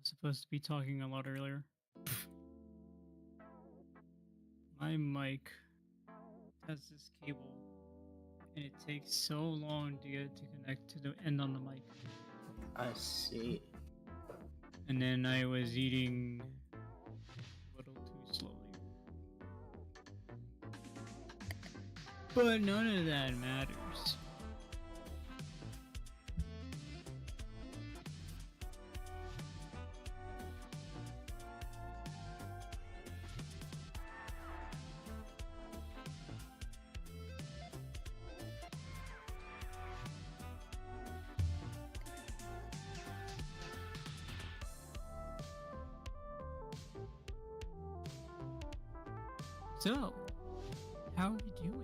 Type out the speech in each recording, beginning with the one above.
I was supposed to be talking a lot earlier. My mic has this cable, and it takes so long to get it to connect to the end on the mic. I see. And then I was eating a little too slowly. But none of that matters. So, how are you doing?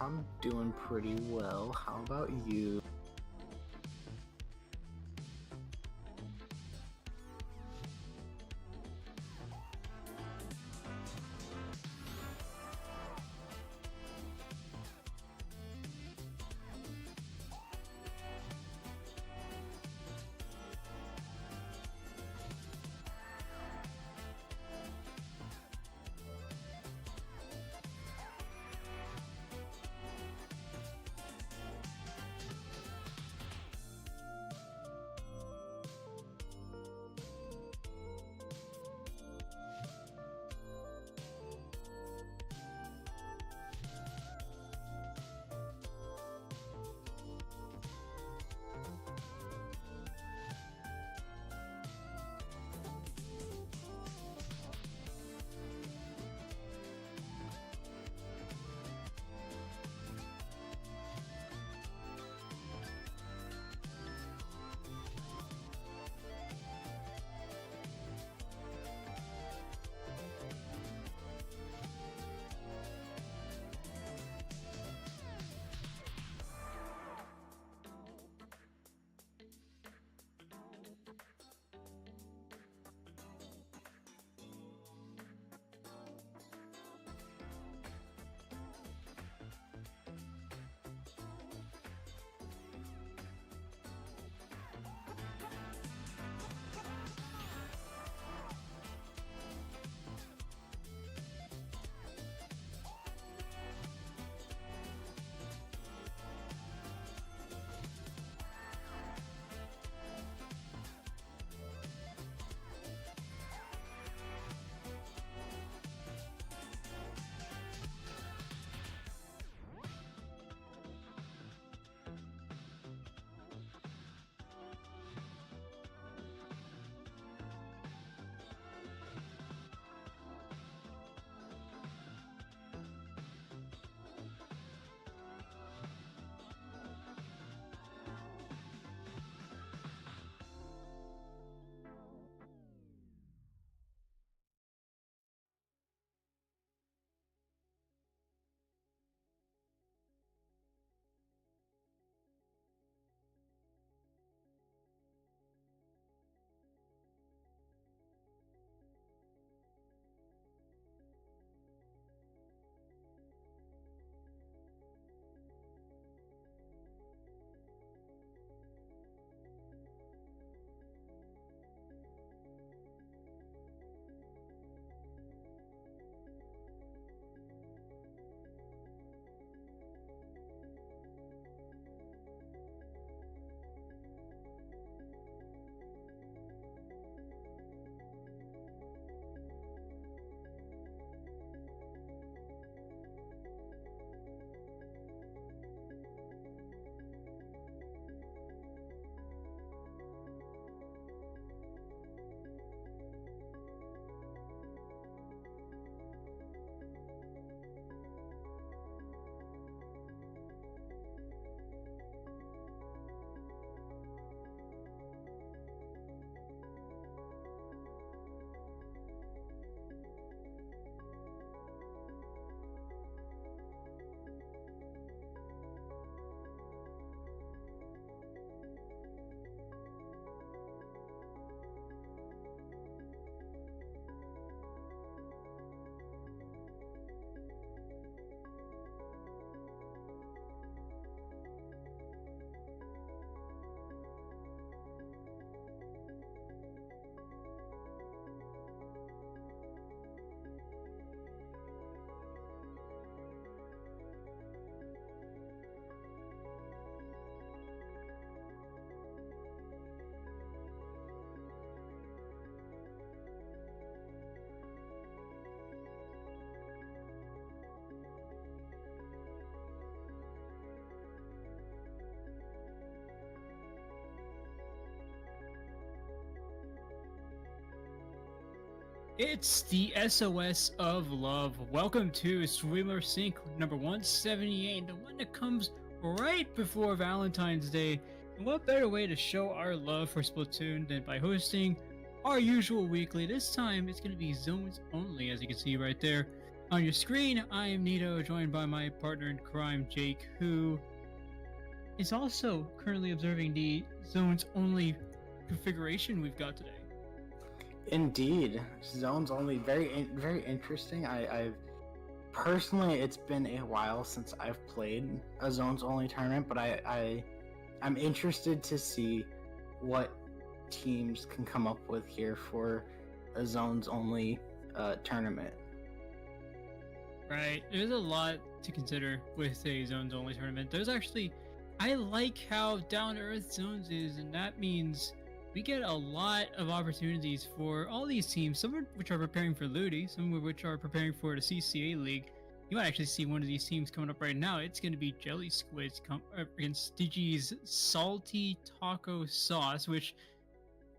I'm doing pretty well. How about you? It's the SOS of love. Welcome to Swimmer Sync number 178, the one that comes right before Valentine's Day. And what better way to show our love for Splatoon than by hosting our usual weekly? This time it's going to be zones only, as you can see right there on your screen. I am Nito, joined by my partner in crime, Jake, who is also currently observing the zones only configuration we've got today. Indeed, zones only, very interesting. I've personally, it's been a while since I've played a zones only tournament, but I'm interested to see what teams can come up with here for a zones only tournament. Right, there's a lot to consider with a zones only tournament. I like how down to earth zones is, and that means we get a lot of opportunities for all these teams, some of which are preparing for Ludi, some of which are preparing for the CCA League. You might actually see one of these teams coming up right now. It's going to be Jelly Squids against Digi's Salty Taco Sauce, which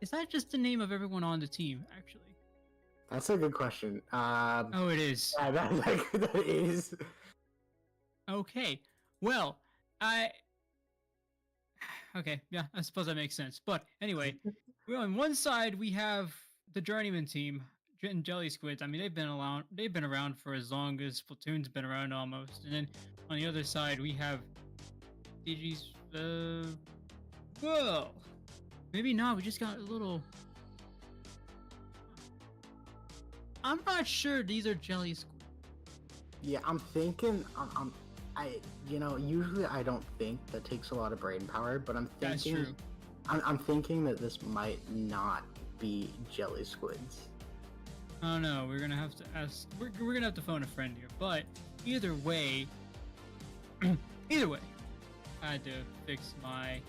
is that just the name of everyone on the team, actually? That's a good question. Oh, it is. Yeah, that is. Okay, well, Okay, yeah, I suppose that makes sense. But anyway, on one side we have the Journeyman team, Jelly Squids. I mean, they've been around for as long as Splatoon's been around almost. And then on the other side we have Digi's. Well, maybe not. We just got a little. I'm not sure these are Jelly Squids. Yeah, I'm thinking. Usually I don't think that takes a lot of brain power, but I'm thinking. That's true. I'm thinking that this might not be Jelly Squids. Oh no, we're gonna have to ask. We're gonna have to phone a friend here. But either way, I had to fix my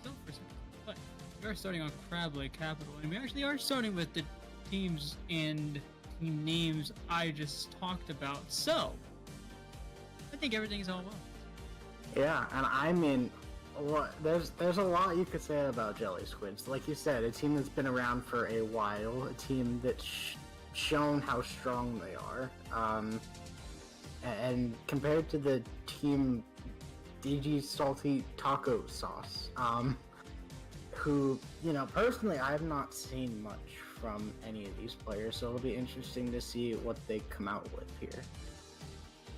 stuff for a second. But we are starting on Crab Lake Capital, and we actually are starting with the teams and team names I just talked about. So I think everything's all well. Yeah, and I mean, there's a lot you could say about Jelly Squids. Like you said, a team that's been around for a while, a team that's shown how strong they are. And compared to the team digi Salty Taco Sauce, who, personally I have not seen much from any of these players, so it'll be interesting to see what they come out with here.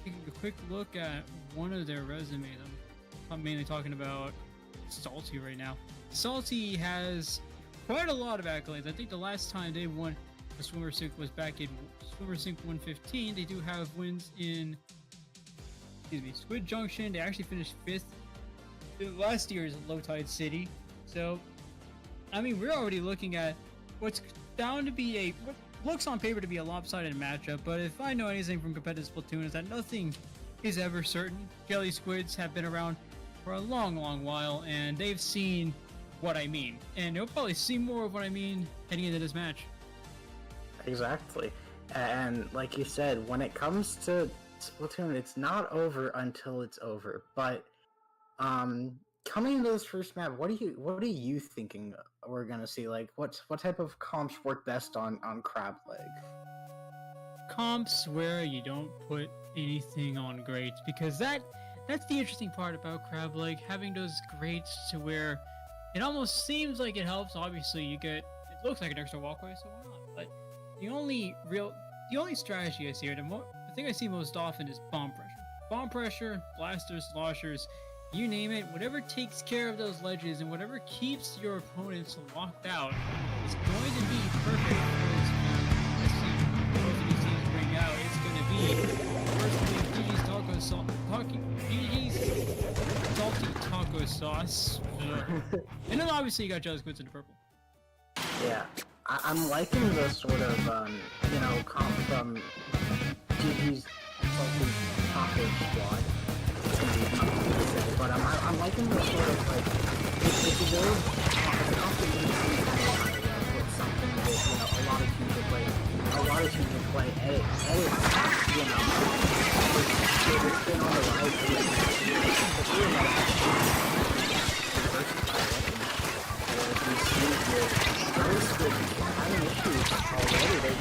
Taking a quick look at one of their resumes, I'm mainly talking about Salty right now. Salty has quite a lot of accolades. I think the last time they won the Swimmer Sync was back in Swimmer Sync 115. They do have wins in, Squid Junction. They actually finished 5th in last year's Low Tide City. So, I mean, we're already looking at what's down to be what looks on paper to be a lopsided matchup, but if I know anything from competitive Splatoon, is that nothing is ever certain. Jelly Squids have been around for a long while, and they've seen what I mean, and they'll probably see more of what I mean heading into this match. Exactly, and like you said, when it comes to Splatoon, it's not over until it's over. But coming into this first map, what are you thinking we're gonna see? Like, what type of comps work best on Crab Leg? Comps where you don't put anything on grates, because that's the interesting part about Crab Leg, having those grates to where it almost seems like it helps. Obviously, it looks like an extra walkway, so why not? But the only strategy I see here, the thing I see most often is bomb pressure. Bomb pressure, blasters, sloshers, you name it, whatever takes care of those ledges and whatever keeps your opponents locked out is going to be perfect for this map. Let's see both of these teams bring out. It's going to be first Digi's Salty Taco Sauce. And then obviously you got Jelly Squids in the purple. Yeah, I'm liking the sort of, comp from Digi's Salty Taco Squad. But I'm liking the sort of, like, it's a very complicated with something that, a lot of teams will play, and it's been on the rise having issues already.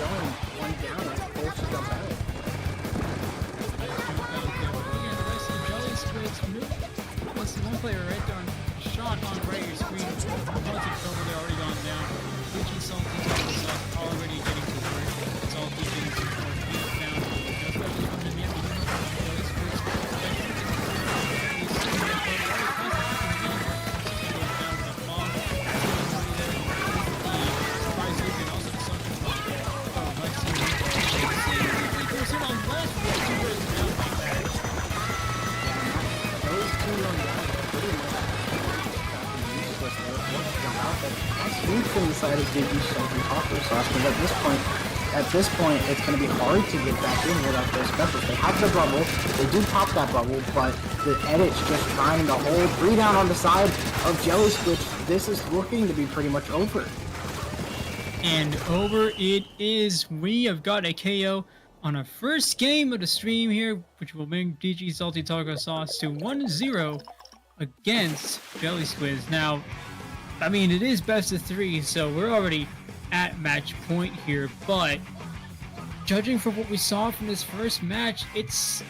Digi Salty Taco Sauce, because at this point, it's going to be hard to get back in without those specials. They have the bubble, they do pop that bubble, but the edit's just trying to hold 3 down on the side of Jelly Squids. This is looking to be pretty much over. And over it is. We have got a KO on our first game of the stream here, which will bring DG Salty Taco Sauce to 1-0 against Jelly Squids. Now, I mean, it is best of 3, so we're already at match point here, but judging from what we saw from this first match, it's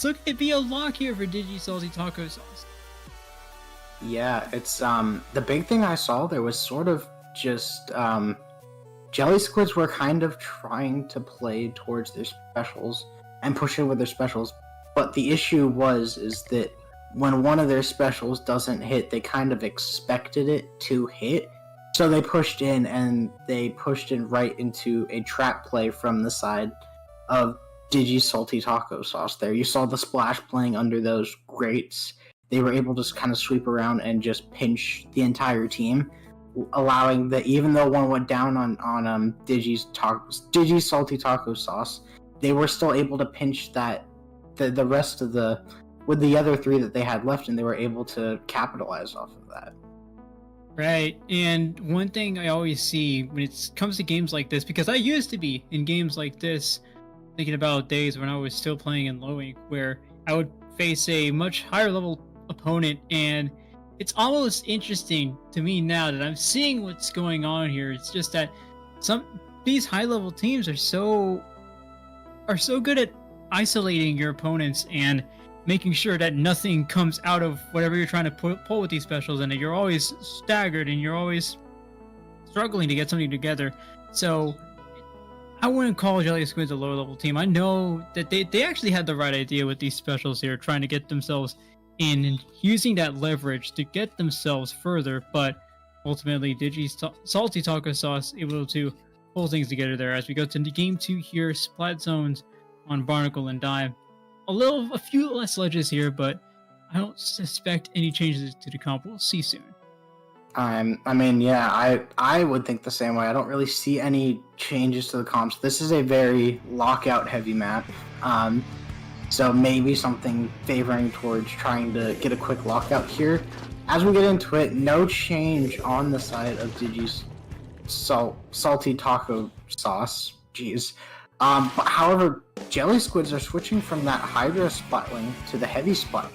looking to be a lock here for Digi Salty Taco Sauce. Yeah, it's the big thing I saw there was sort of just Jelly Squids were kind of trying to play towards their specials and push in with their specials, but the issue is that when one of their specials doesn't hit, they kind of expected it to hit. So they pushed in, and they pushed in right into a trap play from the side of Digi Salty Taco Sauce there. You saw the splash playing under those grates. They were able to kind of sweep around and just pinch the entire team, allowing that even though one went down on Digi Salty Taco Sauce, they were still able to pinch the rest of with the other 3 that they had left, and they were able to capitalize off of that. Right, and one thing I always see when it comes to games like this, because I used to be in games like this, thinking about days when I was still playing in low ink, where I would face a much higher level opponent, and it's almost interesting to me now that I'm seeing what's going on here. It's just that these high level teams are so good at isolating your opponents and making sure that nothing comes out of whatever you're trying to pull with these specials, and that you're always staggered and you're always struggling to get something together. So I wouldn't call Jelly Squids a lower level team. I know that they actually had the right idea with these specials here, trying to get themselves in and using that leverage to get themselves further, but ultimately Digi Salty Taco Sauce able to pull things together there. As we go to game 2 here, Splat Zones on Barnacle and Dime. A few less ledges here, but I don't suspect any changes to the comp. We'll see soon. I mean, yeah, I would think the same way. I don't really see any changes to the comps. This is a very lockout heavy map. So maybe something favoring towards trying to get a quick lockout here. As we get into it, no change on the side of Digi's Salty Taco Sauce. Jeez. But however, Jelly Squids are switching from that Hydra splatling to the heavy splatling.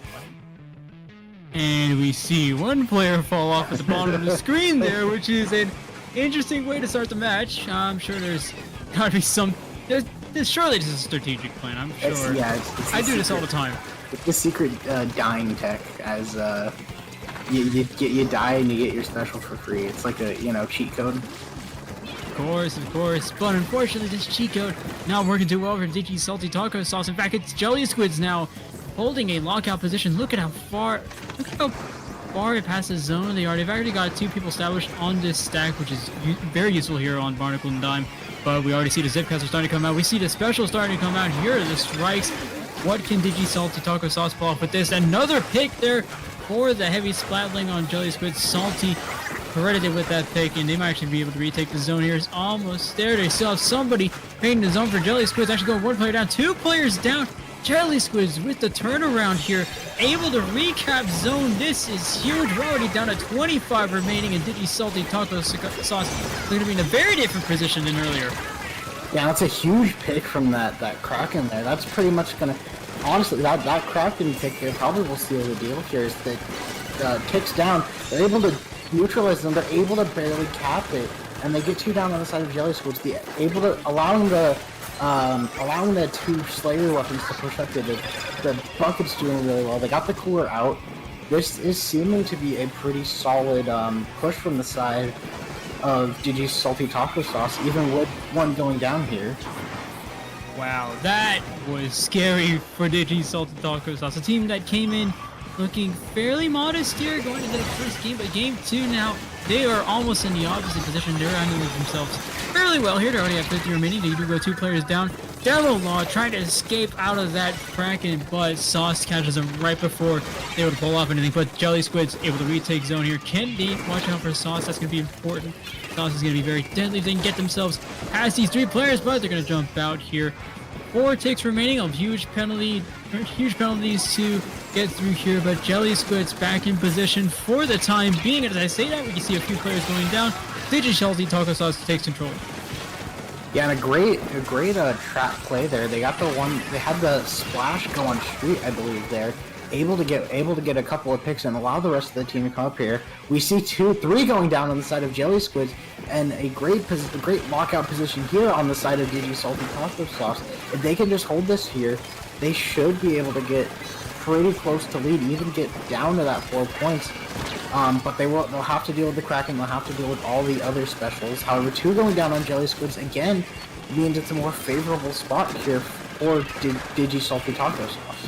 And we see one player fall off at the bottom of the screen there, which is an interesting way to start the match. I'm sure there's gotta be surely this is a strategic plan, I'm sure. I do this all the time. It's the secret dying tech, as you die and you get your special for free. It's like a cheat code. Of course, but unfortunately this cheat code not working too well for Digi Salty Taco Sauce. In fact, it's Jelly Squids now holding a lockout position. Look at how far it passes zone they are. They've already got 2 people established on this stack, which is very useful here on Barnacle and Dime. But we already see the zip casts are starting to come out. We see the special starting to come out. Here are the strikes. What can Digi Salty Taco Sauce pull off with this? Another pick there for the heavy splatling on Jelly Squids. Salty credited with that pick, and they might actually be able to retake the zone here. It's almost there. They still have somebody painting the zone for Jelly Squids. Actually going 1 player down, 2 players down. Jelly Squids with the turnaround here, able to recap zone. This is huge. We're already down to 25 remaining, and Digi Salty Taco Sauce going to be in a very different position than earlier. Yeah, that's a huge pick from that Kraken there. That's pretty much gonna, honestly, that Kraken pick here probably will seal the deal here. Is that ticks down, they're able to neutralize them. They're able to barely cap it, and they get 2 down on the side of Jelly Squids. Allowing the 2 Slayer weapons to push up. The bucket's doing really well. They got the cooler out. This is seeming to be a pretty solid push from the side of Digi Salty Taco Sauce, even with 1 going down here. Wow, that was scary for Digi Salty Taco Sauce, a team that came in looking fairly modest here going into the first game, but game 2 now, they are almost in the opposite position. They're handling themselves fairly well here. They already have 50 remaining. They do go 2 players down. Demo Law trying to escape out of that Kraken, but Sauce catches him right before they able to pull off anything. But Jelly Squid's able to retake zone here. Kennedy watching out for Sauce. That's going to be important. Sauce is going to be very deadly. They can get themselves past these 3 players, but they're going to jump out here. 4 ticks remaining of huge penalties to get through here, but Jelly Squid's back in position for the time being. And as I say that, we can see a few players going down. Digi Salty Taco Sauce takes control. Yeah, and a great trap play there. They got the one. They had the splash go on street, I believe. There, able to get a couple of picks and allow the rest of the team to come up here. We see 2-3 going down on the side of Jelly Squids, and a great lockout position here on the side of DG Salty Taco Sauce. If they can just hold this here, they should be able to get pretty close to lead, even get down to that 4 points. But they'll have to deal with the Kraken, they'll have to deal with all the other specials. However, 2 going down on Jelly Squids again means it's a more favorable spot here for Digi Salty Taco Sauce.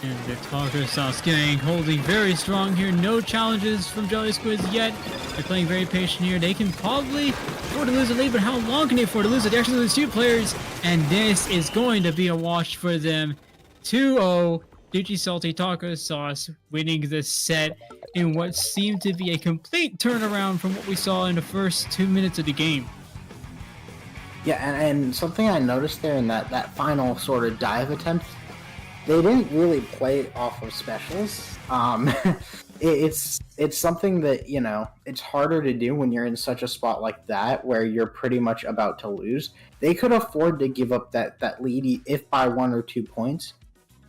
And the Taco Sauce gang holding very strong here. No challenges from Jelly Squids yet. They're playing very patient here. They can probably afford to lose a lead, but how long can they afford to lose it? They actually lose 2 players, and this is going to be a wash for them. 2-0. Digi Salty Taco Sauce winning this set in what seemed to be a complete turnaround from what we saw in the first 2 minutes of the game. Yeah, and something I noticed there in that final sort of dive attempt, they didn't really play off of specials. It's something that, you know, it's harder to do when you're in such a spot like that where you're pretty much about to lose. They could afford to give up that lead if by 1 or 2 points.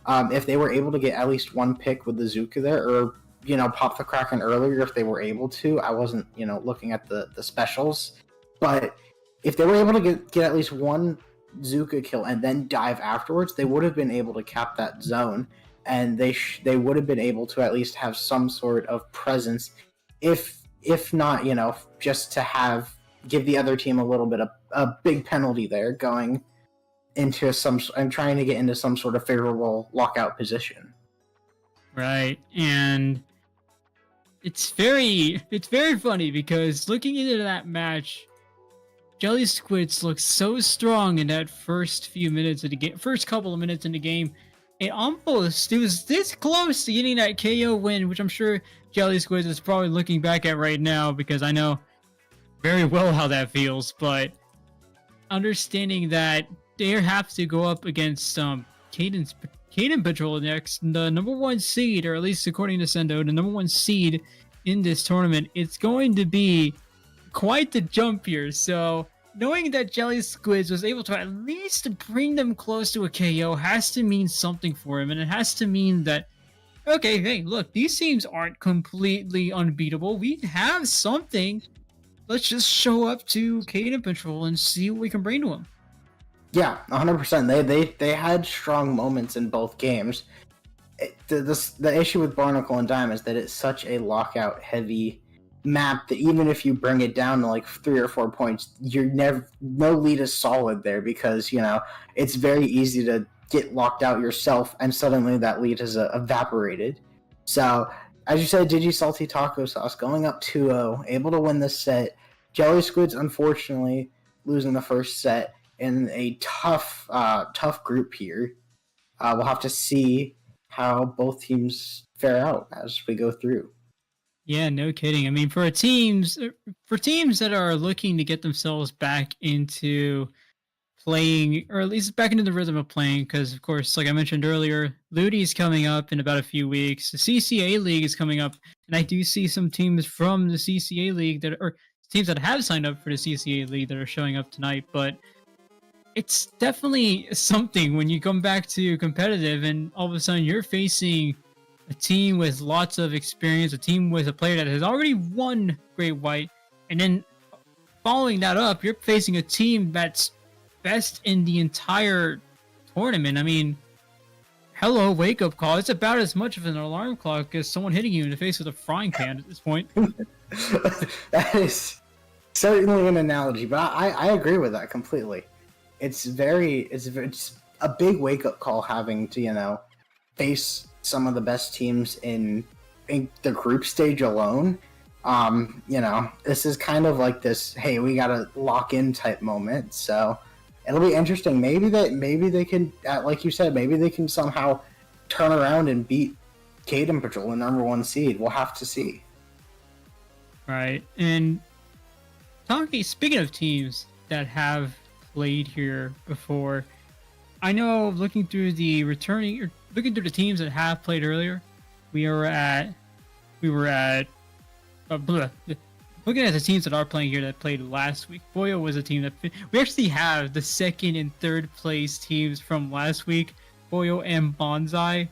If they were able to get at least 1 pick with the Zuka there, or, you know, pop the Kraken earlier if they were able to. I wasn't, you know, looking at the specials. But if they were able to get at least 1 Zuka kill and then dive afterwards, they would have been able to cap that zone. And they would have been able to at least have some sort of presence. If not, you know, just to give the other team a little bit of a big penalty there going into I'm trying to get into some sort of favorable lockout position. Right, and it's very funny because looking into that match, Jelly Squids looked so strong in that first few minutes of the game, first couple of minutes in the game. It was this close to getting that KO win, which I'm sure Jelly Squids is probably looking back at right now because I know very well how that feels, but understanding that they have to go up against Caden Patrol next, the number 1 seed, or at least according to Sendo, the number 1 seed in this tournament. It's going to be quite the jump here. So knowing that Jelly Squids was able to at least bring them close to a KO has to mean something for him, and it has to mean that, okay, hey, look, these teams aren't completely unbeatable. We have something. Let's just show up to Caden Patrol and see what we can bring to them. Yeah, 100%. They had strong moments in both games. The issue with Barnacle and Dime is that it's such a lockout heavy map that even if you bring it down to like 3 or 4 points, no lead is solid there because, you know, it's very easy to get locked out yourself and suddenly that lead has evaporated. So, as you said, Digi Salty Taco Sauce going up 2-0, able to win this set. Jelly Squids, unfortunately, losing the first set in a tough group here. We'll have to see how both teams fare out as we go through. Yeah, no kidding. I mean, for teams that are looking to get themselves back into playing, or at least back into the rhythm of playing, because of course, like I mentioned earlier, Ludi's coming up in about a few weeks. The CCA League is coming up, and I do see some teams from the CCA League or teams that have signed up for the CCA League that are showing up tonight, but it's definitely something when you come back to competitive and all of a sudden you're facing a team with lots of experience, a team with a player that has already won Great White, and then following that up, you're facing a team that's best in the entire tournament. I mean, hello, wake-up call. It's about as much of an alarm clock as someone hitting you in the face with a frying pan at this point. That is certainly an analogy, but I agree with that completely. It's a big wake-up call having to, you know, face some of the best teams in the group stage alone. You know, this is kind of like this, hey, we gotta lock in type moment. So it'll be interesting. Maybe they can, like you said, maybe they can somehow turn around and beat Caden Patrol, the #1 seed. We'll have to see. Right. And speaking of teams that have played here before, I know looking through the teams that have played earlier, we were at looking at the teams that are playing here that played last week. Boyo was a team that we actually have the second and third place teams from last week, Boyo and Bonsai.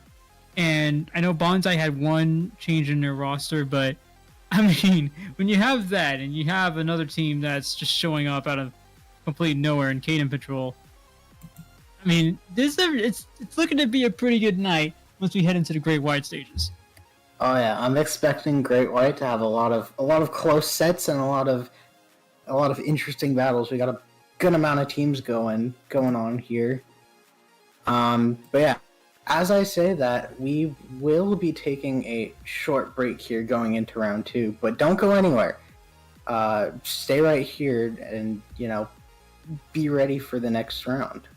And I know Bonsai had one change in their roster, but I mean, when you have that and you have another team that's just showing up out of complete nowhere in Caden Patrol, I mean, it's looking to be a pretty good night once we head into the Great White stages. Oh yeah, I'm expecting Great White to have a lot of close sets and a lot of interesting battles. We got a good amount of teams going on here. But yeah, as I say that, we will be taking a short break here going into round 2, but don't go anywhere. Stay right here and, be ready for the next round.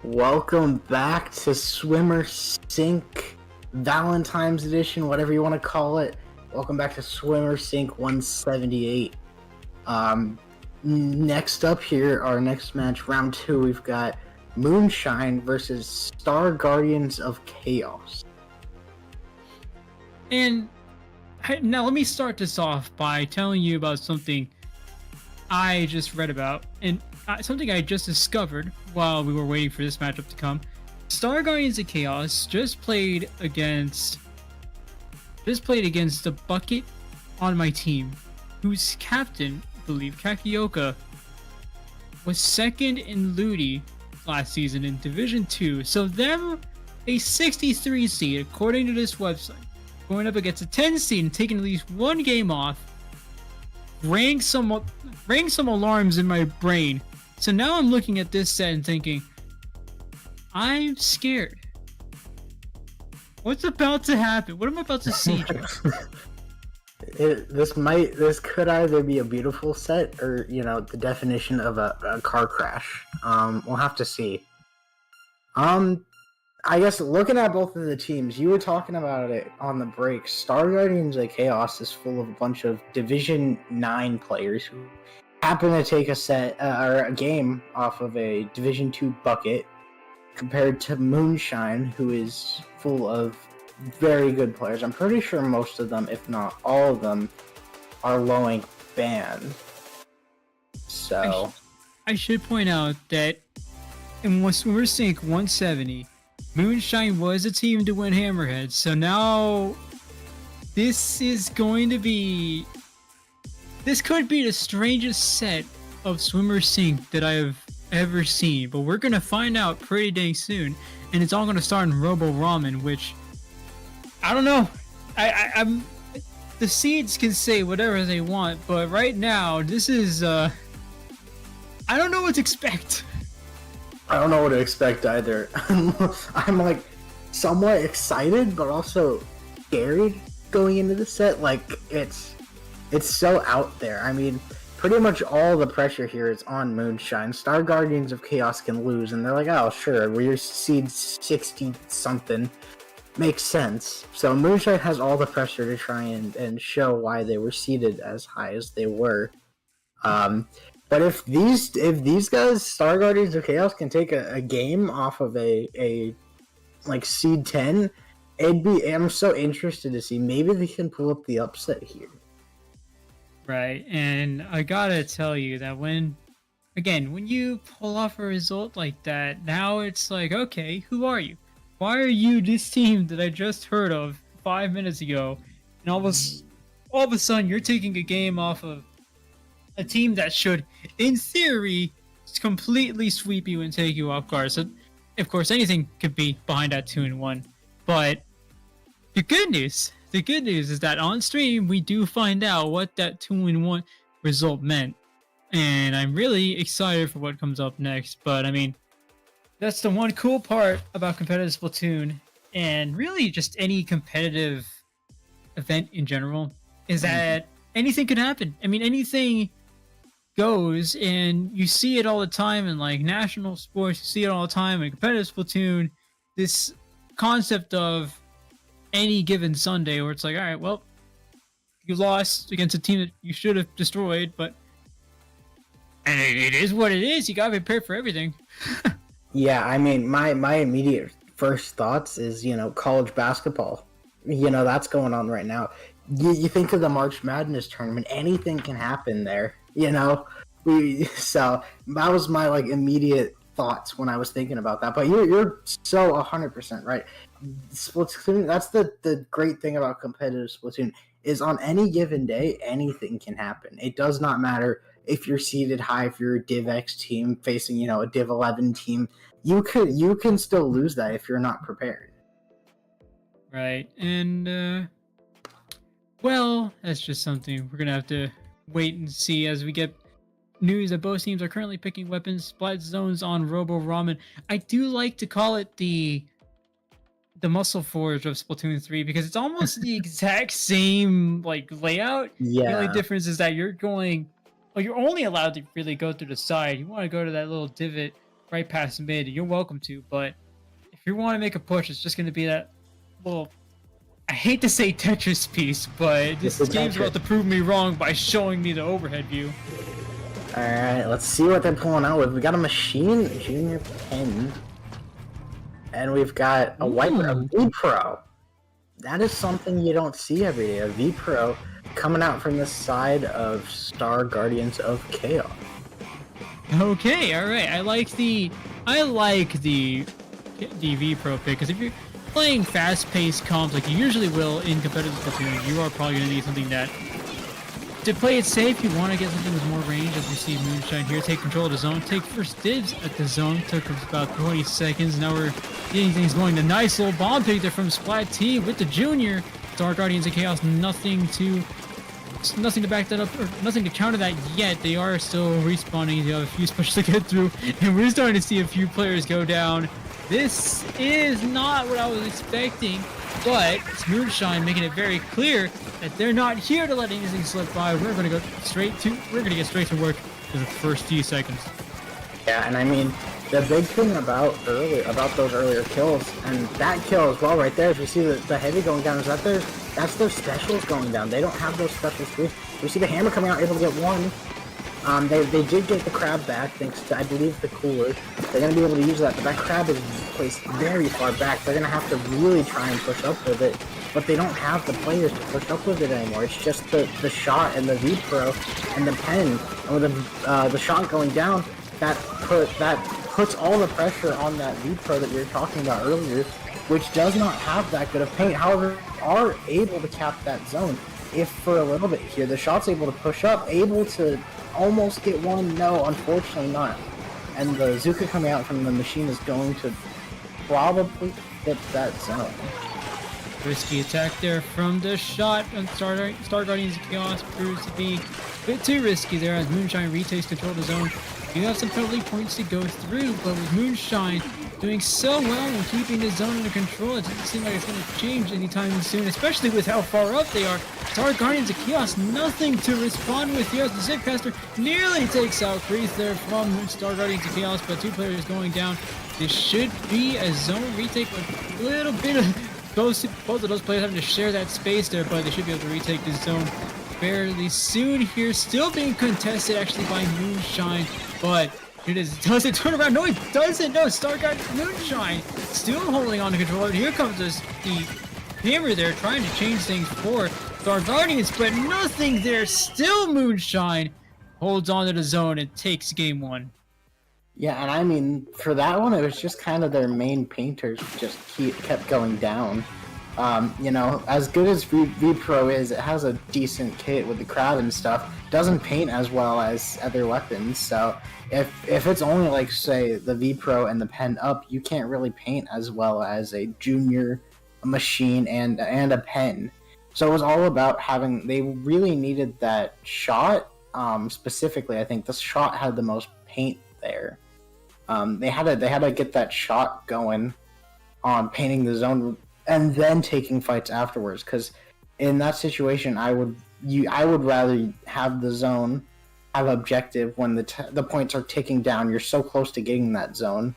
Welcome back to Swimmer Sync Valentine's Edition, whatever you want to call it. Welcome back to Swimmer Sync 178. Next up here, our next match, round 2, we've got Moonshine versus Star Guardians of Chaos. And now let me start this off by telling you about something I just read about, and something I just discovered while we were waiting for this matchup to come. Star Guardians of Chaos just played against the bucket on my team, whose captain, I believe, Kagekoi, was second in Ludi last season in Division 2. So them, a 63 seed, according to this website, going up against a 10 seed and taking at least one game off, rang some alarms in my brain. So now I'm looking at this set and thinking, I'm scared. What's about to happen? What am I about to see? This could either be a beautiful set or, the definition of a car crash. We'll have to see. I guess looking at both of the teams, you were talking about it on the break. Star Guardians of Chaos is full of a bunch of Division 9 players who happen to take a set or a game off of a Division 2 bucket, compared to Moonshine, who is full of very good players. I'm pretty sure most of them, if not all of them, are low-rank banned. So I should point out that in Swimmer Sync 170, Moonshine was a team to win Hammerhead. So now this could be the strangest set of Swimmer Sync that I have ever seen, but we're gonna find out pretty dang soon, and it's all gonna start in Robo Ramen, which I don't know. I'm the seeds can say whatever they want, but right now this is I don't know what to expect. I don't know what to expect either. I'm like somewhat excited, but also scared going into the set. Like it's so out there. I mean, pretty much all the pressure here is on Moonshine. Star Guardians of Chaos can lose, and they're like, oh, sure, we're seed 60-something. Makes sense. So Moonshine has all the pressure to try and show why they were seeded as high as they were. But if these guys, Star Guardians of Chaos, can take a game off of a like seed 10, I'm so interested to see. Maybe they can pull up the upset here. Right, and I gotta tell you that when you pull off a result like that, now it's like, okay, who are you? Why are you this team that I just heard of 5 minutes ago, and all of a sudden you're taking a game off of a team that should, in theory, completely sweep you and take you off guard. So, of course, anything could be behind that 2-1, but the good news is that on stream we do find out what that 2-1 result meant, and I'm really excited for what comes up next. But I mean, that's the one cool part about competitive Splatoon, and really just any competitive event in general, is that anything could happen. I mean, anything goes, and you see it all the time in like national sports, you see it all the time in competitive Splatoon, this concept of any given Sunday where it's like, all right, well, you lost against a team that you should have destroyed, but and it is what it is. You gotta be prepared for everything. Yeah, I mean, my immediate first thoughts is, college basketball. That's going on right now. You think of the March Madness tournament, anything can happen there, So that was my immediate thoughts when I was thinking about that. But you're so 100% right. Splatoon, that's the great thing about competitive Splatoon, is on any given day, anything can happen. It does not matter if you're seeded high, if you're a Div X team facing, a Div 11 team, you can still lose that if you're not prepared. Right, and well, that's just something we're gonna have to wait and see as we get news that both teams are currently picking weapons, split zones on Robo Ramen. I do like to call it the Muscle Forge of Splatoon 3 because it's almost the exact same layout. Yeah. The only difference is that you're only allowed to really go through the side. You want to go to that little divot right past mid, you're welcome to. But if you want to make a push, it's just going to be that little. I hate to say Tetris piece, but this game's about to prove me wrong by showing me the overhead view. Alright, let's see what they're pulling out with. We got a Machine Junior Pen. And we've got a Wiper, a V-Pro. That is something you don't see every day. A V-Pro coming out from the side of Star Guardians of Chaos. Okay, alright. I like the V-Pro pick, because if you're playing fast-paced comps like you usually will in competitive Splatoon, you are probably going to need something that, to play it safe, you want to get something with more range, as we see Moonshine here take control of the zone, take first dibs at the zone, took about 20 seconds, now we're getting things going. The nice little bomb pick there from Splatoon with the Junior. Star Guardians of Chaos, nothing to back that up, or nothing to counter that yet. They are still respawning, they have a few pushes to get through, and we're starting to see a few players go down. This is not what I was expecting, but it's Moonshine making it very clear that they're not here to let anything slip by. We're gonna get straight to work for the first few seconds. Yeah, and I mean, the big thing about those earlier kills, and that kill as well right there, if you see the heavy going down, is that's their specials going down. They don't have those specials too. We see the hammer coming out, able to get one. They did get the crab back thanks to, I believe, the cooler. They're going to be able to use that, but that crab is placed very far back. They're going to have to really try and push up with it, but they don't have the players to push up with it anymore. It's just the shot and the V-Pro and the pen. And with the shot going down, that puts all the pressure on that V-Pro that you were talking about earlier, which does not have that good of paint. However, are able to cap that zone. If for a little bit here, the shot's able to push up, able to almost get one. No, unfortunately not. And the Zuka coming out from the machine is going to probably hit that zone. Risky attack there from the shot, and Star Guardians of Chaos proves to be a bit too risky there as Moonshine retakes control of the zone. You have some penalty points to go through, but with Moonshine doing so well and keeping the zone under control, it doesn't seem like it's going to change anytime soon, especially with how far up they are. Star Guardians of Chaos, nothing to respond with here as the Zipcaster nearly takes out Crease there from Star Guardians of Chaos, but two players going down. This should be a zone retake with a little bit of both of those players having to share that space there, but they should be able to retake this zone fairly soon here. Still being contested actually by Moonshine, but does it turn around? No, it doesn't. No, Star Guardians Moonshine still holding on to control. And here comes the hammer there trying to change things for Star Guardians, but nothing there. Still Moonshine holds on to the zone and takes game one. Yeah, and I mean, for that one, it was just kind of their main painters just kept going down. You know, as good as V-Pro is, it has a decent kit with the crowd and stuff. Doesn't paint as well as other weapons, so if it's only like, say, the V-Pro and the pen up, you can't really paint as well as a junior, a machine, and a pen. So it was all about they really needed that shot. Specifically, I think the shot had the most paint there. They had to get that shot going on painting the zone and then taking fights afterwards, because in that situation I would rather have the zone have objective when the points are ticking down. You're so close to getting that zone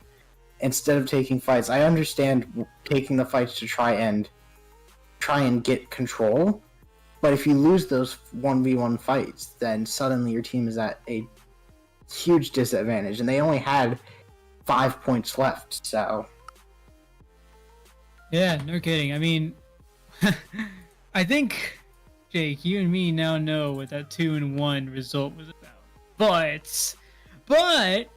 instead of taking fights. I understand taking the fights to try and get control, but if you lose those 1v1 fights, then suddenly your team is at a huge disadvantage, and they only had 5 points left, so yeah, no kidding. I mean, I think, Jake, you and me now know what that 2-1 result was about. But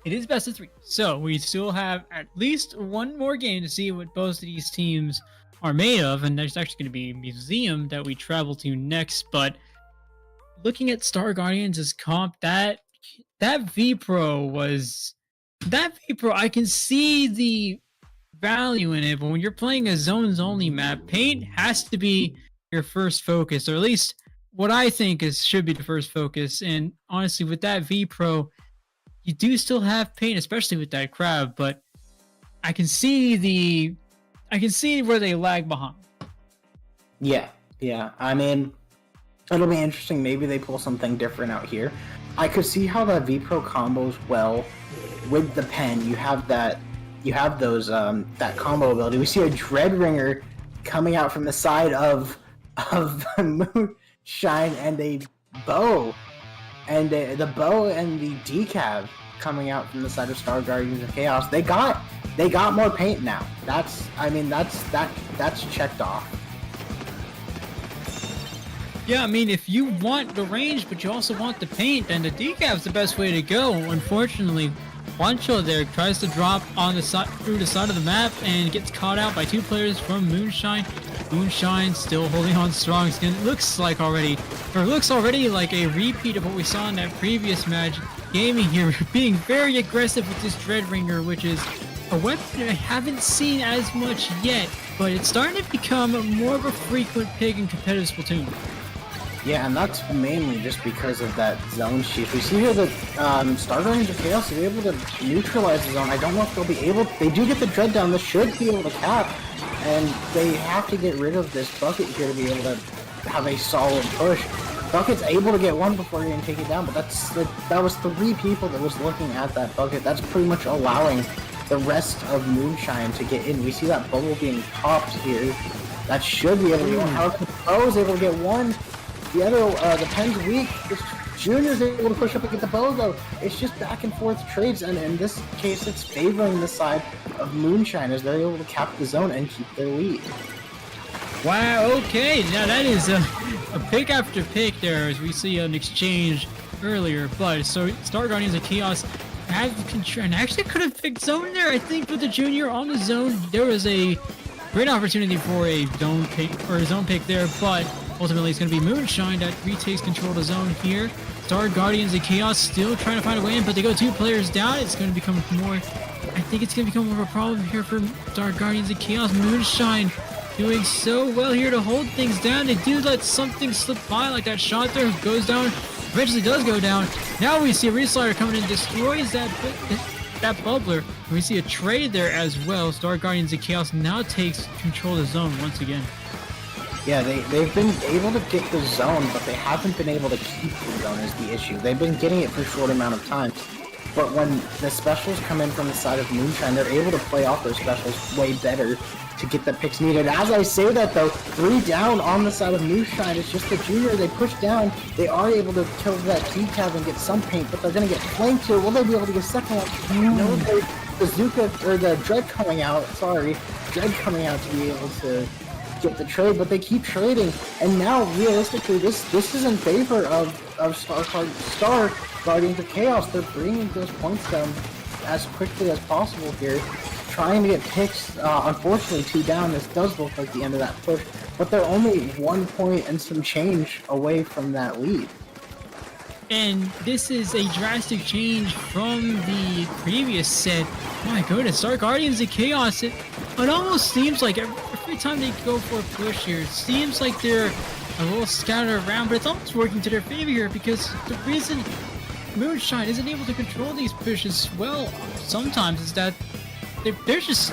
it is best of 3, so we still have at least one more game to see what both of these teams are made of, and there's actually going to be a museum that we travel to next. But looking at Star Guardians' comp, that V-Pro, I can see the value in it, but when you're playing a zones only map, paint has to be your first focus, or at least what I think should be the first focus. And honestly, with that V-Pro, you do still have paint, especially with that crab, but I can see where they lag behind. Yeah. I mean, it'll be interesting. Maybe they pull something different out here. I could see how that V-Pro combos well with the pen, you have those that combo ability. We see a Dreadringer coming out from the side of Moonshine and a bow, and the bow and the decav coming out from the side of Star Guardians of Chaos. They got more paint now. That's checked off. Yeah, I mean, if you want the range, but you also want the paint, then the decav's the best way to go. Unfortunately, Juancho there tries to drop on the side through the side of the map and gets caught out by 2 players from Moonshine. Moonshine still holding on strong. It looks already like a repeat of what we saw in that previous match. Gaming here being very aggressive with this Dreadringer, which is a weapon I haven't seen as much yet, but it's starting to become more of a frequent pick in competitive Splatoon. Yeah, and that's mainly just because of that zone shift. We see here that Star Guardians of Chaos is able to neutralize the zone. I don't know if they'll be able. They do get the dread down. This should be able to cap, and they have to get rid of this bucket here to be able to have a solid push. Bucket's able to get one before getting taken down, but that was 3 people that was looking at that bucket. That's pretty much allowing the rest of Moonshine to get in. We see that bubble being popped here. That should be able to get one. However, Pro is able to get one. The other, the pen's weak. Junior's able to push up and get the bow though. It's just back and forth trades, and in this case, it's favoring the side of Moonshine as they're able to cap the zone and keep their lead. Wow, okay, now that is a pick after pick there as we see an exchange earlier, but so Star Guardians of Chaos have control and actually could have picked zone there. I think with the Junior on the zone, there was a great opportunity for a zone pick there, but ultimately it's going to be Moonshine that retakes control of the zone here. Star Guardians of Chaos still trying to find a way in, but they go 2 players down. It's going to become more, I think it's going to become more of a problem here for Star Guardians of Chaos. Moonshine doing so well here to hold things down. They do let something slip by, like that shot there goes down, eventually does go down. Now we see a Reslider coming in, destroys that bubbler. And we see a trade there as well. Star Guardians of Chaos now takes control of the zone once again. Yeah, they've been able to get the zone, but they haven't been able to keep the zone is the issue. They've been getting it for a short amount of time, but when the specials come in from the side of Moonshine, they're able to play off those specials way better to get the picks needed. As I say that though, 3 down on the side of Moonshine. It's just the Junior. They push down. They are able to kill that decav and get some paint, but they're going to get flanked here. Will they be able to get second one? No, the Bazooka, or the Dread coming out, Dread coming out to be able to get the trade, but they keep trading, and now realistically this is in favor of Star Guardians of Chaos. They're bringing those points down as quickly as possible here, trying to get picks. Unfortunately 2 down. This does look like the end of that push, but they're only 1 point and some change away from that lead. And this is a drastic change from the previous set. My goodness, Star Guardians of Chaos, it almost seems like every time they go for a push here, it seems like they're a little scattered around, but it's almost working to their favor here, because the reason Moonshine isn't able to control these pushes well sometimes is that there's just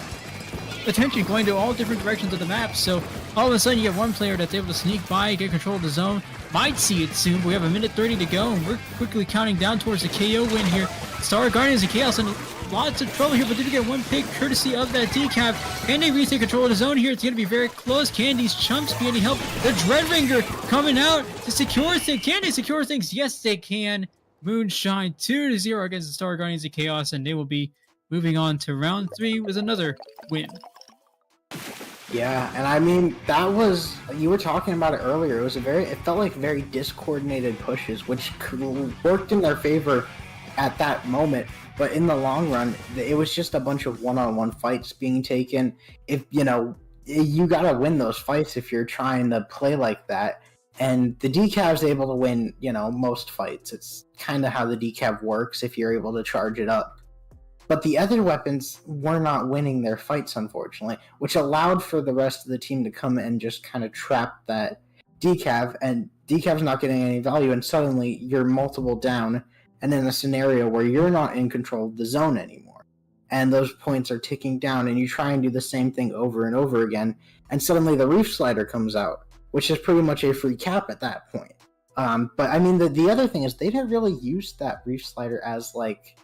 attention going to all different directions of the map. So all of a sudden you have one player that's able to sneak by, get control of the zone, might see it soon, but we have a minute 30 to go, and we're quickly counting down towards the KO win here. Star Guardians of Chaos in lots of trouble here, but did get one pick courtesy of that decav. Can they retake control of the zone here? It's going to be very close. Can these chumps be any help? The Dreadringer coming out to secure things. Can they secure things? Yes, they can. Moonshine 2-0 against the Star Guardians of Chaos, and they will be moving on to round 3 with another win. Yeah, and I mean, that was, you were talking about it earlier, it felt like very discoordinated pushes, which worked in their favor at that moment, but in the long run, it was just a bunch of one-on-one fights being taken. If, you gotta win those fights if you're trying to play like that, and the decav's able to win, most fights. It's kind of how the decav works if you're able to charge it up. But the other weapons were not winning their fights, unfortunately, which allowed for the rest of the team to come and just kind of trap that decav, and decav's not getting any value, and suddenly you're multiple down, and in a scenario where you're not in control of the zone anymore. And those points are ticking down, and you try and do the same thing over and over again, and suddenly the Reef Slider comes out, which is pretty much a free cap at that point. But I mean, the other thing is they didn't really use that Reef Slider as, like,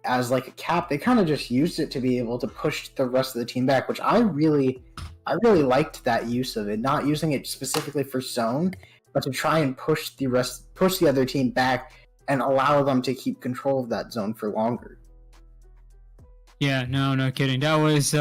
as like a cap. They kind of just used it to be able to push the rest of the team back, which I really liked that use of it. Not using it specifically for zone, but to try and push the other team back and allow them to keep control of that zone for longer. Yeah, no kidding. That was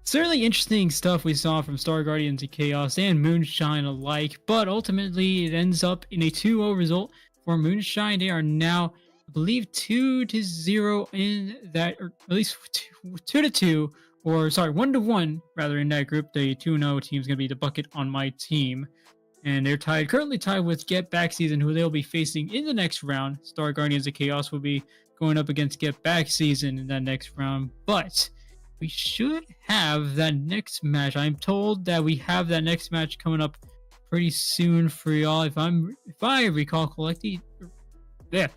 certainly interesting stuff we saw from Star Guardians of Chaos and Moonshine alike, but ultimately it ends up in a 2-0 result for Moonshine. They are now, I believe, 2-0 in that, or at least 2-2, or sorry, 1-1 rather in that group. The 2-0 team is going to be the bucket on my team. And they're currently tied with Get Back Season, who they'll be facing in the next round. Star Guardians of Chaos will be going up against Get Back Season in that next round. But we should have that next match. I'm told that we have that next match coming up pretty soon for y'all. If I recall correctly, yeah,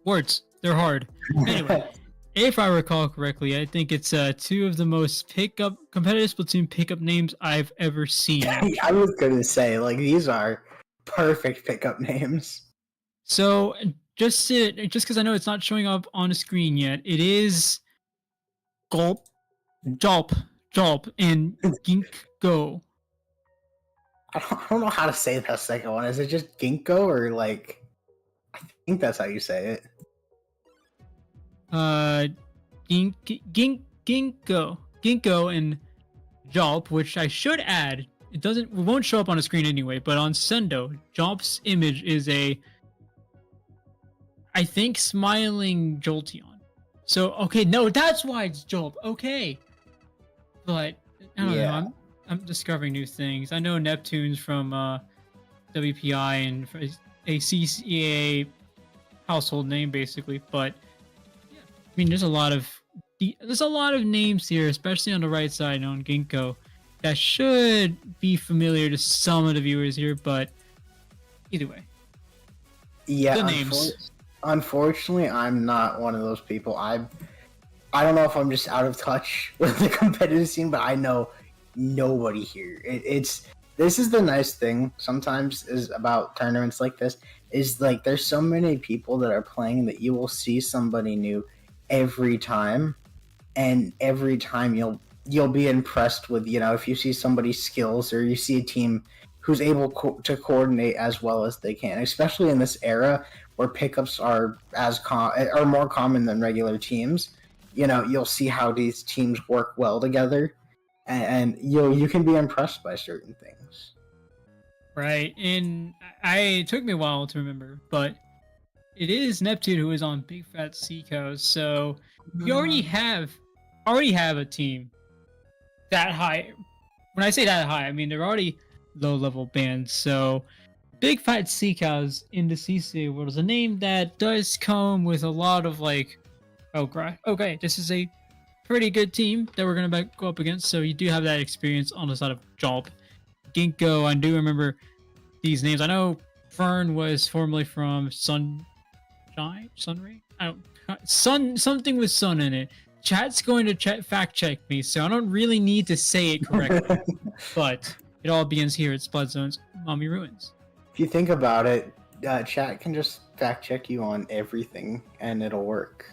words, they're hard. Anyway, if I recall correctly, I think it's two of the most competitive Splatoon pickup names I've ever seen. I was gonna say, like, these are perfect pickup names. So just because I know it's not showing up on the screen yet, it is Jolp, and glnkgo. I don't know how to say that second one. Is it just glnkgo or like? I think that's how you say it. glnkgo and Jolp, which I should add. It won't show up on the screen anyway, but on Sendo, Jolp's image is I think smiling Jolteon. So okay, no, that's why it's Jolp. Okay, but I don't know. I'm discovering new things. I know Neptune's from WPI and a CCA household name basically, but yeah, I mean there's a lot of names here, especially on the right side on glnkgo, that should be familiar to some of the viewers here, but either way. Yeah, the names. Unfortunately, I'm not one of those people. I don't know if I'm just out of touch with the competitive scene, but I know nobody here. This is the nice thing sometimes is about tournaments like this, is like there's so many people that are playing that you will see somebody new every time, and every time you'll be impressed with, if you see somebody's skills or you see a team who's able to coordinate as well as they can, especially in this era where pickups are are more common than regular teams. You'll see how these teams work well together, and you can be impressed by certain things. Right, and it took me a while to remember, but it is Neptune who is on Big Fat Sea Cows, so you already have a team that high. When I say that high, I mean they're already low-level bands, so Big Fat Sea Cows in the CCA world is a name that does come with a lot of like, okay, this is a pretty good team that we're going to go up against, so you do have that experience on the side of Jolp. glnkgo, I do remember these names. I know Fern was formerly from Sunray? Something with sun in it. Chat's going to fact check me, so I don't really need to say it correctly. But it all begins here at Splatzone's Mommy Ruins. If you think about it, chat can just fact check you on everything, and it'll work.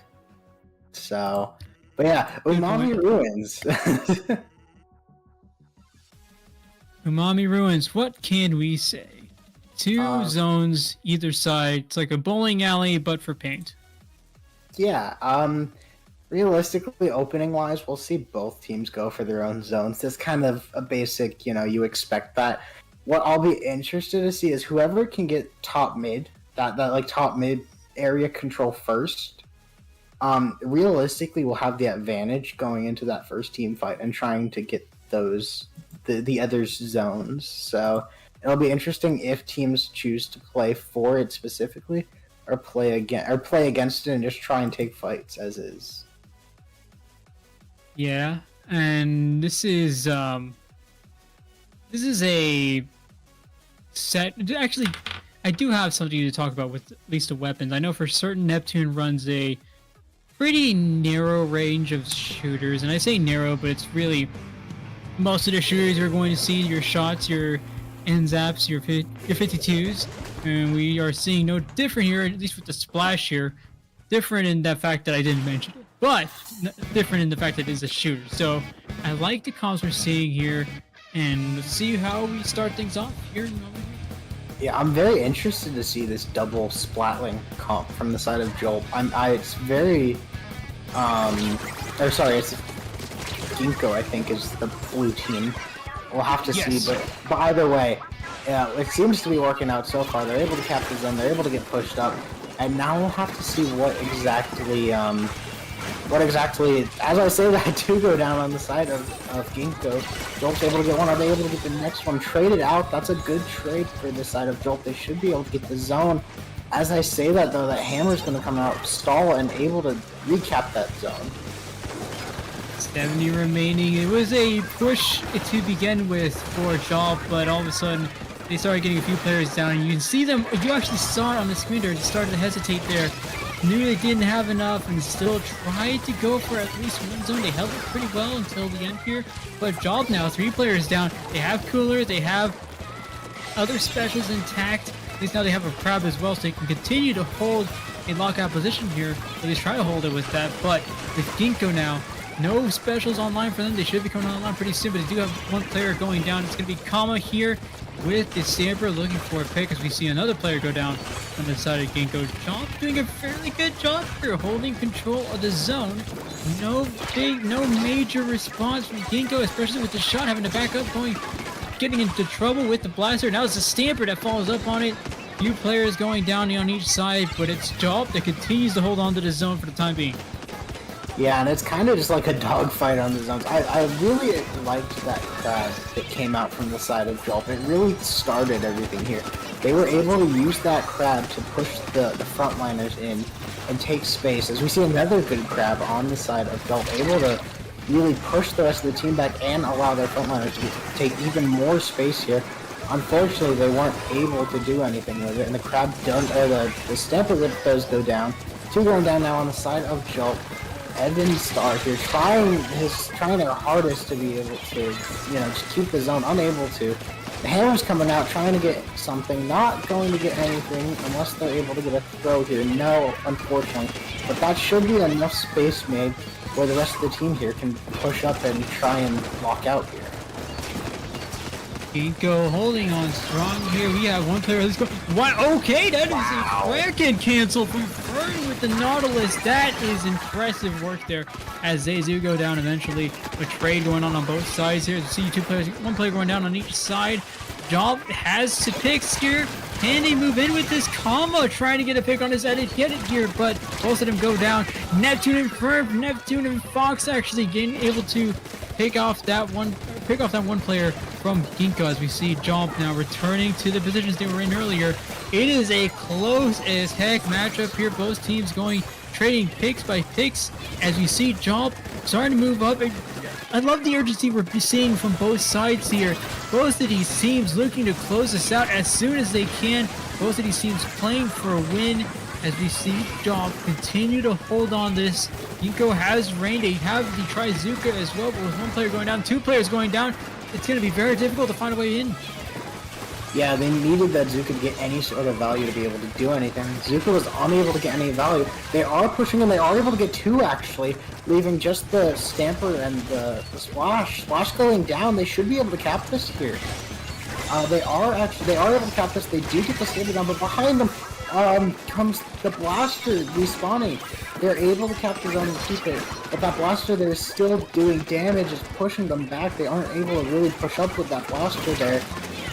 So, but yeah, Umami Ruins. Umami Ruins, what can we say? Two zones either side. It's like a bowling alley, but for paint. Yeah, realistically, opening-wise, we'll see both teams go for their own zones. That's kind of a basic, you expect that. What I'll be interested to see is whoever can get top mid, that like top mid area control first, realistically will have the advantage going into that first team fight and trying to get the other's zones. So it'll be interesting if teams choose to play for it specifically, or play against it and just try and take fights as is. Yeah, and this is a set. Actually, I do have something to talk about with at least the weapons. I know for certain Neptune runs a pretty narrow range of shooters, and I say narrow, but it's really most of the shooters you're going to see, your shots, your NZAPs, your 52s, and we are seeing no different here, at least with the splash here. Different in the fact that I didn't mention it, but different in the fact that it's a shooter. So I like the comps we're seeing here, and let's see how we start things off here in the moment. Yeah, I'm very interested to see this double splatling comp from the side of Jolp. It's very, it's glnkgo, I think, is the blue team. We'll have to see, but either way, yeah, it seems to be working out so far. They're able to capture them, they're able to get pushed up, and now we'll have to see what exactly, as I say that, I do go down on the side of glnkgo. Jolp's able to get one, are they able to get the next one traded out? That's a good trade for this side of Jolp. They should be able to get the zone. As I say that though, that hammer's going to come out, stall, and able to recap that zone. 70 remaining. It was a push to begin with for Jolp, but all of a sudden they started getting a few players down, and you can see them, you actually saw it on the screen there, they started to hesitate there. Knew they didn't have enough and still tried to go for at least one zone. They held it pretty well until the end here, but Jolp now, 3 players down. They have Cooler, they have other specials intact. At least now they have a crab as well, so they can continue to hold a lockout position here. At least try to hold it with that, but with glnkgo now, no specials online for them. They should be coming online pretty soon, but they do have one player going down. It's going to be Kama here with the Stamper looking for a pick as we see another player go down on the side of glnkgo. Jolp doing a fairly good job here, holding control of the zone. No major response from glnkgo, especially with the shot having to back up, getting into trouble with the blaster. Now it's the Stamper that follows up on it. Few players going down on each side, but it's Jolp that continues to hold on to the zone for the time being. Yeah, and it's kind of just like a dogfight on the zones. I really liked that crab that came out from the side of Jolp. It really started everything here. They were able to use that crab to push the frontliners in and take space. As we see another good crab on the side of Jolp, able to really push the rest of the team back and allow their frontliners to take even more space here. Unfortunately, they weren't able to do anything with it, and the crab does, or the Stamper does go down. 2 going down now on the side of Jolp. Evan Star here trying their hardest to be able to, just keep the zone, unable to. The hammer's coming out, trying to get something, not going to get anything unless they're able to get a throw here. No, unfortunately. But that should be enough space made where the rest of the team here can push up and try and lock out here. glnkgo holding on strong here. We have one player who's going. What? Okay, that is a Kraken cancel from Fern with the Nautilus. That is impressive work there as they do go down eventually. A trade going on both sides here. You see 2 players, 1 player going down on each side. Jolp has to picks here. Can they move in with this? Kama trying to get a pick on his head and get it here, but both of them go down. Neptune and Ferb, Neptune and Fox actually able to pick off that one player from glnkgo as we see Jolp now returning to the positions they were in earlier. It is a close as heck matchup here. Both teams trading picks by picks as we see Jolp starting to move up. I love the urgency we're seeing from both sides here. Both of these teams looking to close this out as soon as they can. Both of these teams playing for a win as we see Jolp continue to hold on this. glnkgo has reigned. They have the Trizuka as well, but with 1 player going down, 2 players going down, it's going to be very difficult to find a way in. Yeah, they needed that Zuka to get any sort of value to be able to do anything. Zuka was unable to get any value. They are pushing him. They are able to get 2 actually, leaving just the Stamper and the Splash. Splash going down. They should be able to cap this here. They are able to cap this. They do get the Stamper down, but behind them comes the Blaster respawning. They're able to capture zone and keep it, but that Blaster there is still doing damage. It's pushing them back. They aren't able to really push up with that Blaster there.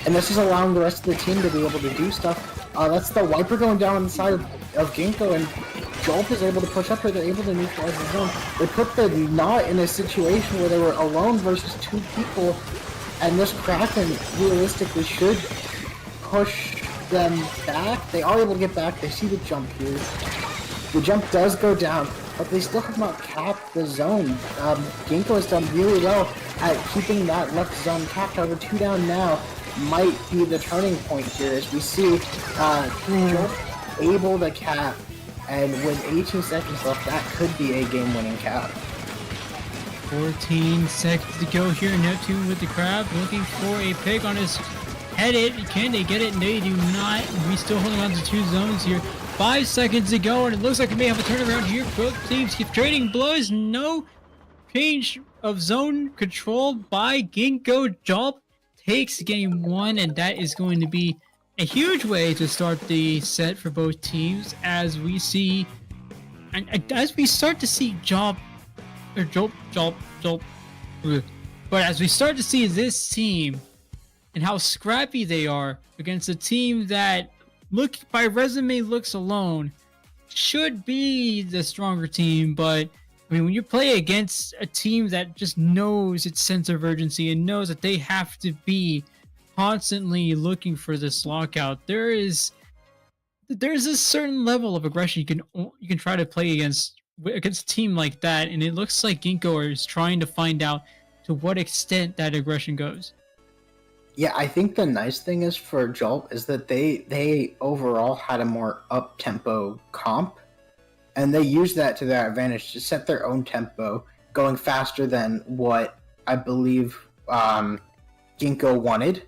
And this is allowing the rest of the team to be able to do stuff. That's the Wiper going down on the side of glnkgo, and Jolp is able to push up here. They're able to neutralize the zone. They put the Knot in a situation where they were alone versus 2 people, and this Kraken realistically should push them back. They are able to get back. They see the jump here. The jump does go down, but they still have not capped the zone. glnkgo has done really well at keeping that left zone capped. However, 2 down now might be the turning point here as we see Jolp able to cap, and with 18 seconds left, that could be a game-winning cap. 14 seconds to go here. Neptune with the crab looking for a pick on his head. Can they get it? They do not. We still holding on to 2 zones here. 5 seconds to go, and it looks like we may have a turnaround here. Both teams keep trading blows. No change of zone control by glnkgo. Jolp takes game 1, and that is going to be a huge way to start the set for both teams, as we see, and as we start to see Jolp, but as we start to see this team and how scrappy they are against a team that, look by resume looks alone, should be the stronger team. But I mean, when you play against a team that just knows its sense of urgency and knows that they have to be constantly looking for this lockout, there's a certain level of aggression you can try to play against a team like that, and it looks like glnkgo is trying to find out to what extent that aggression goes. Yeah, I think the nice thing is for Jolp is that they overall had a more up-tempo comp, and they used that to their advantage to set their own tempo, going faster than what I believe glnkgo wanted.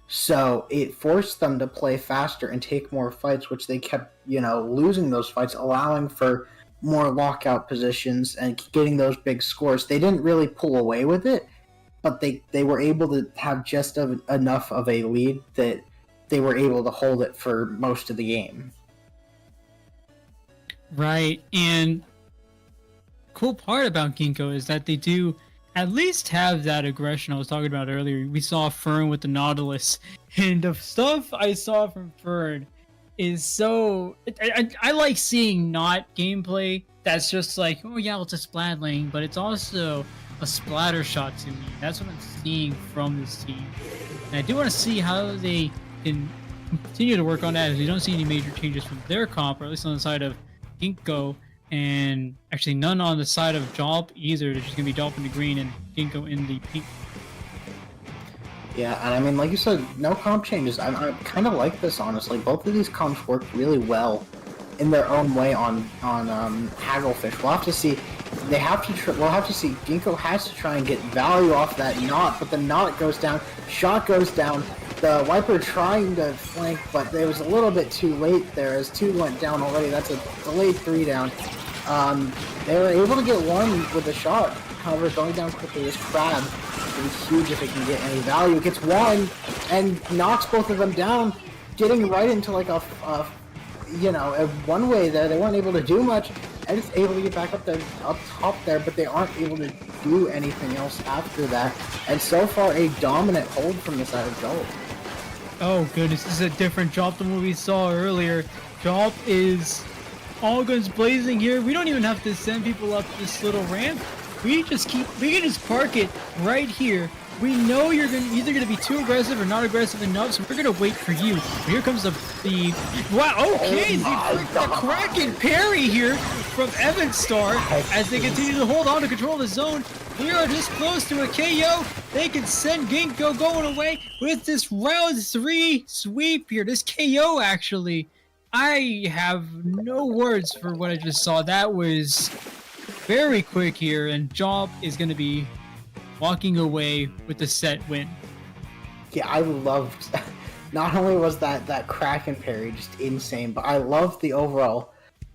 So it forced them to play faster and take more fights, which they kept, losing those fights, allowing for more lockout positions and getting those big scores. They didn't really pull away with it, but they were able to have just enough of a lead that they were able to hold it for most of the game. Right, and cool part about glnkgo is that they do at least have that aggression I was talking about earlier. We saw Fern with the Nautilus, and the stuff I saw from Fern is so... I like seeing not gameplay that's just like, oh yeah, it's a splat lane, but it's also a splatter shot to me. That's what I'm seeing from this team. And I do want to see how they can continue to work on that, as we don't see any major changes from their comp, or at least on the side of glnkgo, and actually none on the side of Jolp either. There's just going to be Jolp in the green and glnkgo in the pink. Yeah, and I mean, like you said, no comp changes. I kind of like this, honestly. Both of these comps work really well in their own way on Hagglefish. We'll have to see. We'll have to see. glnkgo has to try and get value off that knot, but the knot goes down. Shot goes down. The Viper trying to flank, but it was a little bit too late there, as 2 went down already. That's a delayed 3 down. They were able to get 1 with a shot. However, going down quickly is Crab. It was huge if it can get any value. It gets 1 and knocks both of them down, getting right into like a one-way there. They weren't able to do much, and it's able to get back up top there, but they aren't able to do anything else after that. And so far, a dominant hold from the side of Jolp. Oh goodness, this is a different Jolp than what we saw earlier. Jolp is all guns blazing here. We don't even have to send people up this little ramp. We can just park it right here. We know you're either gonna be too aggressive or not aggressive enough, so we're gonna wait for you. Here comes the wow, okay, the Kraken parry here from Evanstar as they continue to hold on to control the zone. We are this close to a KO. They can send glnkgo going away with this round 3 sweep here. This KO, actually. I have no words for what I just saw. That was very quick here, and Jolp is going to be walking away with the set win. Yeah, I loved... Not only was that Kraken parry just insane, but I loved the overall...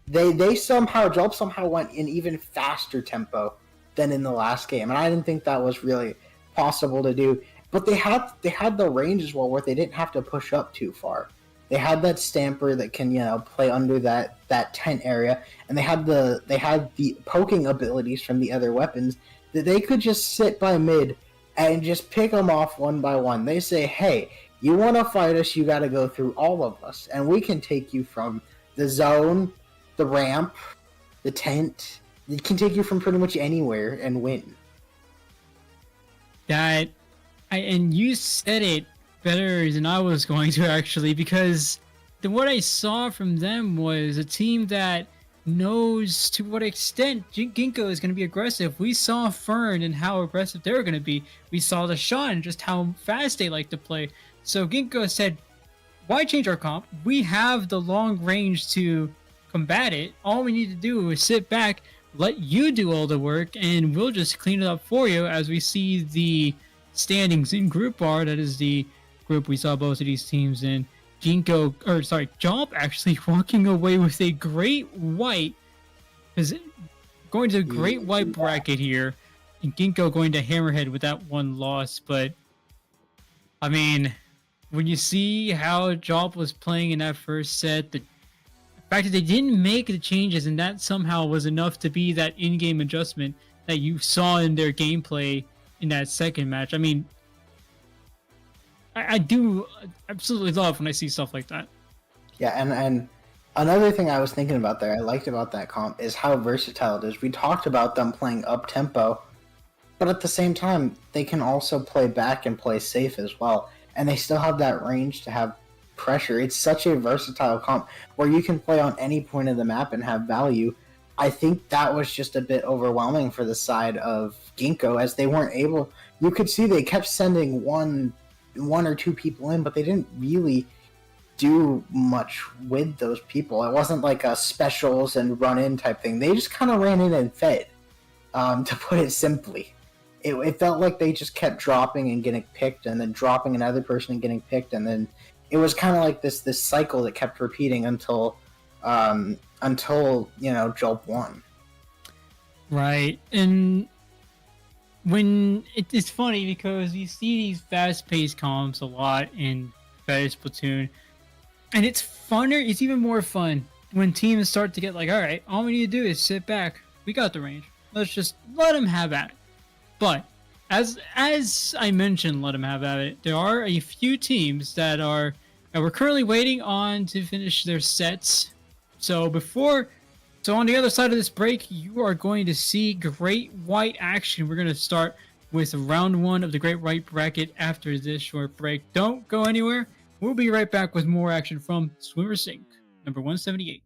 Jolp somehow went in even faster tempo than in the last game, and I didn't think that was really possible to do. But they had the range as well, where they didn't have to push up too far. They had that Stamper that can play under that tent area, and they had the poking abilities from the other weapons that they could just sit by mid and just pick them off one by one. They say, hey, you want to fight us, you got to go through all of us, and we can take you from the zone, the ramp, the tent. It can take you from pretty much anywhere and win. And you said it better than I was going to, actually, because what I saw from them was a team that knows to what extent glnkgo is going to be aggressive. We saw Fern and how aggressive they're going to be. We saw the Sean and just how fast they like to play. So glnkgo said, why change our comp? We have the long range to combat it. All we need to do is sit back, let you do all the work, and we'll just clean it up for you. As we see the standings in Group R, that is the group we saw both of these teams in. Jolp actually walking away with a great white, because going to a great white bracket here, and Ginkgo going to Hammerhead with that one loss. But I mean, when you see how Jolp was playing in that first set, the fact that they didn't make the changes and that somehow was enough to be that in-game adjustment that you saw in their gameplay in that second match. I mean, I do absolutely love when I see stuff like that. Yeah, and another thing I was thinking about there, I liked about that comp, is how versatile it is. We talked about them playing up-tempo, but at the same time, they can also play back and play safe as well. And they still have that range to have pressure. It's such a versatile comp where you can play on any point of the map and have value. I think that was just a bit overwhelming for the side of Ginkgo, as they weren't able... You could see they kept sending one or two people in, but they didn't really do much with those people. It wasn't like a specials and run-in type thing. They just kind of ran in and fed, to put it simply. It felt like they just kept dropping and getting picked, and then dropping another person and getting picked, and then it was kind of like this cycle that kept repeating until Jolp won. Right, and when it's funny because you see these fast-paced comps a lot in FaZe Splatoon, and it's funner. It's even more fun when teams start to get like, all right, all we need to do is sit back. We got the range. Let's just let them have at it. But as I mentioned, let them have at it. There are a few teams that we're currently waiting on to finish their sets. So on the other side of this break, you are going to see Great White action. We're going to start with round 1 of the Great White bracket after this short break. Don't go anywhere. We'll be right back with more action from Swimmer Sync, number 178.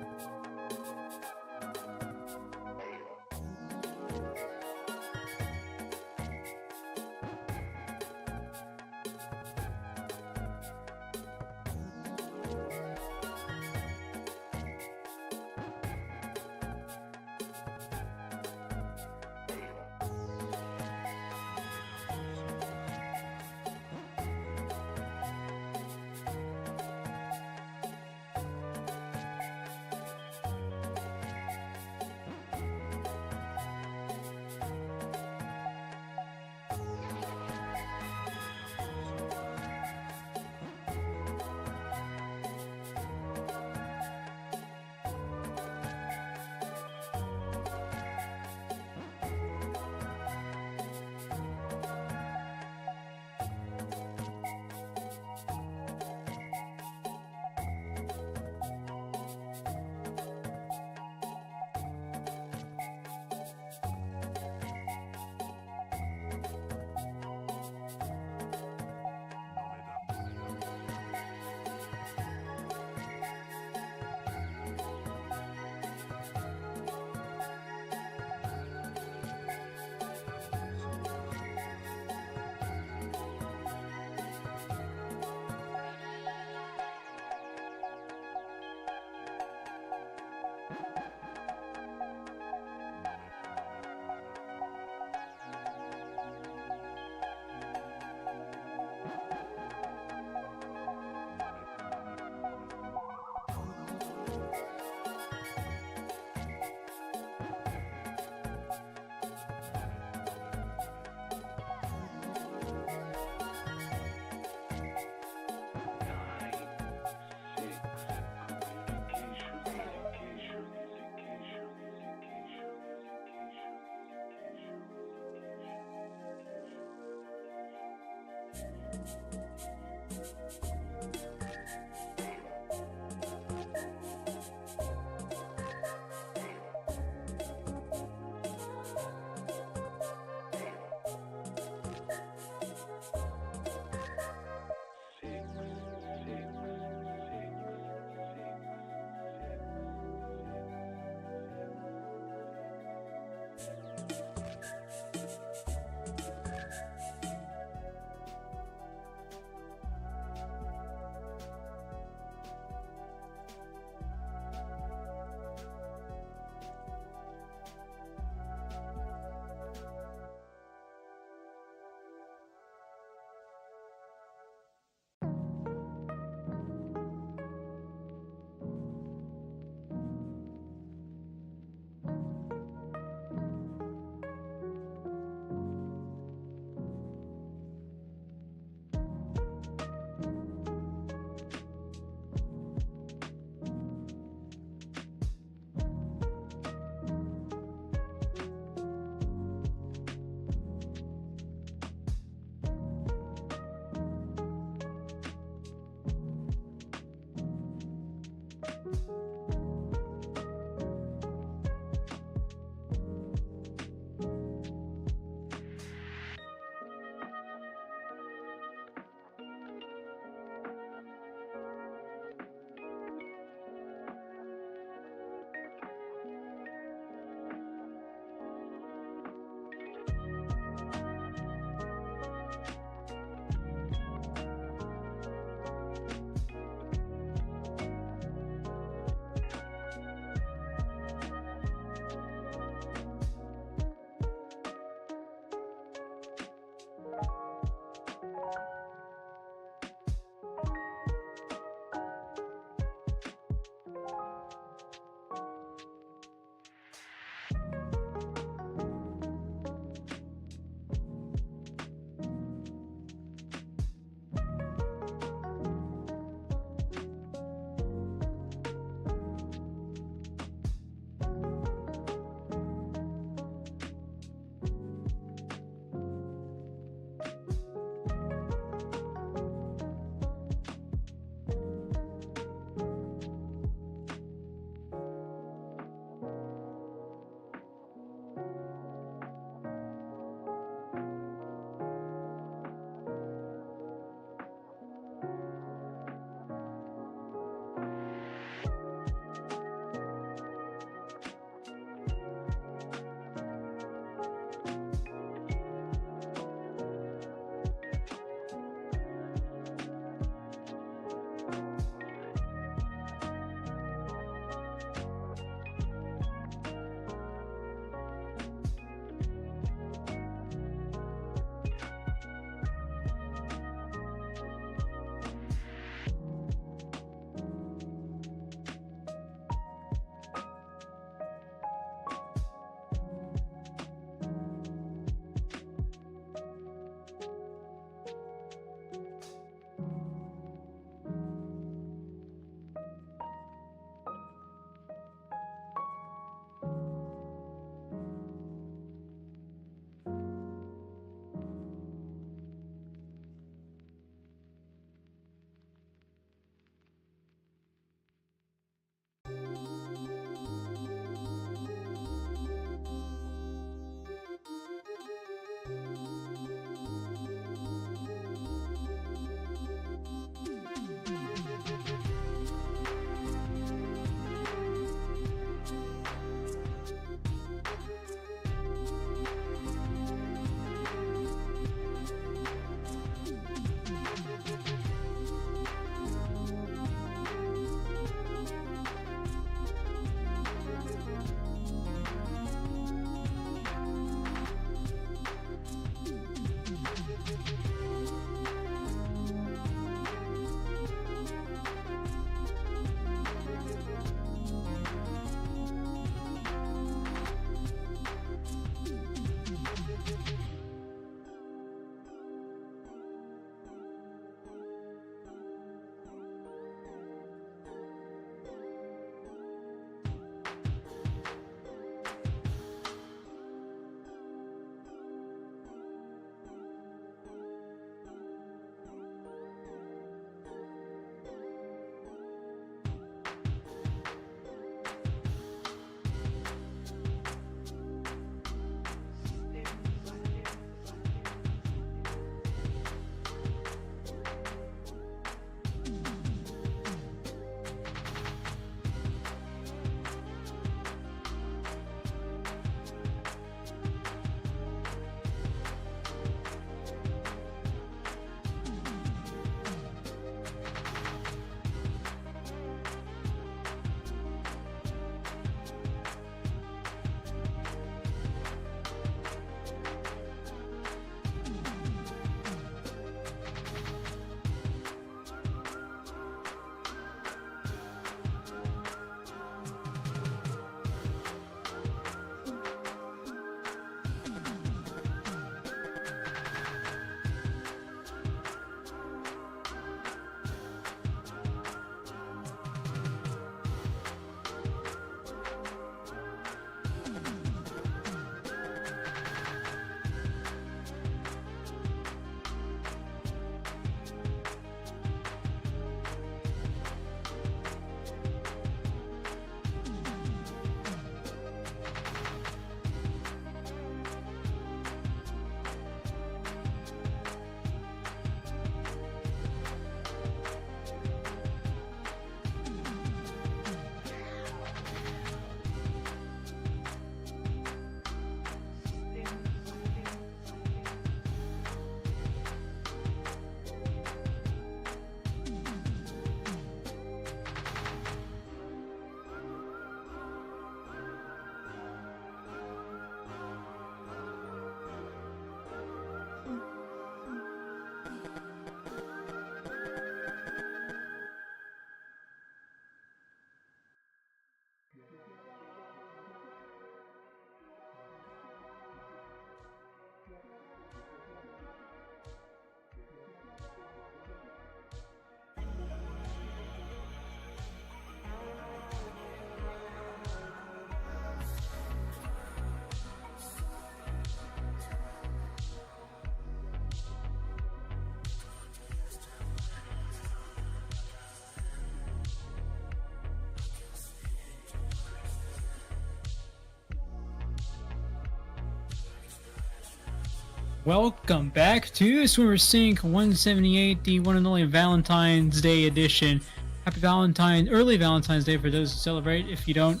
Welcome back to Swimmer Sync 178, the one and only Valentine's Day edition. Happy early Valentine's Day for those who celebrate. If you don't,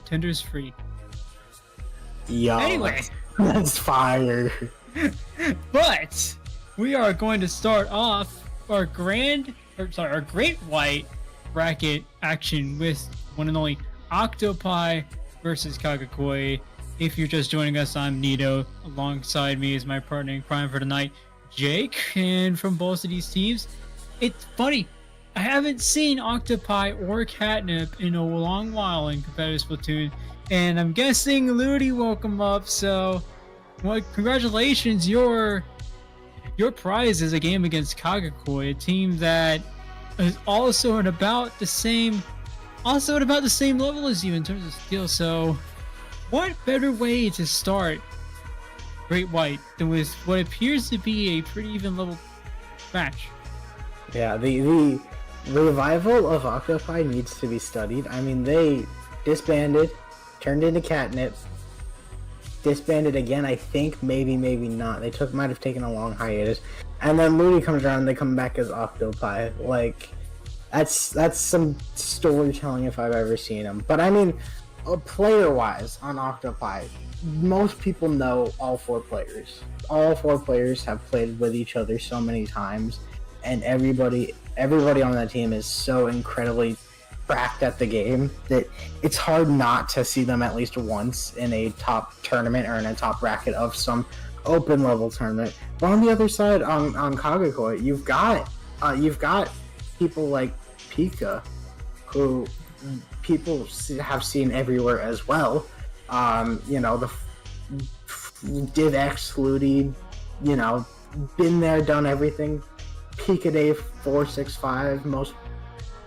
Tinder's free. Yo, Anyway, that's fire. but we are going to start off our great white bracket action with one and only Octo𝝅 versus Kagekoi. If you're just joining us, I'm Nito. Alongside me is my partner in crime for tonight, Jake. And from both of these teams, it's funny. I haven't seen Octo𝝅 or Catnip in a long while in competitive Splatoon, and I'm guessing Ludi woke him up. So, well, congratulations! Your prize is a game against Kagekoi, a team that is also at about the same level as you in terms of skill. So, what better way to start Great White than with what appears to be a pretty even level match? Yeah, the revival of Octo𝝅 needs to be studied. I mean, they disbanded, turned into Catnip, disbanded again. I think maybe not. They might have taken a long hiatus, and then Ludi comes around and they come back as Octo𝝅. Like, that's some storytelling if I've ever seen them. But I mean, player-wise on Octo𝝅, most people know all four players. All four players have played with each other so many times, and everybody on that team is so incredibly cracked at the game that it's hard not to see them at least once in a top tournament or in a top bracket of some open level tournament. But on the other side, on Kagekoi, you've got people like Pika, who people have seen everywhere as well. You know, the DivX, Ludi, you know, been there, done everything. Pika Day 465, most,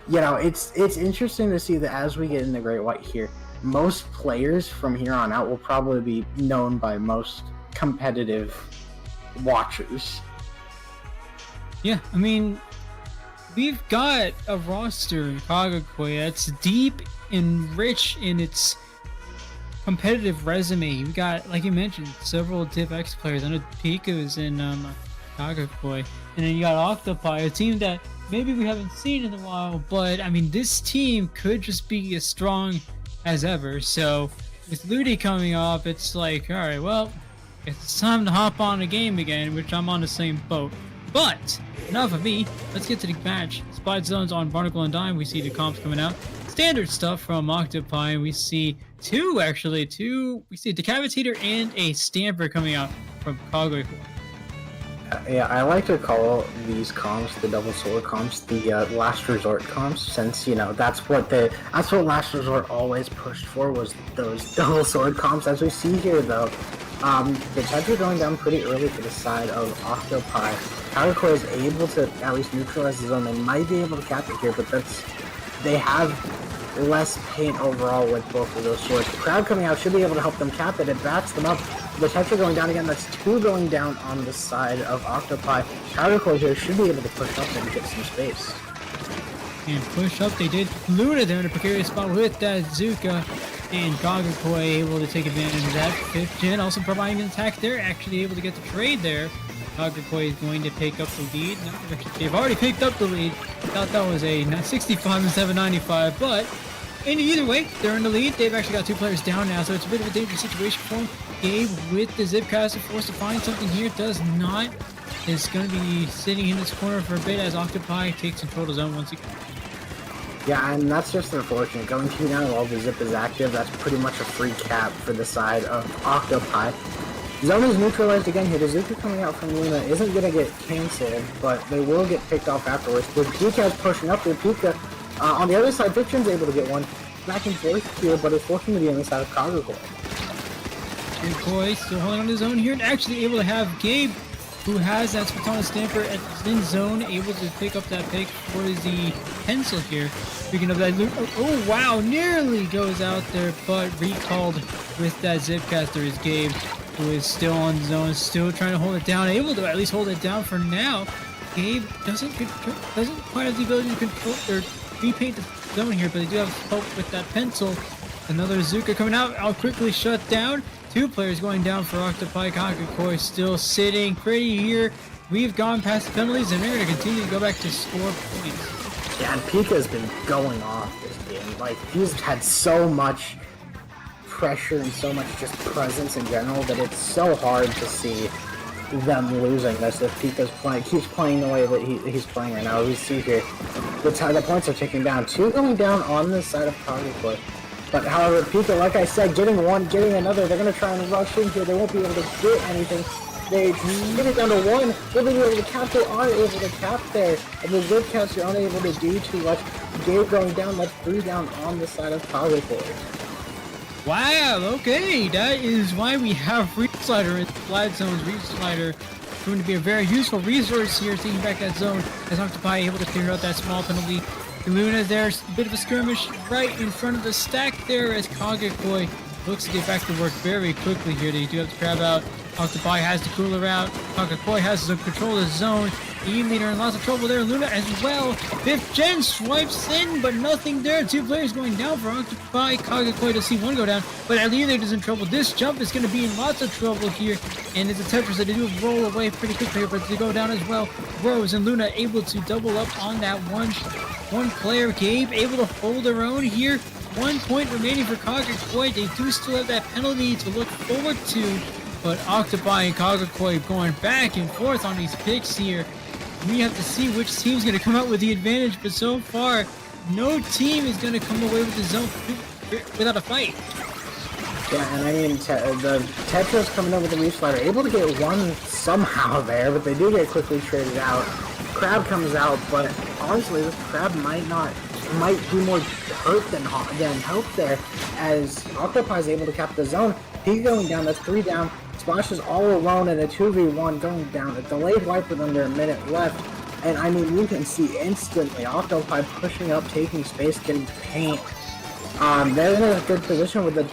you know, it's interesting to see that as we get into Great White here, most players from here on out will probably be known by most competitive watchers. Yeah, I mean, we've got a roster in Kagekoi that's deep and rich in its competitive resume. You've got, like you mentioned, several DivX players. I know Pika is in Kagekoi. And then you got Octo𝝅, a team that maybe we haven't seen in a while, but I mean, this team could just be as strong as ever. So with Ludi coming up, it's like, all right, well, it's time to hop on a game again, which I'm on the same boat. But enough of me. Let's get to the match. Spot zones on Barnacle and Dime. We see the comps coming out. Standard stuff from Octo𝝅. We see two. We see a Decapitator and a Stamper coming out from Kagekoi. Yeah, I like to call these comps, the double sword comps, the last resort comps, since, you know, that's what last resort always pushed for, was those double sword comps. As we see here, though, the Tetra going down pretty early to the side of Octo𝝅. Kagekoi is able to at least neutralize the zone. They might be able to cap it here, but they have less paint overall with both of those swords. The crowd coming out should be able to help them cap it. It backs them up. The Tetra going down again. That's two going down on the side of Octo𝝅. Kagekoi here should be able to push up and get some space. And push up they did. Luna there in a precarious spot with that Zuka. And Kagekoi able to take advantage of that. 5th gen also providing an attack. They're actually able to get the trade there. Kagekoi is going to pick up the lead. They've already picked up the lead. Thought that was a 65 and 795, but in either way, they're in the lead. They've actually got two players down now, so it's a bit of a dangerous situation for them. Gabe with the Zipcaster forced to find something here. Does not. Is going to be sitting in this corner for a bit as Octo𝝅 takes control of the zone once again. Yeah, and that's just unfortunate. Going 2 down while the Zip is active, that's pretty much a free cap for the side of Octo𝝅. Zone is neutralized again here. The Zuka coming out from Luna isn't going to get cancelled, but they will get picked off afterwards. With Pika is pushing up with Pika. On the other side, Viction's able to get one. Back and forth here, but it's fortunate to be on the side of Kagekoi. Kagekoi still holding on his own here and actually able to have Gabe, who has that Splatana Stamper at in zone, able to pick up that pick for the pencil here. Speaking of that, oh wow, nearly goes out there, but recalled with that Zipcaster is Gabe, who is still on zone, still trying to hold it down, able to at least hold it down for now. Gabe doesn't quite have the ability to control or repaint the zone here, but they do have help with that pencil. Another Zuka coming out. I'll quickly shut down. 2 players going down for Octo𝝅. Kagekoi still sitting pretty here. We've gone past the penalties, and we're going to continue to go back to score points. Yeah, and Pika's been going off this game. Like, he's had so much pressure and so much just presence in general that it's so hard to see them losing this if Pika's keeps playing the way that he's playing right now. We see here the points are ticking down. 2 going down on the side of Kagekoi. But however, Pika, like I said, getting one, getting another, they're going to try and rush in here. They won't be able to get anything. They get it down to 1. They'll be able to cap. They aren't able to cap there. And the Zip Cats are unable to do too much. Gabe going down, that's 3 down on the side of Kagekoi. Wow, okay, that is why we have Reach Slider in Splat Zones. Reach Slider going to be a very useful resource here, taking back that zone as Octo𝝅 able to clear out that small penalty. Luna there's a bit of a skirmish right in front of the stack there as Kagekoi looks to get back to work very quickly here. They do have to grab out. Octo𝝅 has the cooler out. Kagekoi has the control of the zone. E-meter in lots of trouble there. Luna as well. 5th gen swipes in, but nothing there. 2 players going down for Octo𝝅. Kagekoi to see 1 go down, but E-meter is in trouble. This jump is going to be in lots of trouble here, and it's a Tetris that they do roll away pretty quickly here, but they go down as well. Rose and Luna able to double up on that one player. Gabe able to hold their own here. 1 point remaining for Kagekoi. They do still have that penalty to look forward to, but Octo𝝅 and Kagekoi going back and forth on these picks here. We have to see which team's going to come out with the advantage, but so far, no team is going to come away with the zone without a fight. Yeah, and I mean, the Tetris coming up with the Reach Slider, able to get 1 somehow there, but they do get quickly traded out. Crab comes out, but honestly, this Crab might do more hurt than help there, as Octo𝝅 is able to cap the zone. He's going down, that's 3 down. Splash is all alone in a 2v1 going down. A delayed wipe with under a minute left. And I mean, you can see instantly Octo𝝅 pushing up, taking space, getting paint. They're in a good position with the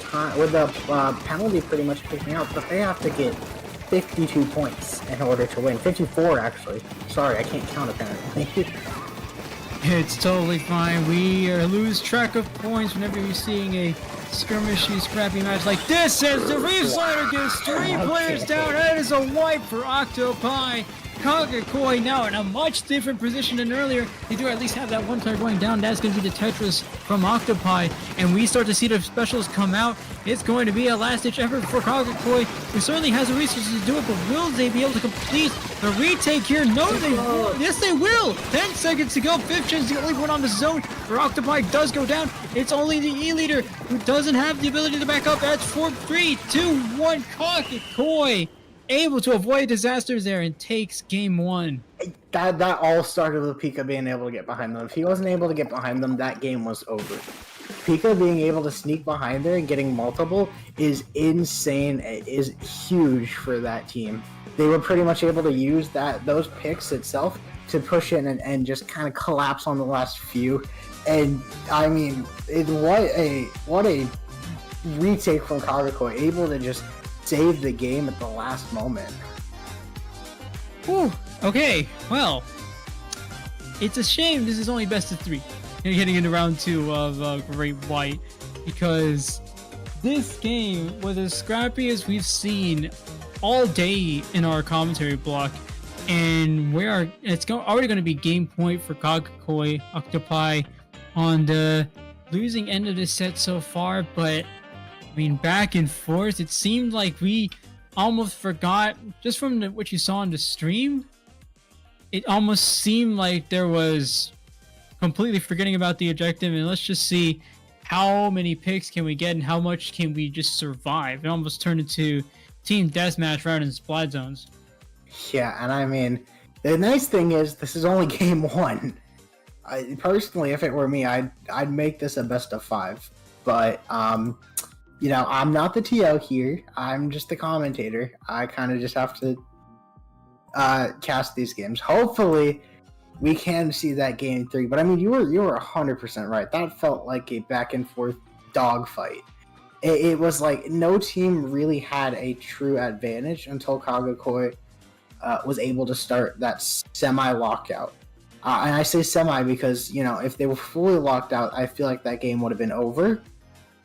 penalty pretty much picking out, but they have to get 52 points in order to win. 54 actually. Sorry, I can't count apparently. It's totally fine. We lose track of points whenever you're seeing a skirmishy, scrappy match like this, as the Reach Slider gets 3 players down. That is a wipe for Octo𝝅. Kagekoi now in a much different position than earlier. They do at least have that 1 player going down. That's going to be the Tetris from Octo𝝅. And we start to see the specials come out. It's going to be a last-ditch effort for Kagekoi, who certainly has the resources to do it, but will they be able to complete the retake here? No, they won't. Yes, they will. 10 seconds to go. 5th gen's the only one on the zone where Octo𝝅 does go down. It's only the E-leader who doesn't have the ability to back up. That's 4, 3, 2, 1. Kagekoi able to avoid disasters there and takes game 1. That all started with Pika being able to get behind them. If he wasn't able to get behind them, that game was over. Pika being able to sneak behind there and getting multiple is insane. It is huge for that team. They were pretty much able to use those picks itself to push in and just kind of collapse on the last few. And I mean, what a retake from Kagekoi, able to just save the game at the last moment. Whew. Okay, well, it's a shame this is only best of 3. You're getting into round 2 of Great White, because this game was as scrappy as we've seen all day in our commentary block, and it's already going to be game point for Kagekoi, Octo𝝅 on the losing end of this set so far. But I mean, back and forth, it seemed like we almost forgot, just from what you saw on the stream, it almost seemed like there was completely forgetting about the objective, and let's just see how many picks can we get and how much can we just survive. It almost turned into team deathmatch rather than Splat Zones. Yeah, and I mean, the nice thing is this is only game 1. Personally, if it were me, I'd make this a best of 5. But you know, I'm not the TO here. I'm just the commentator. I kind of just have to cast these games. Hopefully, we can see that game 3. But I mean, you were 100% right. That felt like a back and forth dogfight. It was like no team really had a true advantage until Kagekoi was able to start that semi-lockout. And I say semi because, you know, if they were fully locked out, I feel like that game would have been over.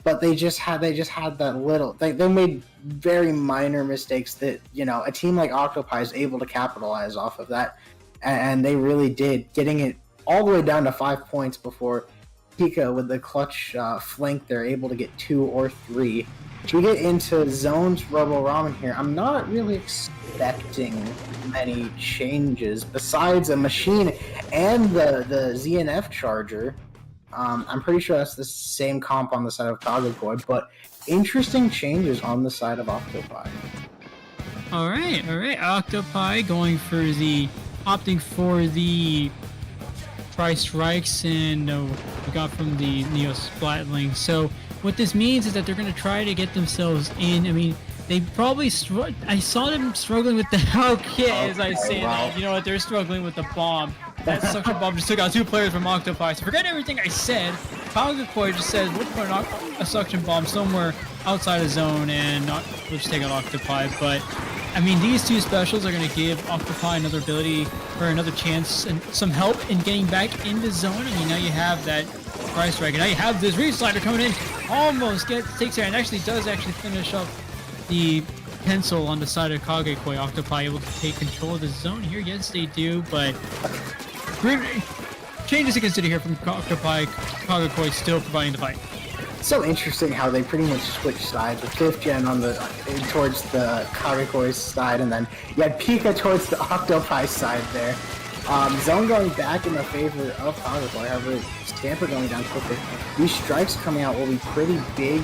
but they just had that little. They made very minor mistakes that a team like Octo𝝅 is able to capitalize off of that, and they really did, getting it all the way down to 5 points before Pika with the clutch flank. They're able to get 2 or 3. We get into Zone's Robo Ramen here. I'm not really expecting many changes besides a machine and the ZNF charger. I'm pretty sure that's the same comp on the side of Kagekoi, but interesting changes on the side of Octo𝝅. All right. Octo𝝅 opting for the Tri Strikes, and we got from the Neo Splatling. So what this means is that they're going to try to get themselves in. I mean, they probably I saw them struggling with the as I say that. You know what? They're struggling with the bomb. That suction bomb just took out 2 players from Octo𝝅. So forget everything I said. Kagekoi just said, we'll put a suction bomb somewhere outside of zone, and we'll just take out Octo𝝅. But I mean, these 2 specials are going to give Octo𝝅 another ability or another chance and some help in getting back into zone. I mean, now you have that price strike, and now you have this reef slider coming in. Almost takes care, and does finish up the pencil on the side of Kagekoi. Octo𝝅 able to take control of the zone here. Yes, they do, but changes to consider here from Octo𝝅. Kagekoi still providing the fight. So interesting how they pretty much switched sides with 5th gen towards the Kagekoi's side, and then you had Pika towards the Octo𝝅 side there. Zone going back in the favor of Kagekoi, however, Stamper going down quickly. These strikes coming out will be pretty big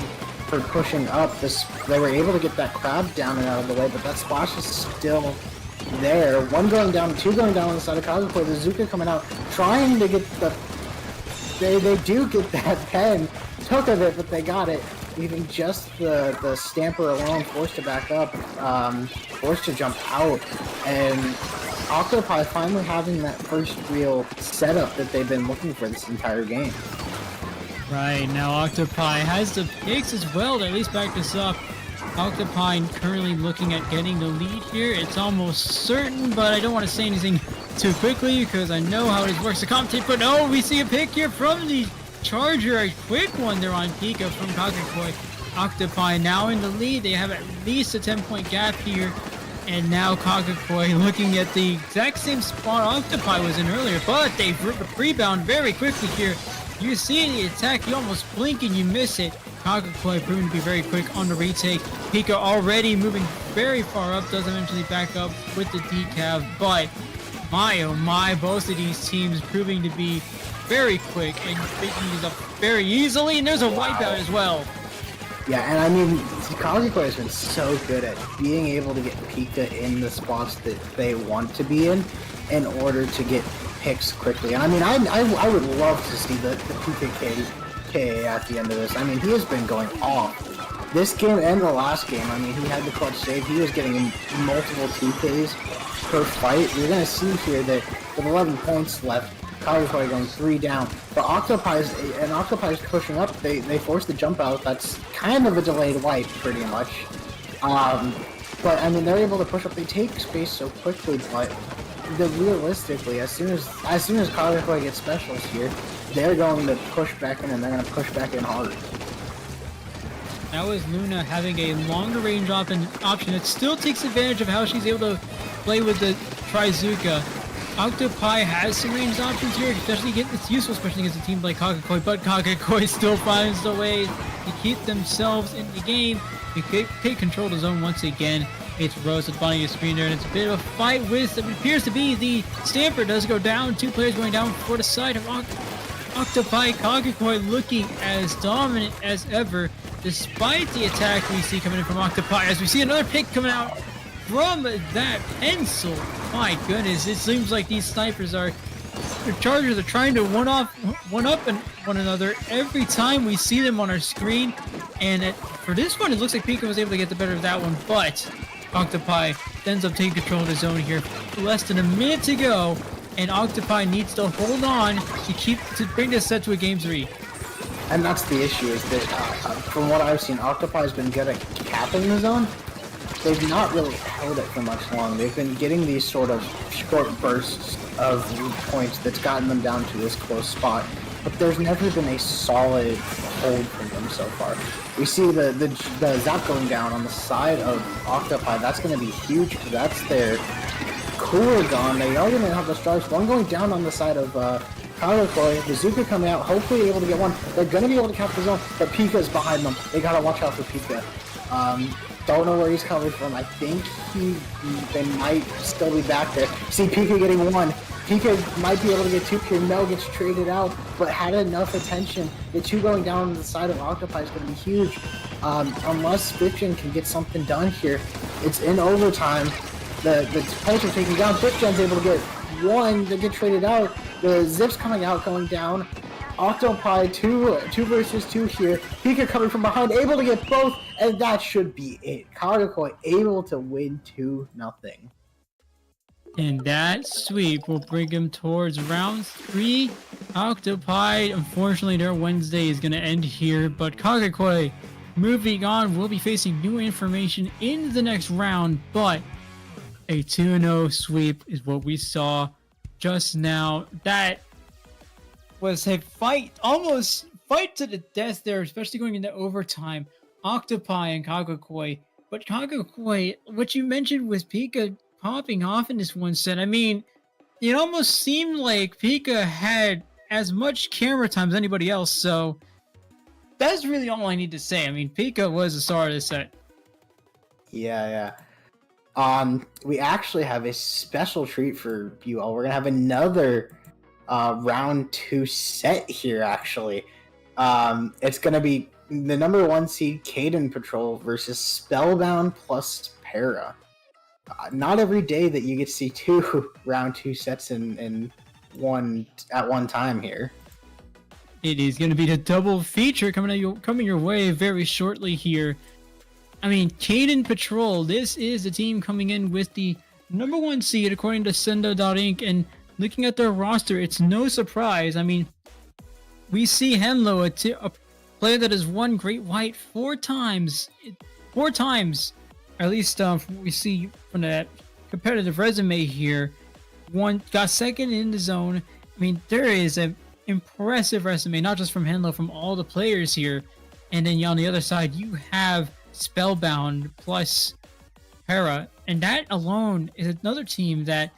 for pushing up. They were able to get that crab down and out of the way, but that splash is still there. 1 going down, 2 going down on the side of Kagekoi. The Zuka coming out, trying to get the... They do get that pen. Took of it, but they got it. Leaving just the Stamper alone, forced to back up, forced to jump out, and Octo𝝅 finally having that first real setup that they've been looking for this entire game. Right, now Octo𝝅 has the picks as well to at least back this up. Octo𝝅 currently looking at getting the lead here. It's almost certain, but I don't want to say anything too quickly because I know how it works. The commentator, but no, we see a pick here from the Charger, a quick one there on Pika from Kagekoi. Octo𝝅 now in the lead. They have at least a 10-point gap here. And now Kagekoi looking at the exact same spot Octo𝝅 was in earlier, but they rebound very quickly here. You see the attack, you almost blink and you miss it. Kagekoi proving to be very quick on the retake. Pika already moving very far up, does eventually back up with the decav, but my oh my, both of these teams proving to be very quick and picking these up very easily, and there's a wipeout as well. Yeah, and I mean, Kagekoi has been so good at being able to get Pika in the spots that they want to be in order to get picks quickly. And I mean, I would love to see the Pika KA at the end of this. I mean, he has been going off. This game and the last game, I mean, he had the clutch save. He was getting multiple TKs per fight. You're going to see here that with 11 points left, Kagekoi going 3 down. But Octo𝝅 is pushing up. They force the jump out. That's kind of a delayed wipe, pretty much. But I mean, they're able to push up. They take space so quickly, but realistically, as soon as Kagekoi gets specials here, they're going to push back in, and they're going to push back in hard. Now is Luna having a longer range option that still takes advantage of how she's able to play with the Trizuka. Octo𝝅 has some ranged options here, it's useful especially against a team like Kagekoi, but Kagekoi still finds a way to keep themselves in the game. They take control of the zone once again. It's Rose at the bottom of your screen there, and it's a bit of a fight with, it appears to be the Stamper does go down. 2 players going down for the side of Octo𝝅. Kagekoi looking as dominant as ever, despite the attack we see coming in from Octo𝝅, as we see another pick coming out from that pencil. My goodness, it seems like these snipers the Chargers are trying to one-up one another every time we see them on our screen. And for this one, it looks like Pika was able to get the better of that one, but Octo𝝅 ends up taking control of the zone here. Less than a minute to go, and Octo𝝅 needs to hold on to bring this set to a game 3. And that's the issue, is that from what I've seen, Octo𝝅 has been good at capping the zone. They've not really held it for much long. They've been getting these sort of short bursts of points that's gotten them down to this close spot. but there's never been a solid hold from them so far. We see the zap going down on the side of Octo𝝅. That's going to be huge because that's their cooler gone. They are going to have the strikes. One going down on the side of Kagekoi. Bazooka coming out, hopefully able to get one. They're going to be able to cap the zone, but Pika's behind them. They got to watch out for Pika. Don't know where he's coming from. I think they might still be back there. See Pika getting one. Pika might be able to get two here. No, gets traded out, but had enough attention. The two going down on the side of Octo𝝅 is going to be huge. Unless Fiction can get something done here. It's in overtime. The players are taking down. Fiction's able to get one. They get traded out. The Zips coming out, going down. Octo𝝅, two versus two here. Pika coming from behind, able to get both, and that should be it. Kagekoi able to win 2-0. And that sweep will bring him towards round 3. Octo𝝅, unfortunately, their Wednesday is going to end here, but Kagekoi, moving on, will be facing new information in the next round, but a 2-0 sweep is what we saw just now. That was a fight, almost fight to the death there, especially going into overtime. Octo𝝅 and Kagekoi, but Kagekoi, what you mentioned with Pika popping off in this one set, I mean, it almost seemed like Pika had as much camera time as anybody else, so that's really all I need to say. I mean, Pika was the star of this set. Yeah. We actually have a special treat for you all. We're gonna have another round 2 set here, actually. It's gonna be the number 1 seed Caden Patrol versus Spellbound plus Para. Not every day that you get to see 2 round 2 sets in one at one time here. It is going to be the double feature coming your way very shortly here. I mean, Caden Patrol, this is the team coming in with the number 1 seed according to Sendo.Inc. And looking at their roster, it's no surprise. I mean, we see henlo, a player that has won Great White 4 times. 4 times. At least we see from that competitive resume here. Got second in the zone. I mean, there is an impressive resume, not just from henlo, from all the players here. And then on the other side, you have Spellbound plus Para. And that alone is another team that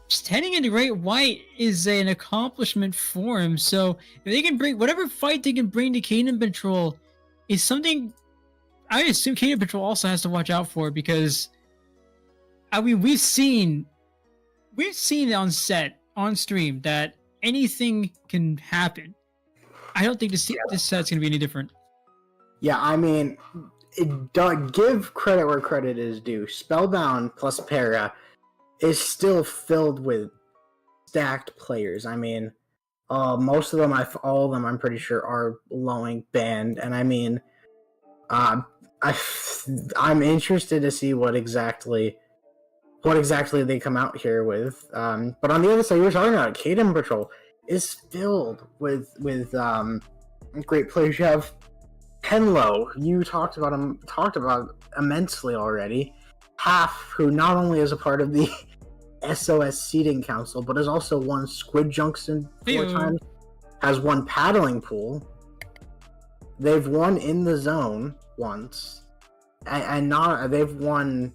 just heading into Great White is an accomplishment for him. So if they can bring whatever fight they can bring to Caden Patrol is something I assume Caden Patrol also has to watch out for, because I mean we've seen on set, on stream, that anything can happen. I don't think this set's gonna be any different. Yeah, I mean, give credit where credit is due. Spellbound plus Para is still filled with stacked players. I mean, most of them, all of them, I'm pretty sure are Lowing banned, and I mean, I'm interested to see what exactly they come out here with. But on the other side, you were talking about Caden Patrol is filled with great players. You have henlo, you talked about immensely already. Half, who not only is a part of the SOS seeding council, but has also won Squid Junction 4 times, has won paddling pool. They've won in the zone once, and they've won.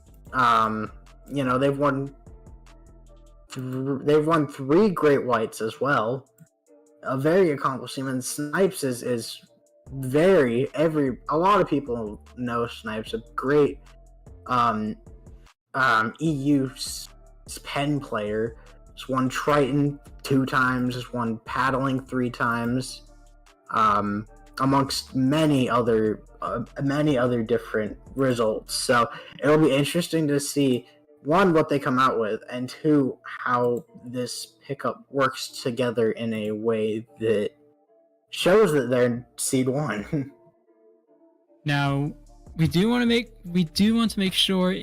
They've won 3 Great Whites as well. A very accomplished team, and Snipes is very a lot of people know Snipes, a great EU pen player. Has won Triton 2 times, has won paddling 3 times, amongst many other different results. So it'll be interesting to see, 1, what they come out with, and 2, how this pickup works together in a way that shows that they're seed 1. Now, we do want to make sure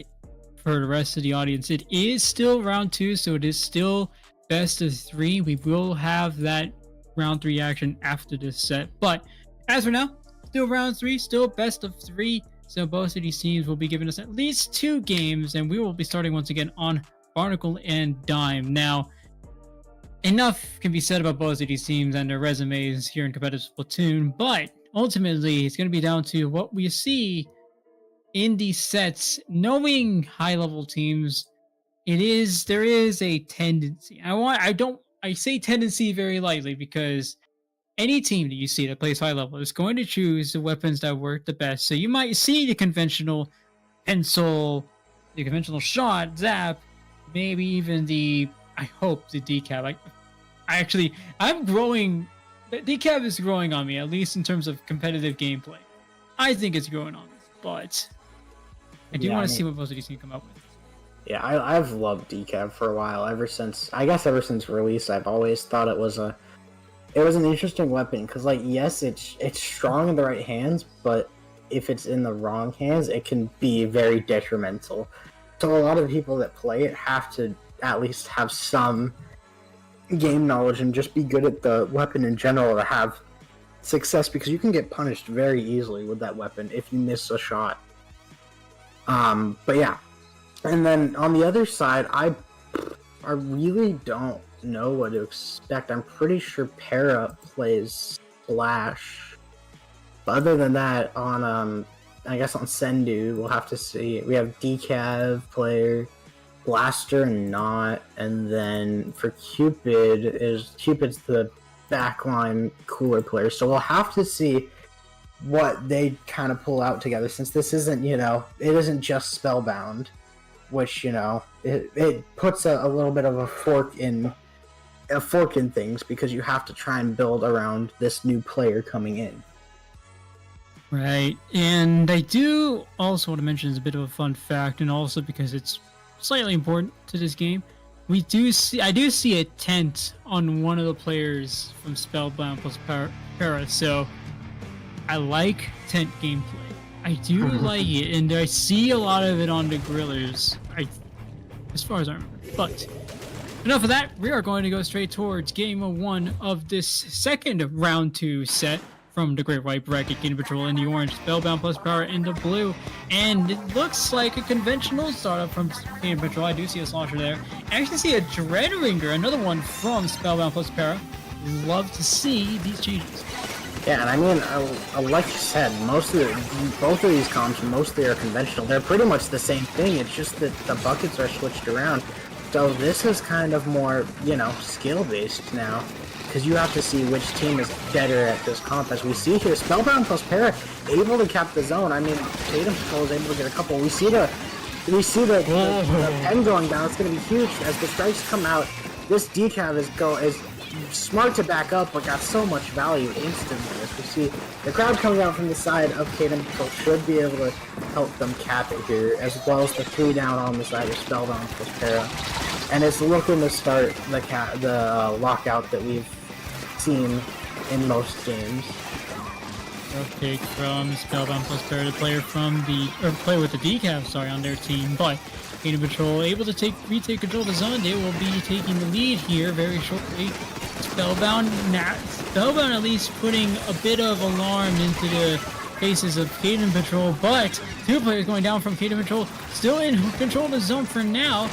for the rest of the audience, it is still round 2, so it is still best of 3. We will have that round 3 action after this set, but as for now, still round 3, still best of 3. So both of these teams will be giving us at least 2 games, and we will be starting once again on Barnacle and Dime. Now, enough can be said about both of these teams and their resumes here in competitive Splatoon, but ultimately it's going to be down to what we see in these sets. Knowing high-level teams, there is a tendency. I say tendency very lightly because any team that you see that plays high level is going to choose the weapons that work the best. So you might see the conventional pencil, the conventional shot, zap, maybe even I hope the decap. I'm growing. The decap is growing on me, at least in terms of competitive gameplay. I think it's growing on me, but I do want to see what both of these can come up with. Yeah, I've loved decap for a while. Ever since release, I've always thought it was an interesting weapon because, like, yes, it's strong in the right hands, but if it's in the wrong hands, it can be very detrimental. So a lot of people that play it have to at least have some game knowledge and just be good at the weapon in general to have success, because you can get punished very easily with that weapon if you miss a shot. But yeah, and then on the other side, I really don't know what to expect. I'm pretty sure Para plays Splash. But other than that, on I guess on Sendu, we'll have to see. We have Decav player, Blaster not, and then for Cupid's the backline cooler player. So we'll have to see what they kind of pull out together, since this isn't, it isn't just Spellbound, which, it puts a little bit of a fork in things, because you have to try and build around this new player coming in. Right, and I do also want to mention, as a bit of a fun fact, and also because it's slightly important to this game, I do see a tent on one of the players from Spellbound Para, so I like tent gameplay. I do like it, and I see a lot of it on the grillers, as far as I remember. But enough of that, we are going to go straight towards game 1 of this second round 2 set from the Great White Bracket. Caden Patrol in the orange, Spellbound Para in the blue, and it looks like a conventional startup from Caden Patrol. I do see a Slosher there. I actually see a Dreadringer, another one from Spellbound Para. Love to see these changes. Yeah, and I mean, like you said, both of these comps mostly are conventional. They're pretty much the same thing. It's just that the buckets are switched around. So this is kind of more, skill-based now, because you have to see which team is better at this comp. As we see here, Spellbound Para able to cap the zone. I mean, Caden Patrol is able to get a couple. We see the pen going down. It's going to be huge as the strikes come out. This decav is smart to back up, but got so much value instantly. As we see the crowd coming out from the side of Caden Patrol should be able to help them cap it here, as well as the 3 down on the side of Spellbound Para. And it's looking to start the lockout that we've seen in most games. Pick from Spellbound Para, the player player with the decav, on their team, but Caden Patrol able to retake control of the zone. They will be taking the lead here very shortly. Spellbound at least putting a bit of alarm into the faces of Caden Patrol, but 2 players going down from Caden Patrol, still in control of the zone for now.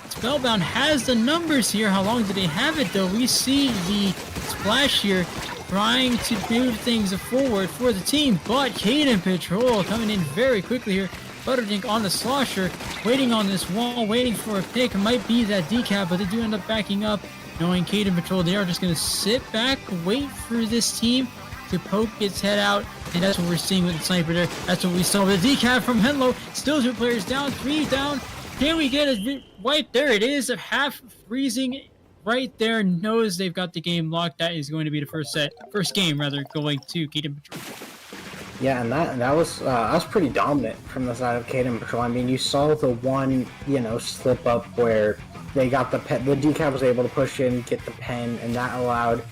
Spellbound has the numbers here. How long do they have it, though? We see the Splash here trying to move things forward for the team, but Caden Patrol coming in very quickly here. Butterdink on the Slosher, waiting on this wall, waiting for a pick. It might be that decap, but they do end up backing up. Knowing Caden Patrol, they are just going to sit back, wait for this team to poke its head out, and that's what we're seeing with the sniper there. That's what we saw with the decap from henlo. Still 2 players down, 3 down. Can we get a wipe? There it is, a half freezing right there. Knows they've got the game locked. That is going to be the first game going to Caden Patrol. Yeah, and that was pretty dominant from the side of Caden Patrol. I mean, you saw the one, slip up where they got the pen. The decap was able to push in, get the pen, and that allowed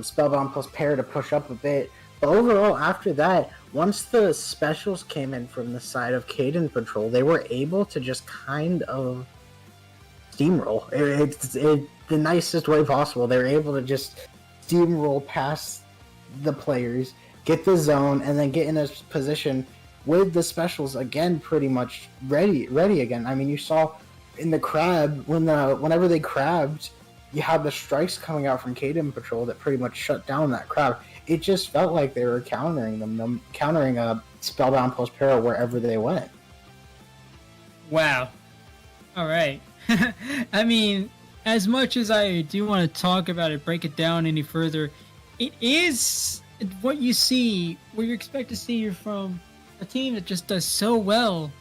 Spellbound Para to push up a bit. But overall, after that, once the specials came in from the side of Caden Patrol, they were able to just kind of steamroll. It's the nicest way possible. They were able to just steamroll past the players, get the zone, and then get in a position with the specials again, pretty much ready again. I mean, you saw in the crab whenever they crabbed, you had the strikes coming out from Caden Patrol that pretty much shut down that crowd. It just felt like they were countering a Spellbound plus Para wherever they went. Wow. All right. I mean, as much as I do want to talk about it, break it down any further, it is what you see, what you expect to see from a team that just does so well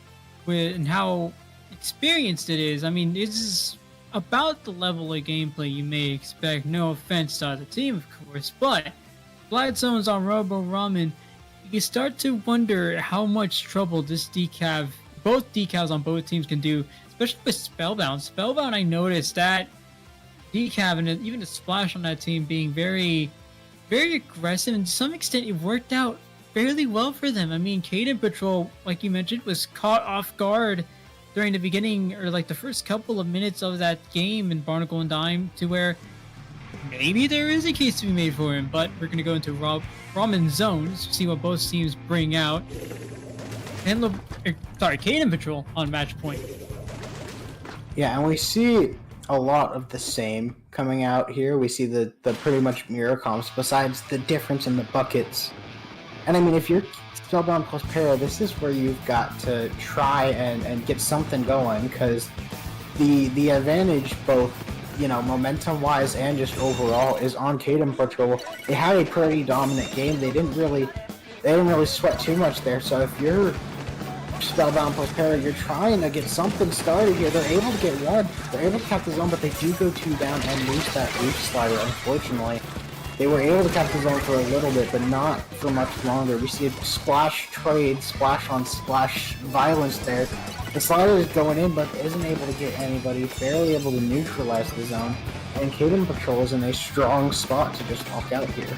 with and how experienced it is. I mean, it's about the level of gameplay you may expect. No offense to the team, of course, but Flat Zones on Robo Ramen, you start to wonder how much trouble this decav, both decals on both teams can do, especially with Spellbound. Spellbound, I noticed that decav and even the splash on that team being very, very aggressive, and to some extent it worked out fairly well for them. I mean, Caden Patrol, like you mentioned, was caught off guard during the beginning, or like the first couple of minutes of that game in Barnacle and Dime, to where maybe there is a case to be made for him, but we're going to go into Ramen Zones to see what both teams bring out. And Caden Patrol on match point. Yeah, and we see a lot of the same coming out here. We see the pretty much mirror comps, besides the difference in the buckets. And I mean, if you're Spellbound plus Para, this is where you've got to try and get something going, because the advantage, both, you know, momentum wise and just overall, is on Caden Patrol. They had a pretty dominant game. They didn't really sweat too much there. So if you're Spellbound plus Para, you're trying to get something started here. They're able to get one. They're able to cap the zone, but they do go 2 down and lose that reach slider, unfortunately. They were able to cap the zone for a little bit, but not for much longer. We see a splash trade, splash on splash violence there. The slider is going in, but isn't able to get anybody, barely able to neutralize the zone. And Caden Patrol is in a strong spot to just walk out here.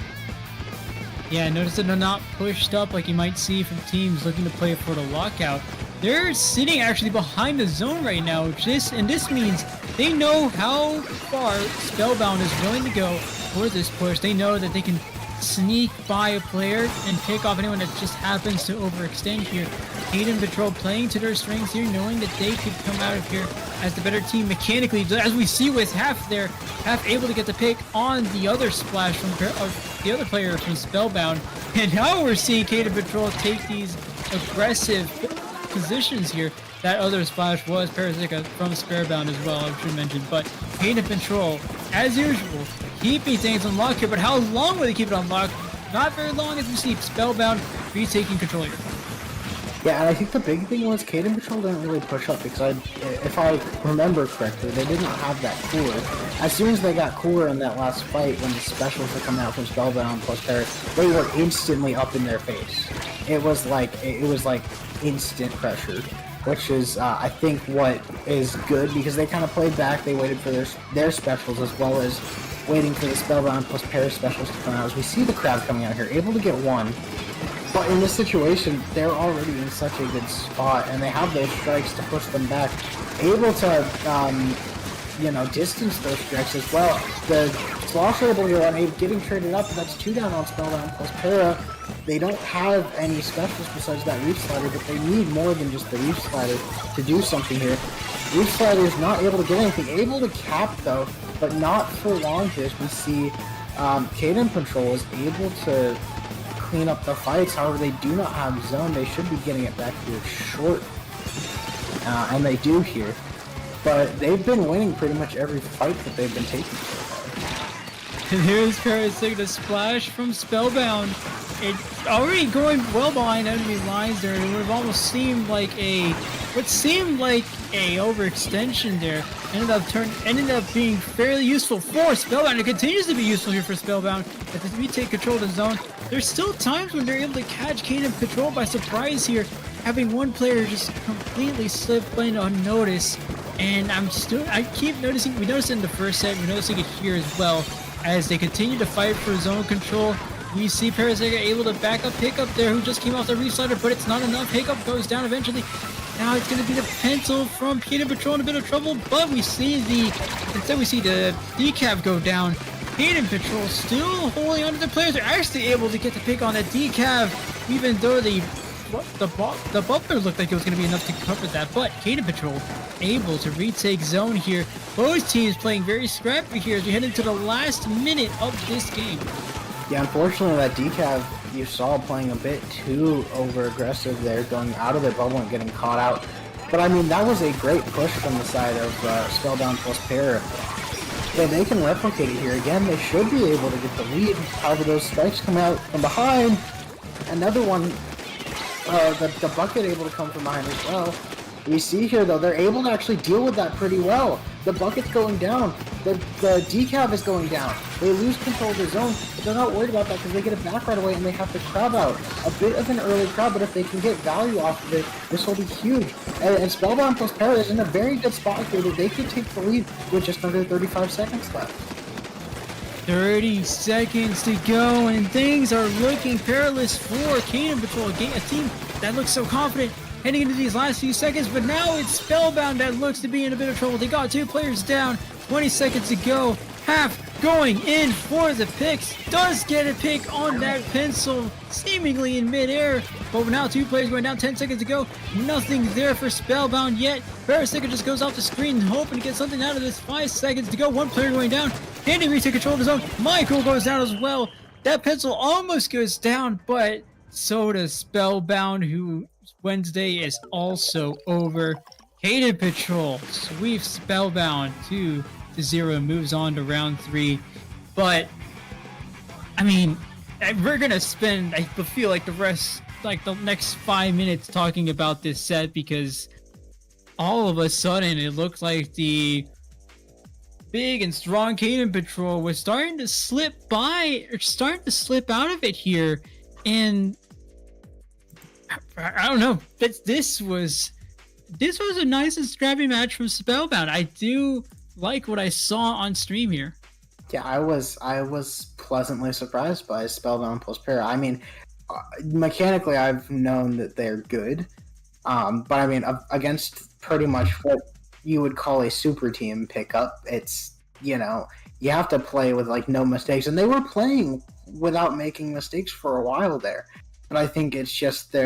Yeah, notice that they're not pushed up like you might see from teams looking to play for the lockout. They're sitting actually behind the zone right now, this means they know how far Spellbound is willing to go for this push. They know that they can sneak by a player and pick off anyone that just happens to overextend here. Caden Patrol playing to their strengths here, knowing that they could come out of here as the better team mechanically, as we see with half able to get the pick on the other splash from the other player from Spellbound. And now we're seeing Caden Patrol take these aggressive positions here. That other splash was Parasitica from Spellbound as well, I should mention. But Caden Patrol, as usual, keeping things on lock here. But how long will they keep it on lock? Not very long, as we see Spellbound retaking control here. Yeah, and I think the big thing was Caden Patrol didn't really push up, because if I remember correctly, they did not have that cooler. As soon as they got cooler in that last fight, when the specials were coming out from Spellbound plus Para, they were instantly up in their face. It was like instant pressure, which is I think what is good, because they kind of played back. They waited for their specials, as well as waiting for the Spellbound plus Para specials to come out. As we see the crowd coming out here, able to get one. But in this situation, they're already in such a good spot, and they have those strikes to push them back. Able to, distance those strikes as well. The Slosh are able to go on, getting traded up, but that's 2 down on Spellbound plus Para. They don't have any specials besides that reach slider, but they need more than just the reach slider to do something here. Reach slider is not able to get anything. Able to cap, though, but not for long here. As we see, Caden Patrol is able to clean up the fights. However, they do not have zone. They should be getting it back here short, and they do here. But they've been winning pretty much every fight that they've been taking so far. And here's Parasitic, the splash from Spellbound. It's already going well behind enemy lines there. It would have almost seemed like what seemed like a overextension there. Ended up being fairly useful for Spellbound. It continues to be useful here for Spellbound. As we take control of the zone, there's still times when they're able to catch Caden Patrol by surprise here, having one player just completely slip in unnoticed. And I keep noticing, we noticed it in the first set, we're noticing it here as well, as they continue to fight for zone control. We see Parasega able to back up Hiccup there, who just came off the reef slider, but it's not enough. Hiccup goes down eventually. Now it's going to be the pencil from Caden Patrol in a bit of trouble, but instead we see the decaf go down. Caden Patrol still holding onto the players. They're actually able to get the pick on that decaf, even though the the bumper looked like it was going to be enough to cover that, but Caden Patrol able to retake zone here. Both teams playing very scrappy here as we head into the last minute of this game. Yeah, unfortunately, that decav you saw playing a bit too over-aggressive there, going out of their bubble and getting caught out. But I mean, that was a great push from the side of Spellbound Para. Yeah, they can replicate it here again. They should be able to get the lead. However, those strikes come out from behind. Another one, the bucket able to come from behind as well. We see here, though, they're able to actually deal with that pretty well. The bucket's going down. The decav is going down. They lose control of the zone, but they're not worried about that because they get it back right away and they have to crowd out. A bit of an early crowd, but if they can get value off of it, this will be huge. And Spellbound Para is in a very good spot here that they could take the lead with just under 35 seconds left. 30 seconds to go, and things are looking perilous for Caden Patrol, a team that looks so confident heading into these last few seconds, but now it's Spellbound that looks to be in a bit of trouble. They got 2 players down, 20 seconds to go. Half going in for the picks. Does get a pick on that pencil, seemingly in midair, but now 2 players going down, 10 seconds to go. Nothing there for Spellbound yet. Parasecond just goes off the screen, hoping to get something out of this. 5 seconds to go. 1 player going down. Andy retake control of his own. Michael goes down as well. That pencil almost goes down, but so does Spellbound, who Wednesday is also over. Caden Patrol sweeps Spellbound 2-0, moves on to round 3. But I mean, we're gonna spend, I feel like, the next 5 minutes talking about this set, because all of a sudden it looked like the big and strong Caden Patrol was starting to slip out of it here, and I don't know. This was a nice and scrappy match from Spellbound. I do like what I saw on stream here. Yeah, I was pleasantly surprised by Spellbound Para. I mean, mechanically, I've known that they're good, but I mean, against pretty much what you would call a super team pickup, it's, you know, you have to play with like no mistakes, and they were playing without making mistakes for a while there. But I think it's just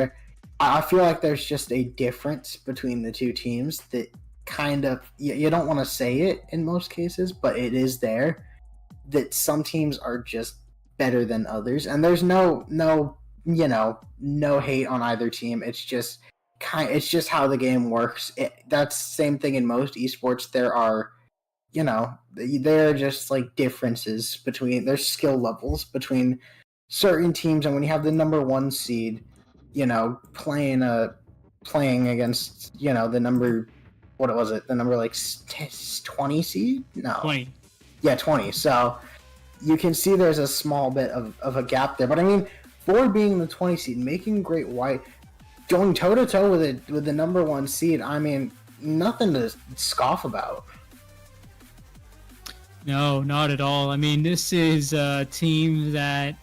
I feel like there's just a difference between the two teams that kind of, you don't want to say it in most cases, but it is there, that some teams are just better than others. And there's no hate on either team. It's just how the game works. That's the same thing in most esports. There are just like differences between, there's skill levels between certain teams, and when you have the number 1 seed, playing against, the number, what was it? The number like 20 seed? No. 20. Yeah, 20. So you can see there's a small bit of a gap there. But I mean, for being the 20 seed, making Great White, going toe-to-toe with the number 1 seed, I mean, nothing to scoff about. No, not at all. I mean, this is a team that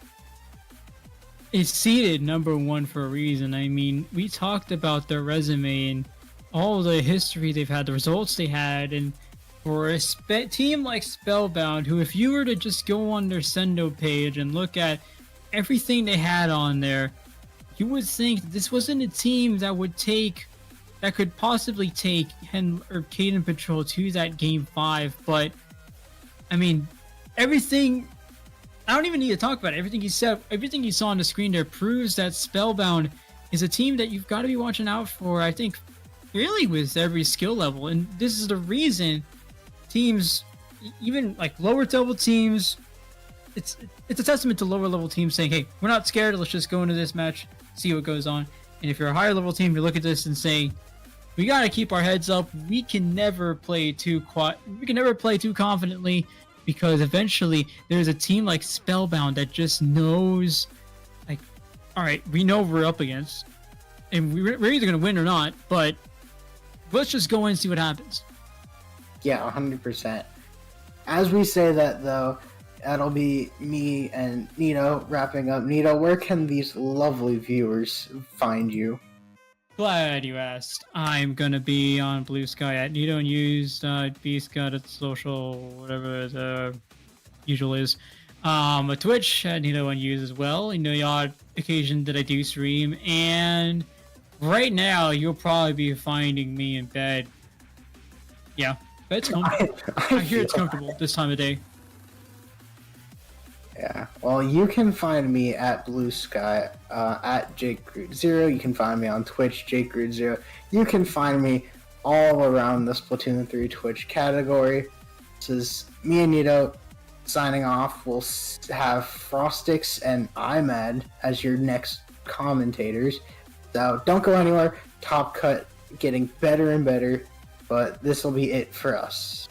is seeded number 1 for a reason. I mean, we talked about their resume and all the history they've had, the results they had, and for a team like Spellbound, who, if you were to just go on their Sendo page and look at everything they had on there, you would think this wasn't a team that could possibly take Caden Patrol to that game 5. But I mean, everything, I don't even need to talk about it. Everything you said, everything you saw on the screen there proves that Spellbound is a team that you've got to be watching out for, I think, really with every skill level. And this is the reason teams, even like lower level teams, it's a testament to lower level teams saying, hey, we're not scared, let's just go into this match, see what goes on. And if you're a higher level team, you look at this and say, we got to keep our heads up. We can never play too confidently, because eventually there's a team like Spellbound that just knows, like, all right, we know we're up against, and we're either going to win or not, but let's just go in and see what happens. Yeah, 100%. As we say that, though, that'll be me and Nito wrapping up. Nito, where can these lovely viewers find you? Glad you asked. I'm gonna be on Blue Sky at Nito and use BScott at social, whatever the usual is. Twitch, and on use as well. The odd occasion that I do stream, and right now you'll probably be finding me in bed. Yeah, bed's comfortable. I hear it's comfortable this time of day. Yeah. Well, you can find me at Blue Sky, at JakeRoot0. You can find me on Twitch, JakeRoot0. You can find me all around the Splatoon 3 Twitch category. This is me and Nito signing off. We'll have Frostix and IMAD as your next commentators. So don't go anywhere. Top Cut getting better and better, but this will be it for us.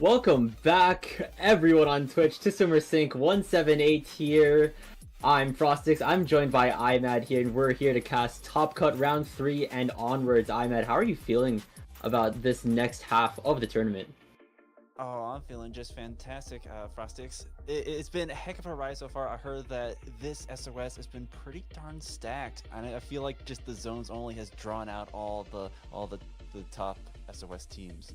Welcome back, everyone on Twitch, to SwimmerSync178 here. I'm Frostix, I'm joined by iMad here, and we're here to cast Top Cut Round 3 and onwards. iMad, how are you feeling about this next half of the tournament? Oh, I'm feeling just fantastic, Frostix. It's been a heck of a ride so far. I heard that this SOS has been pretty darn stacked, and I feel like just the zones only has drawn out all the top SOS teams.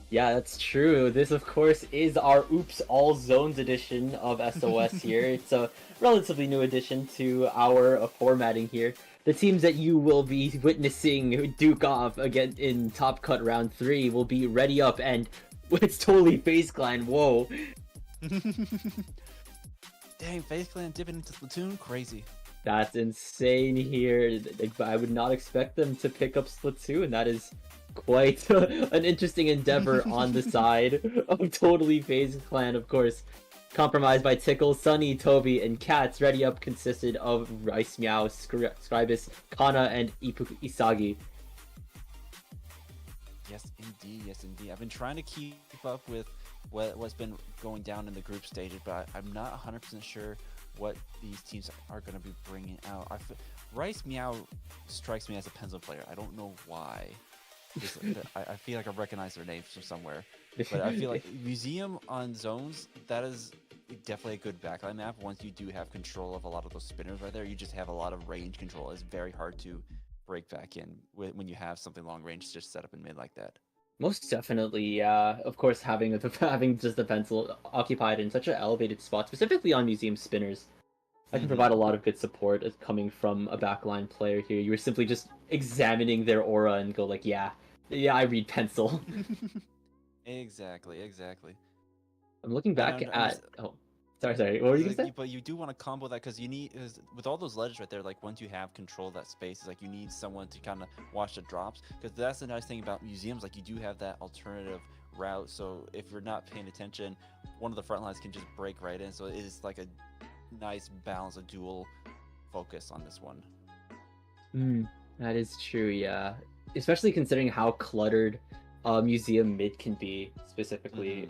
Yeah, that's true. This, of course, is our Oops All Zones edition of SOS here. It's a relatively new addition to our formatting here. The teams that you will be witnessing duke off again in Top Cut Round 3 will be Ready Up and it's totally FaZe Clan. Whoa. Dang, FaZe Clan dipping into Splatoon? Crazy. That's insane here. I would not expect them to pick up Splatoon. That is quite an interesting endeavor on the side of totally FaZe Clan, of course. Compromised by Tickle, Sunny, Toby, and Cats. Ready Up consisted of Rice Meow, Scribus, Kana, and Isagi. Yes, indeed. Yes, indeed. I've been trying to keep up with what's been going down in the group stages, but I'm not 100% sure what these teams are going to be bringing out. Rice Meow strikes me as a pencil player. I don't know why. I feel like I recognize their names from somewhere. But I feel like Museum on zones, that is definitely a good backline map. Once you do have control of a lot of those spinners right there, you just have a lot of range control. It's very hard to break back in when you have something long range just set up in mid like that. Most definitely, yeah. Of course, having just the pencil occupied in such an elevated spot, specifically on museum spinners, I can provide a lot of good support coming from a backline player here. You were simply just examining their aura and go like, yeah, I read pencil. Exactly. I'm looking back at... Oh, sorry. What were you going to say? But you do want to combo that because you need... with all those ledges right there, like once you have control of that space, it's like you need someone to kind of watch the drops. Because that's the nice thing about museums, like you do have that alternative route. So if you're not paying attention, one of the front lines can just break right in. So it is like a nice balance of dual focus on this one. That is true, yeah. Especially considering how cluttered museum mid can be, specifically.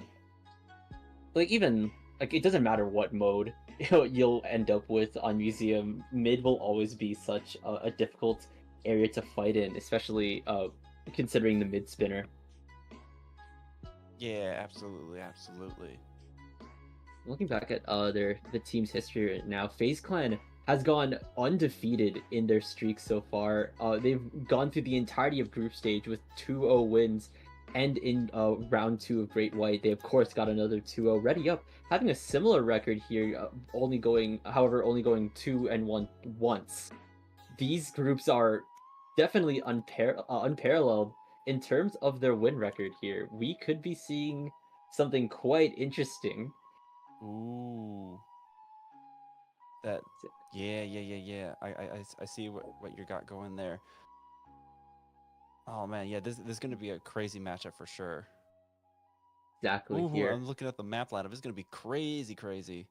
Like even like it doesn't matter what mode you'll end up with on museum, mid will always be such a difficult area to fight in, especially considering the mid spinner. Yeah, absolutely. Looking back at the team's history right now, FaZe Clan has gone undefeated in their streak so far. They've gone through the entirety of group stage with 2-0 wins, and in round 2 of Great White, they of course got another 2-0. Ready Up having a similar record here, only going 2-1 once. These groups are definitely unparalleled in terms of their win record here. We could be seeing something quite interesting. Ooh. That... Yeah. I see what you got going there. Oh man, yeah, this is gonna be a crazy matchup for sure. Exactly. Ooh, here. I'm looking at the map lineup. It's gonna be crazy.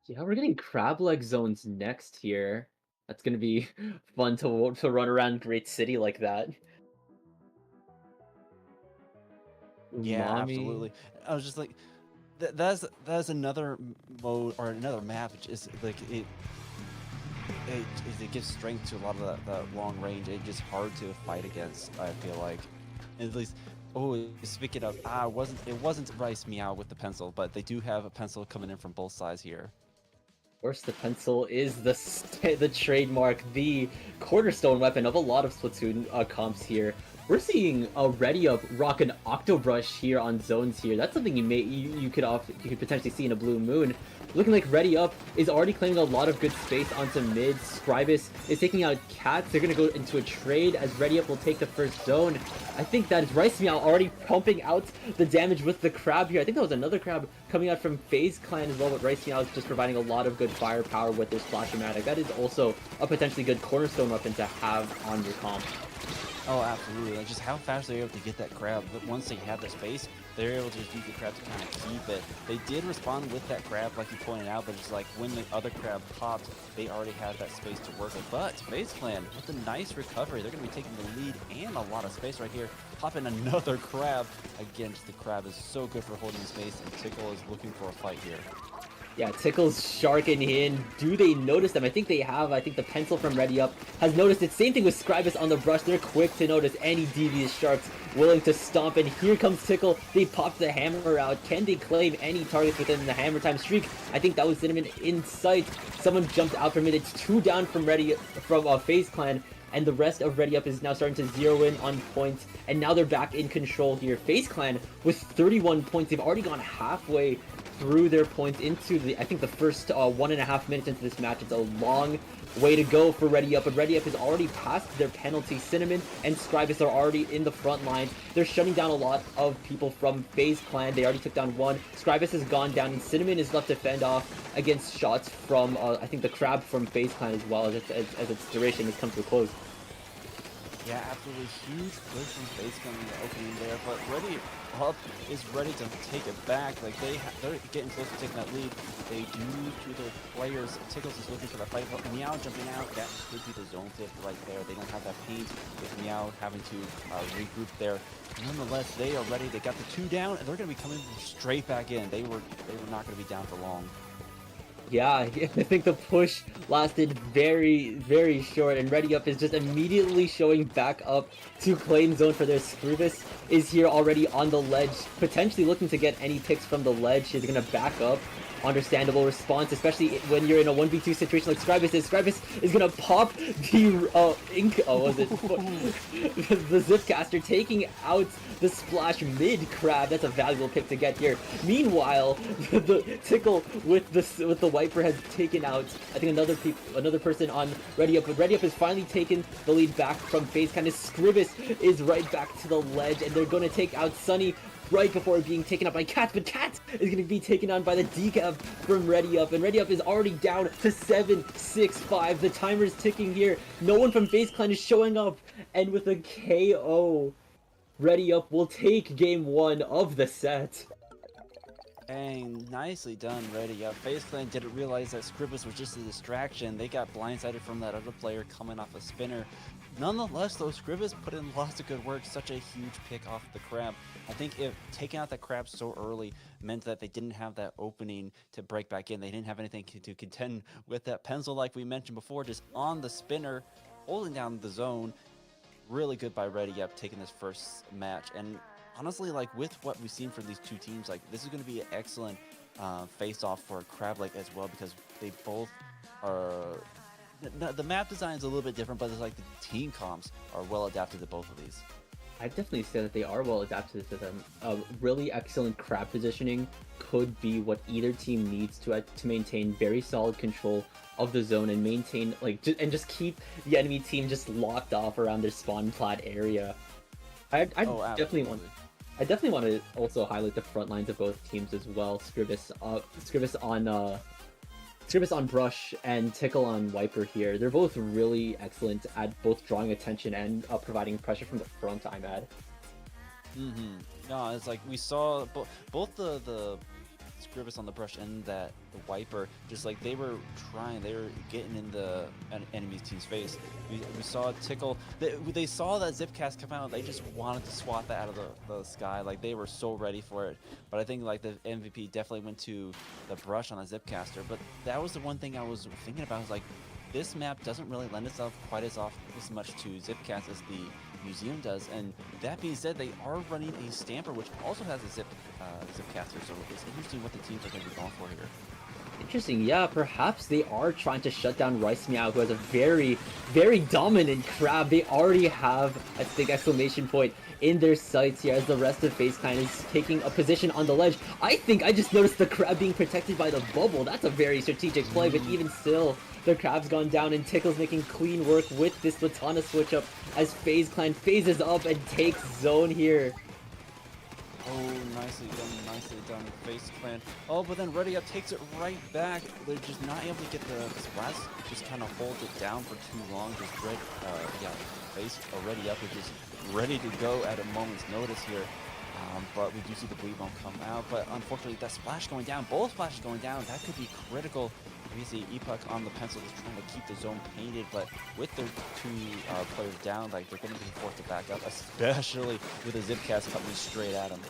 Yeah, we're getting crab leg zones next here. That's gonna be fun to run around Great City like that. Yeah, absolutely. I was just like, that's another mode or another map, which is like it gives strength to a lot of the long range. It's just hard to fight against, I feel like. At least, speaking of, it wasn't Rice Meow with the pencil, but they do have a pencil coming in from both sides here. Of course, the pencil is the trademark, the cornerstone weapon of a lot of Splatoon comps here. We're seeing a Ready Up rock an Octo𝝅 here on zones here. That's something you could potentially see in a Blue Moon. Looking like Ready Up is already claiming a lot of good space onto mid. Scribus is taking out Cats. They're going to go into a trade as Ready Up will take the first zone. I think that is Rice Meow already pumping out the damage with the crab here. I think that was another crab coming out from FaZe Clan as well, but Rice Meow is just providing a lot of good firepower with their Splash-O-Matic. That is also a potentially good cornerstone weapon to have on your comp. Oh, absolutely. Like, just how fast they're able to get that grab. But once they have the space, they're able to just use the crab to kind of keep it. They did respond with that grab, like you pointed out, but it's like when the other crab popped, they already had that space to work with. But FaZe Clan, with a nice recovery, they're going to be taking the lead and a lot of space right here. Popping another crab. Again, just the crab is so good for holding space, and Tickle is looking for a fight here. Yeah, Tickle's sharking in. Do they notice them? I think they have. I think the pencil from Ready Up has noticed it. Same thing with Scribus on the brush. They're quick to notice any devious sharks willing to stomp. And here comes Tickle. They popped the hammer out. Can they claim any targets within the hammer time streak? I think that was Cinnamon in sight. Someone jumped out from it. It's 2 down from FaZe Clan. And the rest of Ready Up is now starting to zero in on points. And now they're back in control here. FaZe Clan with 31 points. They've already gone halfway through their points into the, I think the first 1.5 minutes into this match. It's a long way to go for Ready Up, but Ready Up is already past their penalty. Cinnamon and Scribus are already in the front lines. They're shutting down a lot of people from FaZe Clan. They already took down one. Scribus has gone down, and Cinnamon is left to fend off against shots from, I think, the crab from FaZe Clan as well, as its duration has come to a close. Yeah, absolutely huge push from FaZe Clan in the opening there, but Ready Up is ready to take it back. Like they're getting close to taking that lead. They do to their players. Tickles is looking for the fight. But Meow jumping out, that could be the zone flip right there. They don't have that paint with Meow having to regroup there. Nonetheless, they are ready. They got the 2 down, and they're going to be coming straight back in. They were not going to be down for long. Yeah, I think the push lasted very, very short, and Ready Up is just immediately showing back up to claim zone for their Scribus is here already on the ledge, potentially looking to get any picks from the ledge. He's going to back up. Understandable response, especially when you're in a 1v2 situation like Scribus is. Scribus is gonna pop the the Zipcaster, taking out the splash mid crab. That's a valuable pick to get here. Meanwhile, the Tickle with the wiper has taken out, I think, another person on Ready Up, but Ready Up has finally taken the lead back from FaZe. Kind of Scribus is right back to the ledge, and they're gonna take out Sunny right before being taken up by Cats, but Cats is going to be taken on by the decaf from Ready Up, and Ready Up is already down to 7-6-5. The timer is ticking here. No one from FaZe Clan is showing up, and with a KO, Ready Up will take game 1 of the set. And nicely done, Ready Up. FaZe Clan didn't realize that Scribus was just a distraction. They got blindsided from that other player coming off a spinner. Nonetheless, though, Scribus put in lots of good work. Such a huge pick off the crab. I think if taking out that crab so early meant that they didn't have that opening to break back in. They didn't have anything to contend with that pencil, like we mentioned before, just on the spinner, holding down the zone. Really good by Ready Up taking this first match. And honestly, like with what we've seen from these two teams, like this is going to be an excellent face-off for Crab Lake as well, because they both are. The map design is a little bit different, but it's like the team comps are well adapted to both of these. I'd definitely say that they are well adapted to them. Really excellent crab positioning could be what either team needs to maintain very solid control of the zone and maintain just keep the enemy team just locked off around their spawn plat area. I definitely want to also highlight the front lines of both teams as well. Scribus on Brush and Tickle on Wiper here. They're both really excellent at both drawing attention and providing pressure from the front, I'm at. No, it's like we saw both the Scribus on the Brush and the Wiper, just like they were getting in the enemy's team's face. We saw Tickle, they saw that Zipcast come out, they just wanted to swat that out of the sky, like they were so ready for it. But I think like the MVP definitely went to the Brush on the Zipcaster, but that was the one thing I was thinking about, was like, this map doesn't really lend itself quite as much to Zipcast as the Museum does, and that being said, they are running a Stamper, which also has a Zipcaster, so it's interesting what the teams are going to be going for here. Interesting, yeah, perhaps they are trying to shut down Rice Meow, who has a very, very dominant crab. They already have, I think, exclamation point in their sights here as the rest of FaZe Clan is taking a position on the ledge. I think I just noticed the crab being protected by the bubble. That's a very strategic play, but even still, the crab's gone down, and Tickle's making clean work with this Latana switch up as FaZe Clan phases up and takes zone here. Oh, nicely done, FaZe Clan. Oh, but then Ready Up takes it right back. They're just not able to get the splash, just kind of hold it down for too long. Just FaZe already up, which is ready to go at a moment's notice here. But we do see the bleed bomb come out, but unfortunately that splash going down, both splashes going down, that could be critical. We see Octo𝝅 on the pencil just trying to keep the zone painted, but with their two players down, like they're going to be forced to back up, especially with the Zipcast coming straight at them.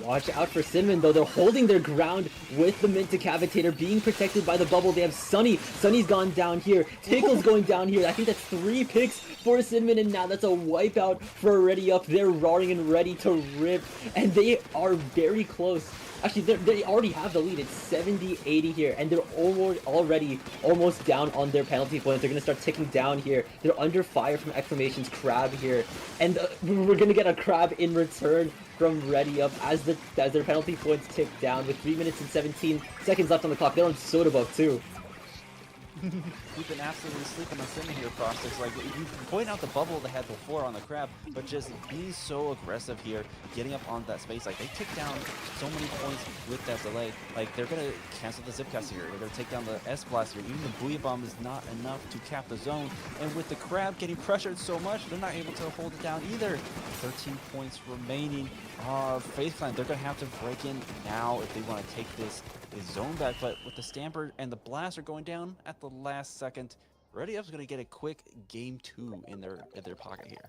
Watch out for Cinnamon, though. They're holding their ground with the Mint Decapitator being protected by the bubble. They have Sunny. Sunny's gone down here. Tickle's going down here. I think that's 3 picks for Cinnamon, and now that's a wipeout for Ready Up. They're roaring and ready to rip, and they are very close. Actually, they already have the lead. It's 70-80 here, and they're already almost down on their penalty points. They're going to start ticking down here. They're under fire from Exclamation's Crab here, and we're going to get a Crab in return from Ready Up as their penalty points tick down with 3 minutes and 17 seconds left on the clock. They're on Soda Buff too. We've been absolutely sleeping on Cinnamon here, Prospects. Like, you point out the bubble they had before on the Crab, but just being so aggressive here, getting up on that space. Like, they take down so many points with that delay. Like, they're going to cancel the Zipcast here. They're going to take down the S-Blast here. Even the Booyah Bomb is not enough to cap the zone. And with the Crab getting pressured so much, they're not able to hold it down either. 13 points remaining. FaZe Clan, they're going to have to break in now if they want to take this zone back, but with the Stamper and the Blaster going down at the last second, Ready Up's going to get a quick game 2 in their pocket here.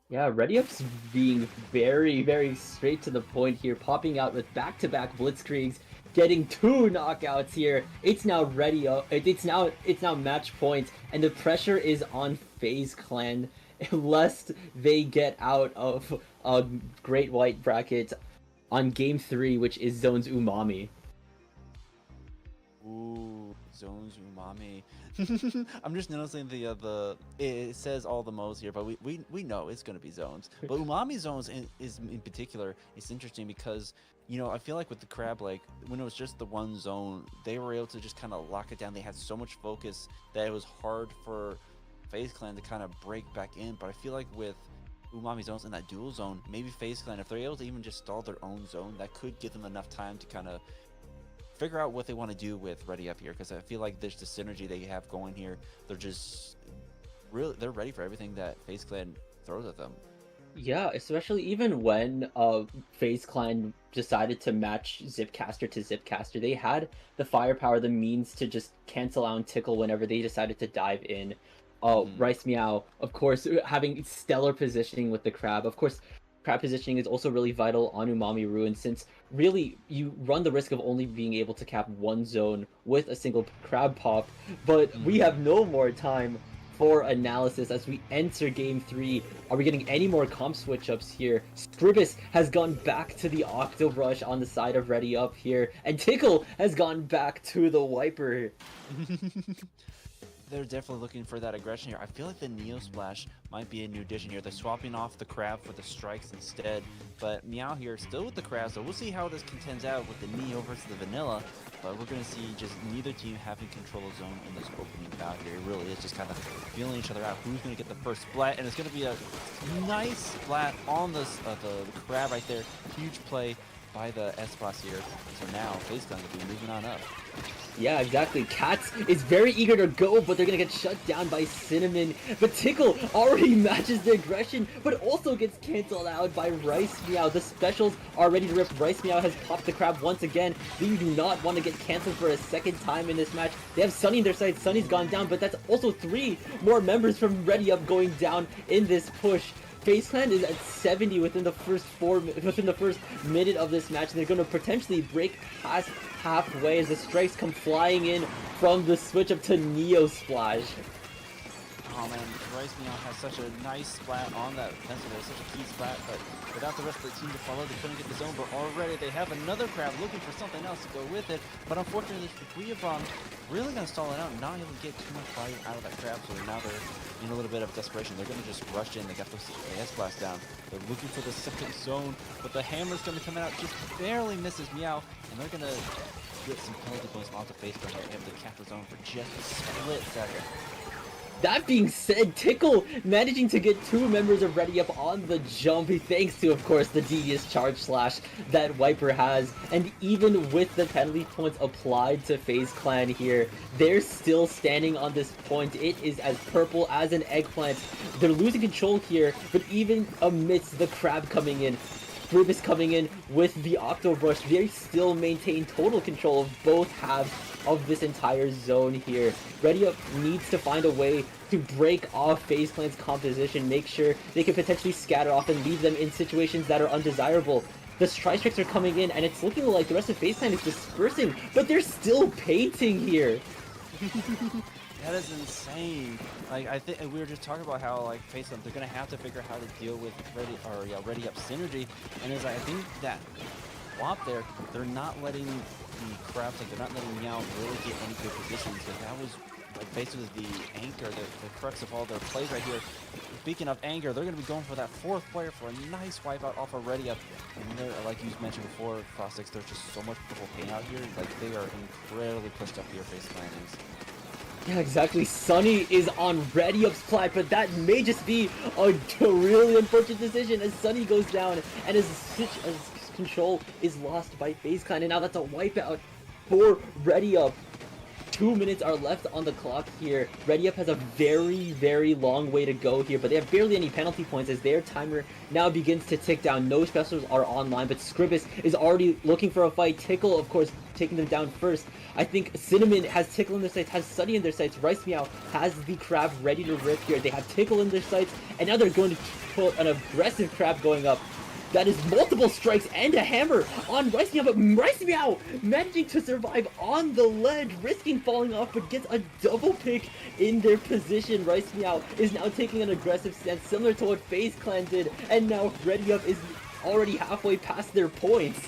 Yeah, Ready Up's being very, very straight to the point here, popping out with back-to-back Blitzkriegs, getting 2 knockouts here. It's now Ready Up. It's now match point, and the pressure is on FaZe Clan lest they get out of a Great White bracket on game 3, which is Zone's Umami. Ooh, Zone's Umami. I'm just noticing it says all the modes here, but we know it's gonna be zones. But Umami zones is in particular, it's interesting because, you know, I feel like with the Crab, like when it was just the one zone, they were able to just kind of lock it down. They had so much focus that it was hard for FaZe Clan to kind of break back in. But I feel like with Umami zones in that dual zone, maybe FaZe Clan, if they're able to even just stall their own zone, that could give them enough time to kind of figure out what they want to do with Ready Up here, because I feel like there's the synergy they have going here. They're just really, they're ready for everything that FaZe Clan throws at them. Yeah, especially even when FaZe Clan decided to match Zipcaster to Zipcaster, they had the firepower, the means to just cancel out and Tickle whenever they decided to dive in. Rice Meow, of course, having stellar positioning with the Crab. Of course, Crab positioning is also really vital on Umami Ruin, since really you run the risk of only being able to cap one zone with a single Crab pop. But we have no more time for analysis as we enter game 3. Are we getting any more comp switch ups here? Scribus has gone back to the Octorush on the side of Ready Up here, and Tickle has gone back to the Wiper. They're definitely looking for that aggression here. I feel like the Neo Splash might be a new addition here. They're swapping off the Crab for the Strikes instead. But Meow here still with the Crab, so we'll see how this contends out with the Neo versus the Vanilla. But we're going to see just neither team having control of zone in this opening bout here. It really is just kind of feeling each other out. Who's going to get the first splat? And it's going to be a nice splat on the Crab right there. Huge play by the S-Boss here. So now FaZe Clan will be moving on up. Yeah, exactly. Cats is very eager to go, but they're gonna get shut down by Cinnamon. But Tickle already matches the aggression, but also gets cancelled out by Rice Meow. The specials are ready to rip. Rice Meow has popped the Crab once again. They do not want to get cancelled for a second time in this match. They have Sunny on their side. Sunny's gone down, but that's also 3 more members from Ready Up going down in this push. FaZe Clan is at 70 within the first minute of this match, and they're going to potentially break past halfway as the strikes come flying in from the switch up to Neo Splash. Oh man, Rice Meow has such a nice splat on that pencil there, such a key splat, but without the rest of the team to follow, they couldn't get the zone, but already they have another Crab looking for something else to go with it, but unfortunately the Booyah Bomb really going to stall it out, not able to get too much value out of that Crab, so now they're in a little bit of desperation. They're going to just rush in, they got those S-Blast down, they're looking for the second zone, but the Hammer's going to come out, just barely misses Meow, and they're going to get some penalty points off the FaZe Clan, able to cap the zone for just a split second. That being said, Tickle managing to get 2 members of Ready Up on the jump, thanks to, of course, the devious charge slash that Wiper has. And even with the penalty points applied to FaZe Clan here, they're still standing on this point. It is as purple as an eggplant. They're losing control here, but even amidst the crab coming in, Bribus coming in with the Octo𝝅, they still maintain total control of both halves of this entire zone here. Ready Up needs to find a way to break off FaZe Clan's composition, make sure they can potentially scatter off and leave them in situations that are undesirable. The Tri-Strikes are coming in, and it's looking like the rest of FaZe Clan is dispersing, but they're still painting here. That is insane. Like, I think we were just talking about how, like, FaZe Clan, they're gonna have to figure out how to deal with Ready Up synergy, and I think that swap there, they're not letting the crabs, like, they're not letting Meow really get any good positions, because that was like basically the anchor, the crux of all their plays right here. Speaking of anger, they're going to be going for that 4th player for a nice wipeout off of Ready Up. And they're, like you mentioned before, Frostix, there's just so much purple paint out here. Like, they are incredibly pushed up here, FaZe Clan is. Yeah, exactly. Sunny is on Ready Up's plat, but that may just be a really unfortunate decision as Sunny goes down and as control is lost by FaZe Clan. And now that's a wipeout for Ready Up. 2 minutes are left on the clock here. Ready Up has a very, very long way to go here, but they have barely any penalty points as their timer now begins to tick down. No specials are online, but Scribus is already looking for a fight. Tickle, of course, taking them down first. I think Cinnamon has Tickle in their sights, has Sunny in their sights. Rice Meow has the crab ready to rip here. They have Tickle in their sights, and now they're going to put an aggressive crab going up. That is multiple strikes and a hammer on Rice Meow, but Rice Meow managing to survive on the ledge, risking falling off, but gets a double pick in their position. Rice Meow is now taking an aggressive stance, similar to what FaZe Clan did, and now Ready Up is already halfway past their points.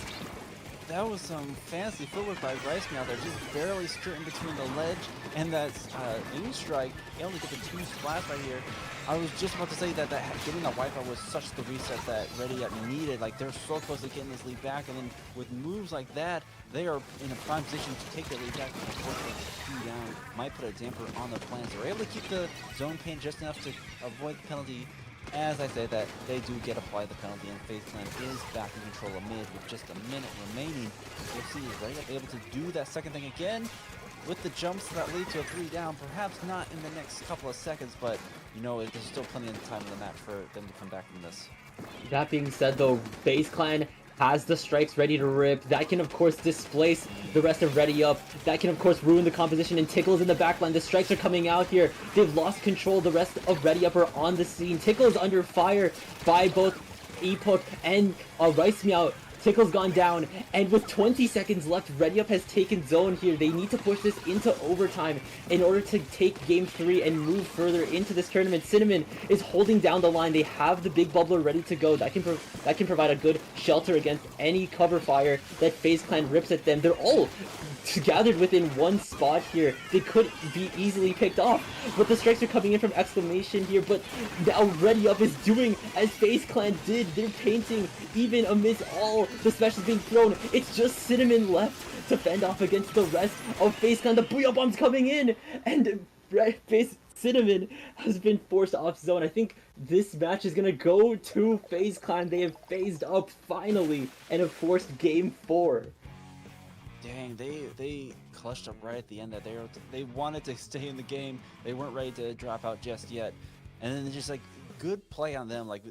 That was some fancy footwork by Rice Meow. They're just barely skirting between the ledge and that Moon Strike. They only get the 2 splash right here. I was just about to say that getting that wipeout was such the reset that Ready Up needed. Like, they're so close to getting this lead back, and then with moves like that, they are in a prime position to take their lead back. And unfortunately, 2 down might put a damper on their plans. They're able to keep the zone pain just enough to avoid the penalty. As I say that, they do get applied the penalty, and FaZe Clan is back in control of mid with just a minute remaining. You'll see Ready Up able to do that second thing again with the jumps that lead to a 3 down. Perhaps not in the next couple of seconds, but you know, there's still plenty of time in the match for them to come back from this. That being said, though, FaZe Clan has the strikes ready to rip. That can, of course, displace the rest of Ready Up. That can, of course, ruin the composition, and Tickle is in the backline. The strikes are coming out here. They've lost control. The rest of Ready Up are on the scene. Tickle is under fire by both Epoch and Rice Meow. Tickle's gone down, and with 20 seconds left, Ready Up has taken zone here. They need to push this into overtime in order to take game 3 and move further into this tournament. Cinnamon is holding down the line. They have the big bubbler ready to go. That can provide a good shelter against any cover fire that FaZe Clan rips at them. They're all gathered within one spot here. They could be easily picked off, but the strikes are coming in from exclamation here. But now Ready Up is doing as FaZe Clan did. They're painting even amidst all the specials being thrown. It's just Cinnamon left to fend off against the rest of FaZe Clan. The Booyah Bomb's coming in, and Cinnamon has been forced off zone. I think this match is gonna go to FaZe Clan. They have phased up finally and have forced game 4. Dang, they clutched up right at the end. That they wanted to stay in the game. They weren't ready to drop out just yet. And then just like good play on them. Like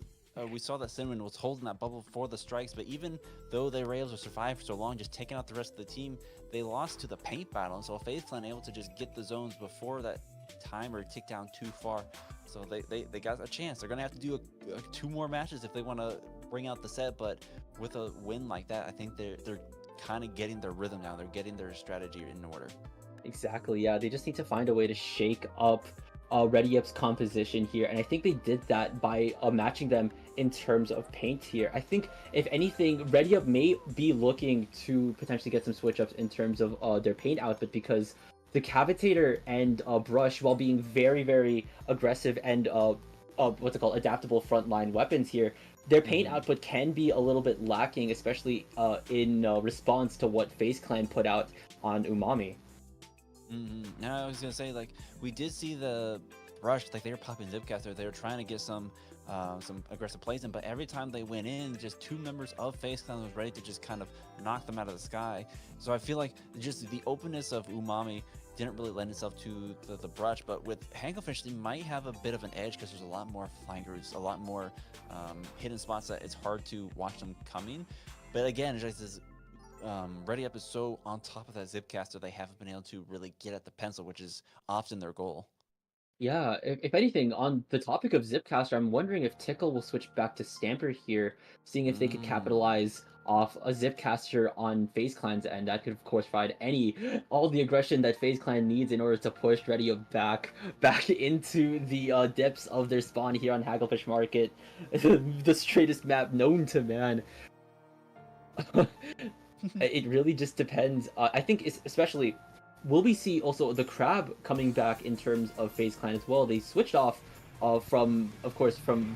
we saw that Cinnamon was holding that bubble for the strikes, but even though they were able to survive for so long, just taking out the rest of the team, they lost to the paint battle. And so FaZe Clan able to just get the zones before that timer ticked down too far. So they got a chance. They're gonna have to do 2 more matches if they want to bring out the set. But with a win like that, I think they're kind of getting their rhythm now. They're getting their strategy in order. Exactly, yeah. They just need to find a way to shake up Ready Up's composition here, and I think they did that by matching them in terms of paint here. I think, if anything, Ready Up may be looking to potentially get some switch ups in terms of their paint output, because the Cavitator and Brush, while being very, very aggressive and adaptable frontline weapons here, their paint output can be a little bit lacking, especially in response to what FaZe Clan put out on Umami. Now I was gonna say, like, we did see the brush, like they were popping Zipcaster, they were trying to get some aggressive plays in, but every time they went in, just 2 members of FaZe Clan was ready to just kind of knock them out of the sky. So I feel like just the openness of Umami didn't really lend itself to the brush, but with Hanklefish, they might have a bit of an edge because there's a lot more flying routes, a lot more hidden spots that it's hard to watch them coming. But again, just this Ready Up is so on top of that Zipcaster, they haven't been able to really get at the pencil, which is often their goal. Yeah, if anything, on the topic of Zipcaster, I'm wondering if Tickle will switch back to Stamper here, seeing if they could capitalize off a Zipcaster on FaZe Clan's end. That could, of course, provide all the aggression that FaZe Clan needs in order to push Ready Up back into the depths of their spawn here on Hagglefish Market, the straightest map known to man. It really just depends. I think especially, will we see also the Crab coming back in terms of FaZe Clan as well? They switched off from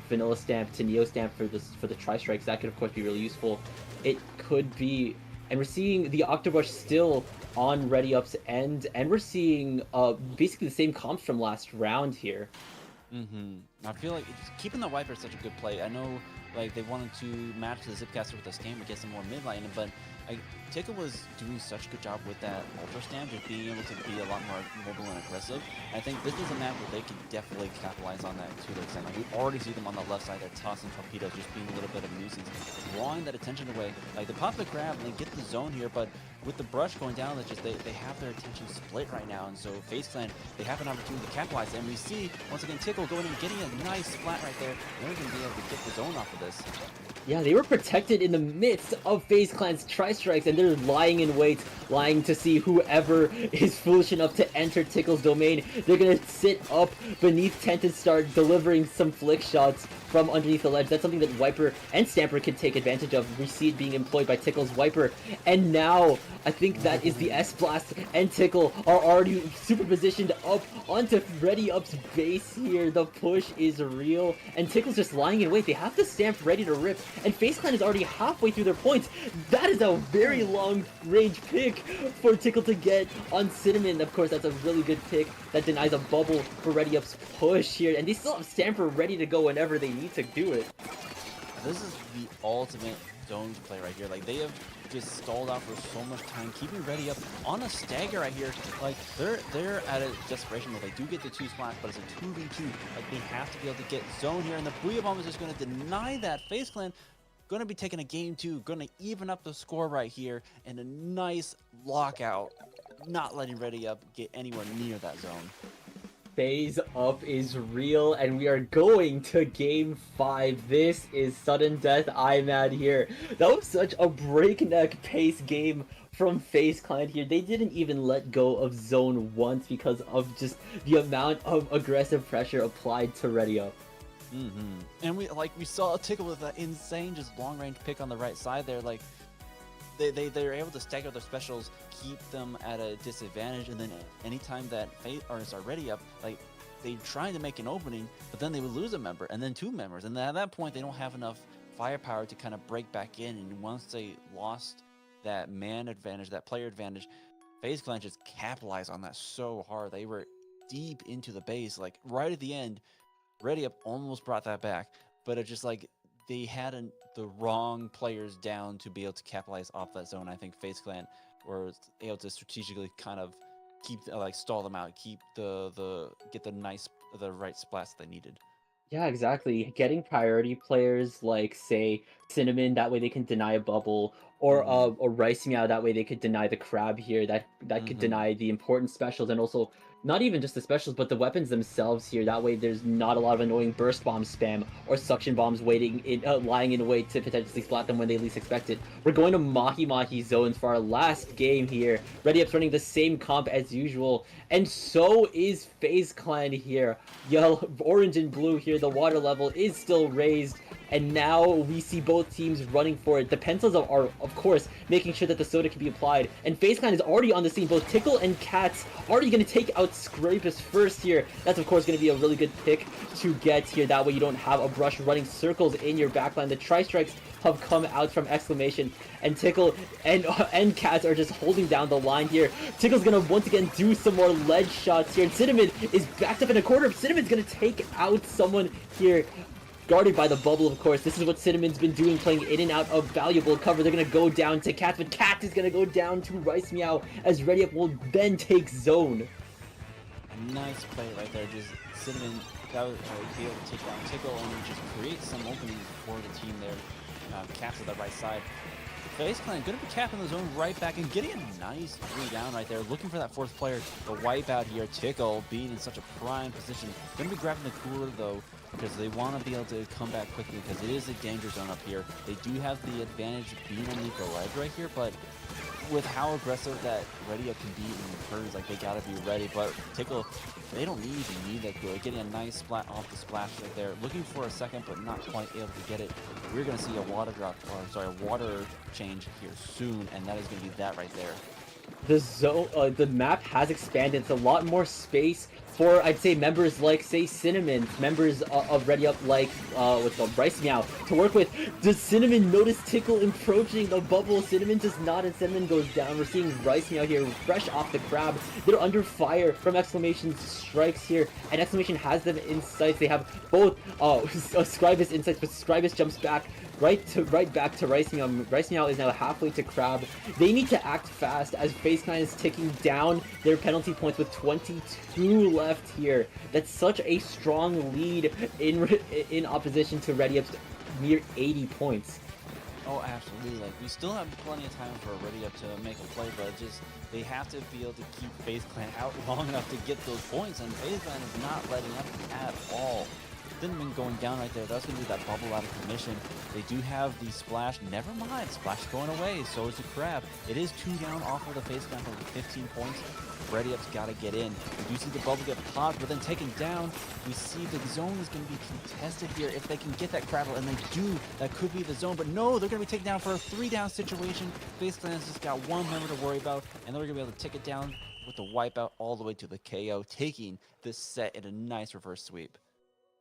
Vanilla Stamp to Neo Stamp for the Tri-Strikes. That could of course be really useful. It could be, and we're seeing the Octo𝝅 still on Ready Up's end, and we're seeing basically the same comps from last round here. I feel like keeping the Wiper is such a good play. I know like they wanted to match the Zipcaster with the Stam to get some more mid lane, but Tickle was doing such a good job with that Ultra Stam, just being able to be a lot more mobile and aggressive. And I think this is a map where they can definitely capitalize on that to their extent. Like we already see them on the left side, they're tossing torpedoes, just being a little bit of a nuisance, drawing that attention away. Like they pop the grab and they get the zone here, but with the brush going down, it's just they have their attention split right now, and so FaZe Clan, they have an opportunity to capitalize. And we see once again Tickle going and getting a nice splat right there. They're going to be able to get the zone off of this. Yeah, they were protected in the midst of FaZe Clan's Tri-Strikes, and they're lying in wait, lying to see whoever is foolish enough to enter Tickle's domain. They're gonna sit up beneath tent and start delivering some flick shots from underneath the ledge. That's something that Wiper and Stamper can take advantage of. We see it being employed by Tickle's Wiper, and now I think that is the S-Blast, and Tickle are already super positioned up onto Ready Up's base here. The push is real, and Tickle's just lying in wait. They have the Stamp ready to rip, and FaZe Clan is already halfway through their points. That is a very long range pick for Tickle to get on Cinnamon. Of course, that's a really good pick that denies a bubble for Ready Up's push here, and they still have Stamper ready to go whenever they need to do it. This is the ultimate zones play right here. Like they have just stalled out for so much time, keeping Ready Up on a stagger right here. Like they're at a desperation where they do get the 2 splash, but it's a 2v2. Like they have to be able to get zone here, and the Booyah Bomb is just going to deny that. FaZe Clan going to be taking a game 2, going to even up the score right here, and a nice lockout, not letting Ready Up get anywhere near that zone. FaZe Up is real, and we are going to game 5. This is sudden death IMAD here. That was such a breakneck pace game from FaZe Clan here. They didn't even let go of zone once because of just the amount of aggressive pressure applied to Ready Up. And we saw a Tickle with that insane just long range pick on the right side there. Like they're able to stagger their specials, keep them at a disadvantage, and then anytime that FaZe are Ready Up, like they're trying to make an opening, but then they would lose a member and then 2 members, and then at that point they don't have enough firepower to kind of break back in. And once they lost that man advantage, that player advantage, FaZe Clan just capitalized on that so hard. They were deep into the base, like right at the end. Ready Up almost brought that back, but it's just like they had the wrong players down to be able to capitalize off that zone. I think FaZe Clan were able to strategically kind of keep stall them out, keep get the right splats they needed. Yeah, exactly. Getting priority players like, say, Cinnamon, that way they can deny a bubble, or Rice Meow, that way they could deny the Crab here, that could deny the important specials, and also not even just the specials, but the weapons themselves here. That way there's not a lot of annoying burst bomb spam or suction bombs lying in wait to potentially splat them when they least expect it. We're going to Mahi zones for our last game here. Ready Up's running the same comp as usual, and so is FaZe Clan here. Yellow, orange and blue here. The water level is still raised. and now we see both teams running for it. The pencils are of course, making sure that the soda can be applied, and FaZe Clan is already on the scene. Both Tickle and Cats already going to take out Scrapus first here. That's of course going to be a really good pick to get here. That way you don't have a Brush running circles in your backline. The Tri-Strikes have come out from exclamation, and Tickle and Cats are just holding down the line here. Tickle's gonna once again do some more ledge shots here, and Cinnamon is backed up in a corner. Cinnamon's gonna take out someone here, guarded by the bubble, of course. This is what Cinnamon's been doing, playing in and out of valuable cover. They're gonna go down to Cats, but Cat is gonna go down to Rice Meow, as Ready Up will then take zone. Nice play right there. Just Cinnamon that was be able to take down Tickle and just create some openings for the team there. Cats at the right side. FaZe Clan gonna be capping the zone right back and getting a nice 3 down right there. Looking for that 4th player. The wipeout here. Tickle being in such a prime position. Gonna be grabbing the cooler though, because they want to be able to come back quickly, because it is a danger zone up here. They do have the advantage of being on the ledge right here, but with how aggressive that Ready Up can be in turns, like they gotta be ready. But Tickle, they don't even need that cooler. Getting a nice splat off the splash right there. Looking for a second, but not quite able to get it. We're gonna see a water drop, or sorry, a water change here soon, and that is gonna be that right there. The zone, the map has expanded. It's a lot more space for, I'd say, members like, say, Cinnamon, members of Ready Up like, what's called Rice Meow, to work with. Does Cinnamon notice Tickle approaching the bubble? Cinnamon does not, and Cinnamon goes down. We're seeing Rice Meow here, fresh off the crab. They're under fire from Exclamation strikes here, and Exclamation has them in sights. They have both, Scribus in sights, but Scribus jumps back right back to Rice Meow. Rice Meow is now halfway to Crab. They need to act fast as FaZe Clan is ticking down their penalty points with 22 left here. That's such a strong lead in opposition to Ready Up's near 80 points. Oh, absolutely. Like, we still have plenty of time for Ready Up to make a play, but just they have to be able to keep FaZe Clan out long enough to get those points, and FaZe Clan is not letting up at all. Cinnamon going down right there. That's going to be that bubble out of commission. They do have the splash. Never mind. Splash going away. So is the crab. It is 2 down off of the FaZe Clan for 15 points. Ready Up's got to get in. We do see the bubble get popped, but then taken down. We see the zone is going to be contested here. If they can get that crabble, and they do, that could be the zone. But no, they're going to be taken down for a 3 down situation. FaZe Clan has just got 1 member to worry about, and they're going to be able to take it down with the wipeout all the way to the KO, taking this set in a nice reverse sweep.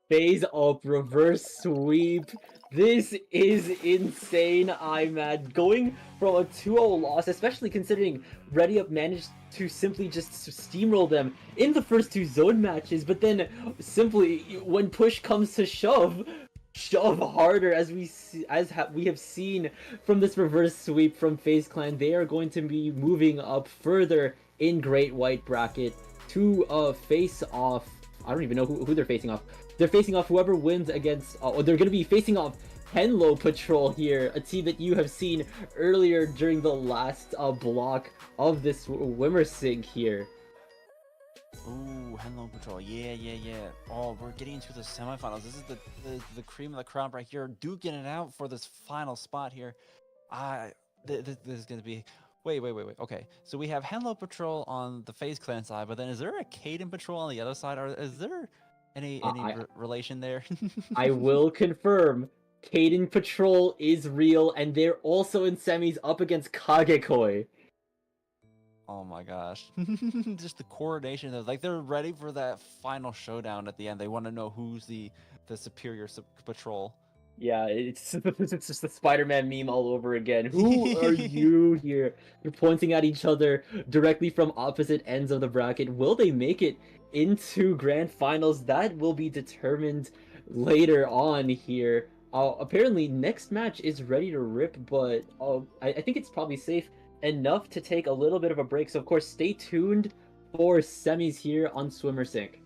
FaZe Up reverse sweep. This is insane, I'm mad. Going from a 2-0 loss, especially considering Ready Up managed to simply just steamroll them in the first 2 zone matches, but then simply, when push comes to shove harder, as we have seen from this reverse sweep from FaZe Clan. They are going to be moving up further in Great White Bracket to face off. I don't even know who they're facing off. They're facing off whoever wins against, or they're going to be facing off Henlo Patrol here, a team that you have seen earlier during the last block of this Wimmer Sync here. Ooh, Henlo Patrol, yeah. Oh, we're getting into the semifinals. This is the cream of the crop right here. Duking it out for this final spot here. This is going to be... Wait. Okay, so we have Henlo Patrol on the FaZe Clan side, but then is there a Caden Patrol on the other side? Or is there any relation there? I will confirm, Caden Patrol is real, and they're also in semis up against Kagekoi. Oh my gosh. Just the coordination of, like, they're ready for that final showdown at the end. They want to know who's the superior patrol. Yeah, it's just the Spider-Man meme all over again. Who are you here? You're pointing at each other directly from opposite ends of the bracket. Will they make it into grand finals? That will be determined later on here. Apparently, next match is ready to rip, but I think it's probably safe enough to take a little bit of a break. So, of course, stay tuned for semis here on Swimmer Sync.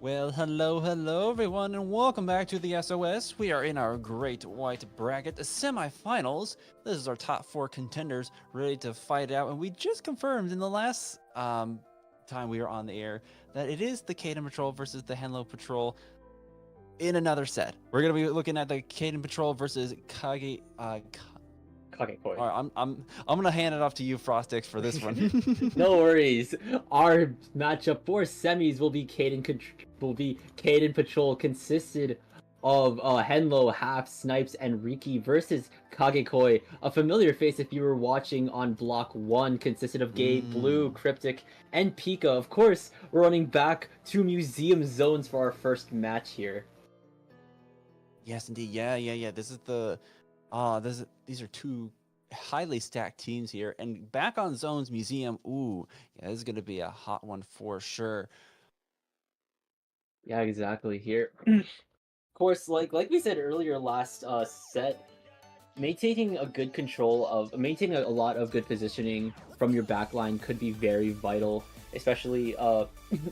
Well, hello everyone, and welcome back to the SOS. We are in our Great White Bracket semifinals. This is our top 4 contenders ready to fight out, and we just confirmed in the last time we were on the air that it is the Caden Patrol versus the Henlo Patrol in another set. We're gonna be looking at the Caden Patrol versus Kagekoi. All right, I'm gonna hand it off to you, Frostix, for this one. No worries. Our matchup for semis will be Caden Patrol, consisted of Henlo, Half, Snipes, and Riki versus Kagekoi. A familiar face if you were watching on Block 1, consisted of Gabe, Blue, Cryptic, and Pika. Of course, we're running back to Museum Zones for our first match here. Yes, indeed. Yeah. This is the these are 2 highly stacked teams here, and back on Zones Museum. Ooh, yeah, this is gonna be a hot one for sure. Yeah, exactly. Here, of course, like we said earlier last set, maintaining a lot of good positioning from your backline could be very vital, especially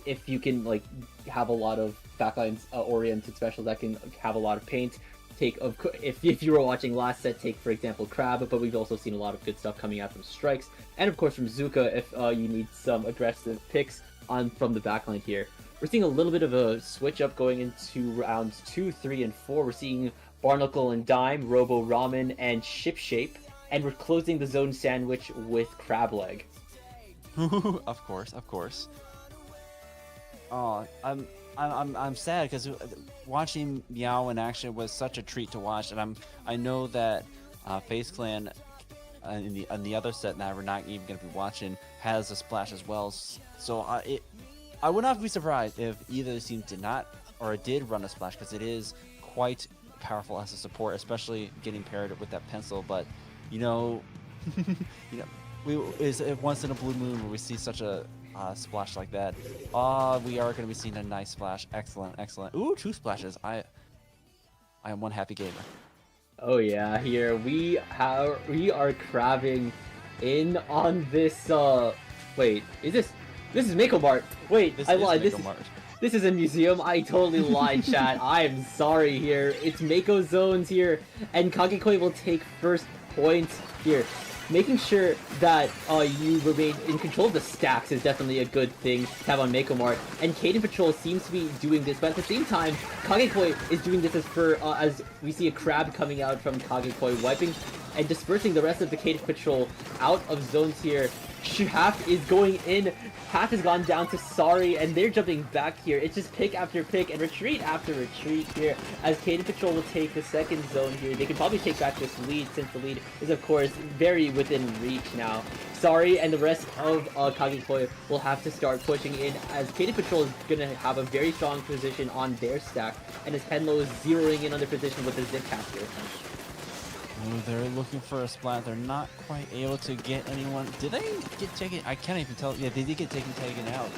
if you can like have a lot of backlines oriented specials that can have a lot of paint. If you were watching last set, take for example Crab, but we've also seen a lot of good stuff coming out from Strikes, and of course from Zuka if you need some aggressive picks from the backline here. We're seeing a little bit of a switch up going into rounds 2, 3, and 4. We're seeing Barnacle and Dime, Robo Ramen, and Ship Shape, and we're closing the zone sandwich with Crab Leg. Of course. Oh, I'm sad because watching Meow in action was such a treat to watch, and I know that FaZe Clan in the other set that we're not even going to be watching has a splash as well. So I would not be surprised if either of the teams did not or did run a splash, because it is quite powerful as a support, especially getting paired with that pencil. But it's once in a blue moon where we see such a splash like that. We are going to be seeing a nice splash. Excellent. Ooh, 2 splashes. I am one happy gamer. Oh yeah, here we are crabbing in on this. Wait, this is Mako Mart. Wait, I lied. This is a museum. I totally lied, chat. I am sorry here. It's Mako Zones here, and Kagekoi will take first point here. Making sure that you remain in control of the stacks is definitely a good thing to have on Mako Mart, and Caden Patrol seems to be doing this, but at the same time, Kagekoi is doing this as we see a Crab coming out from Kagekoi, wiping and dispersing the rest of the Caden Patrol out of zones here. Half is going in. Half has gone down to Sorry, and they're jumping back here. It's just pick after pick and retreat after retreat here, as Caden Patrol will take the second zone here. They can probably take back this lead, since the lead is of course very within reach now. Sorry and the rest of Kagekoi will have to start pushing in, as Caden Patrol is going to have a very strong position on their stack, and as Henlo is zeroing in on their position with the Zip Caster. Oh, they're looking for a splat. They're not quite able to get anyone. Did they get taken? I can't even tell. Yeah, they did get taken out.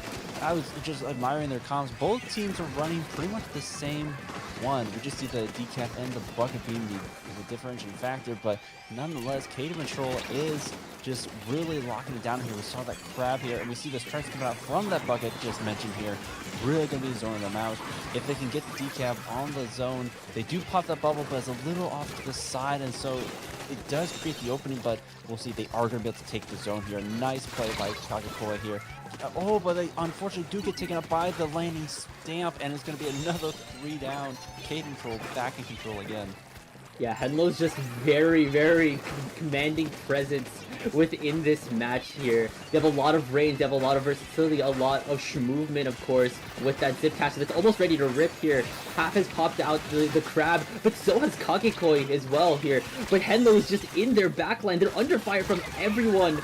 I was just admiring their comms. Both teams are running pretty much the same one. We just see the decap and the bucket being the differentiating factor, but nonetheless, Caden Patrol is just really locking it down here. We saw that Crab here, and we see the strikes coming out from that bucket just mentioned here. Really going to be zoning them out. If they can get the decap on the zone, they do pop that bubble, but it's a little off to the side, and so it does create the opening, but we'll see. They are going to be able to take the zone here. Nice play by Kagekoi here. Oh, but they unfortunately do get taken up by the landing stamp, and it's going to be another 3 down. Caden Patrol back in control again. Yeah, Henlo's just very, very commanding presence within this match here. They have a lot of range, they have a lot of versatility, a lot of movement, of course, with that Zip Caster that's almost ready to rip here. Half has popped out the Crab, but so has Kagekoi as well here. But Henlo is just in their backline. They're under fire from everyone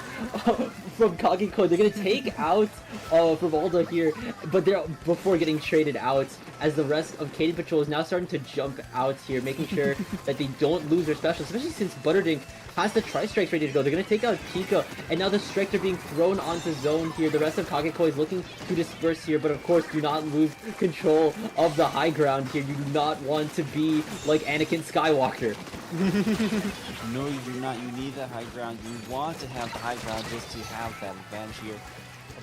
from Kagekoi. They're going to take out Rivaldo here, but they're before getting traded out, as the rest of Caden Patrol is now starting to jump out here, making sure that they don't lose their special, especially since Butterdink has the Tri-Strikes ready to go. They're going to take out Pika, and now the strikes are being thrown onto zone here. The rest of Kagekoi is looking to disperse here, but of course do not lose control of the high ground here. You do not want to be like Anakin Skywalker. No, you do not. You need that high ground. You want to have the high ground just to have that advantage here.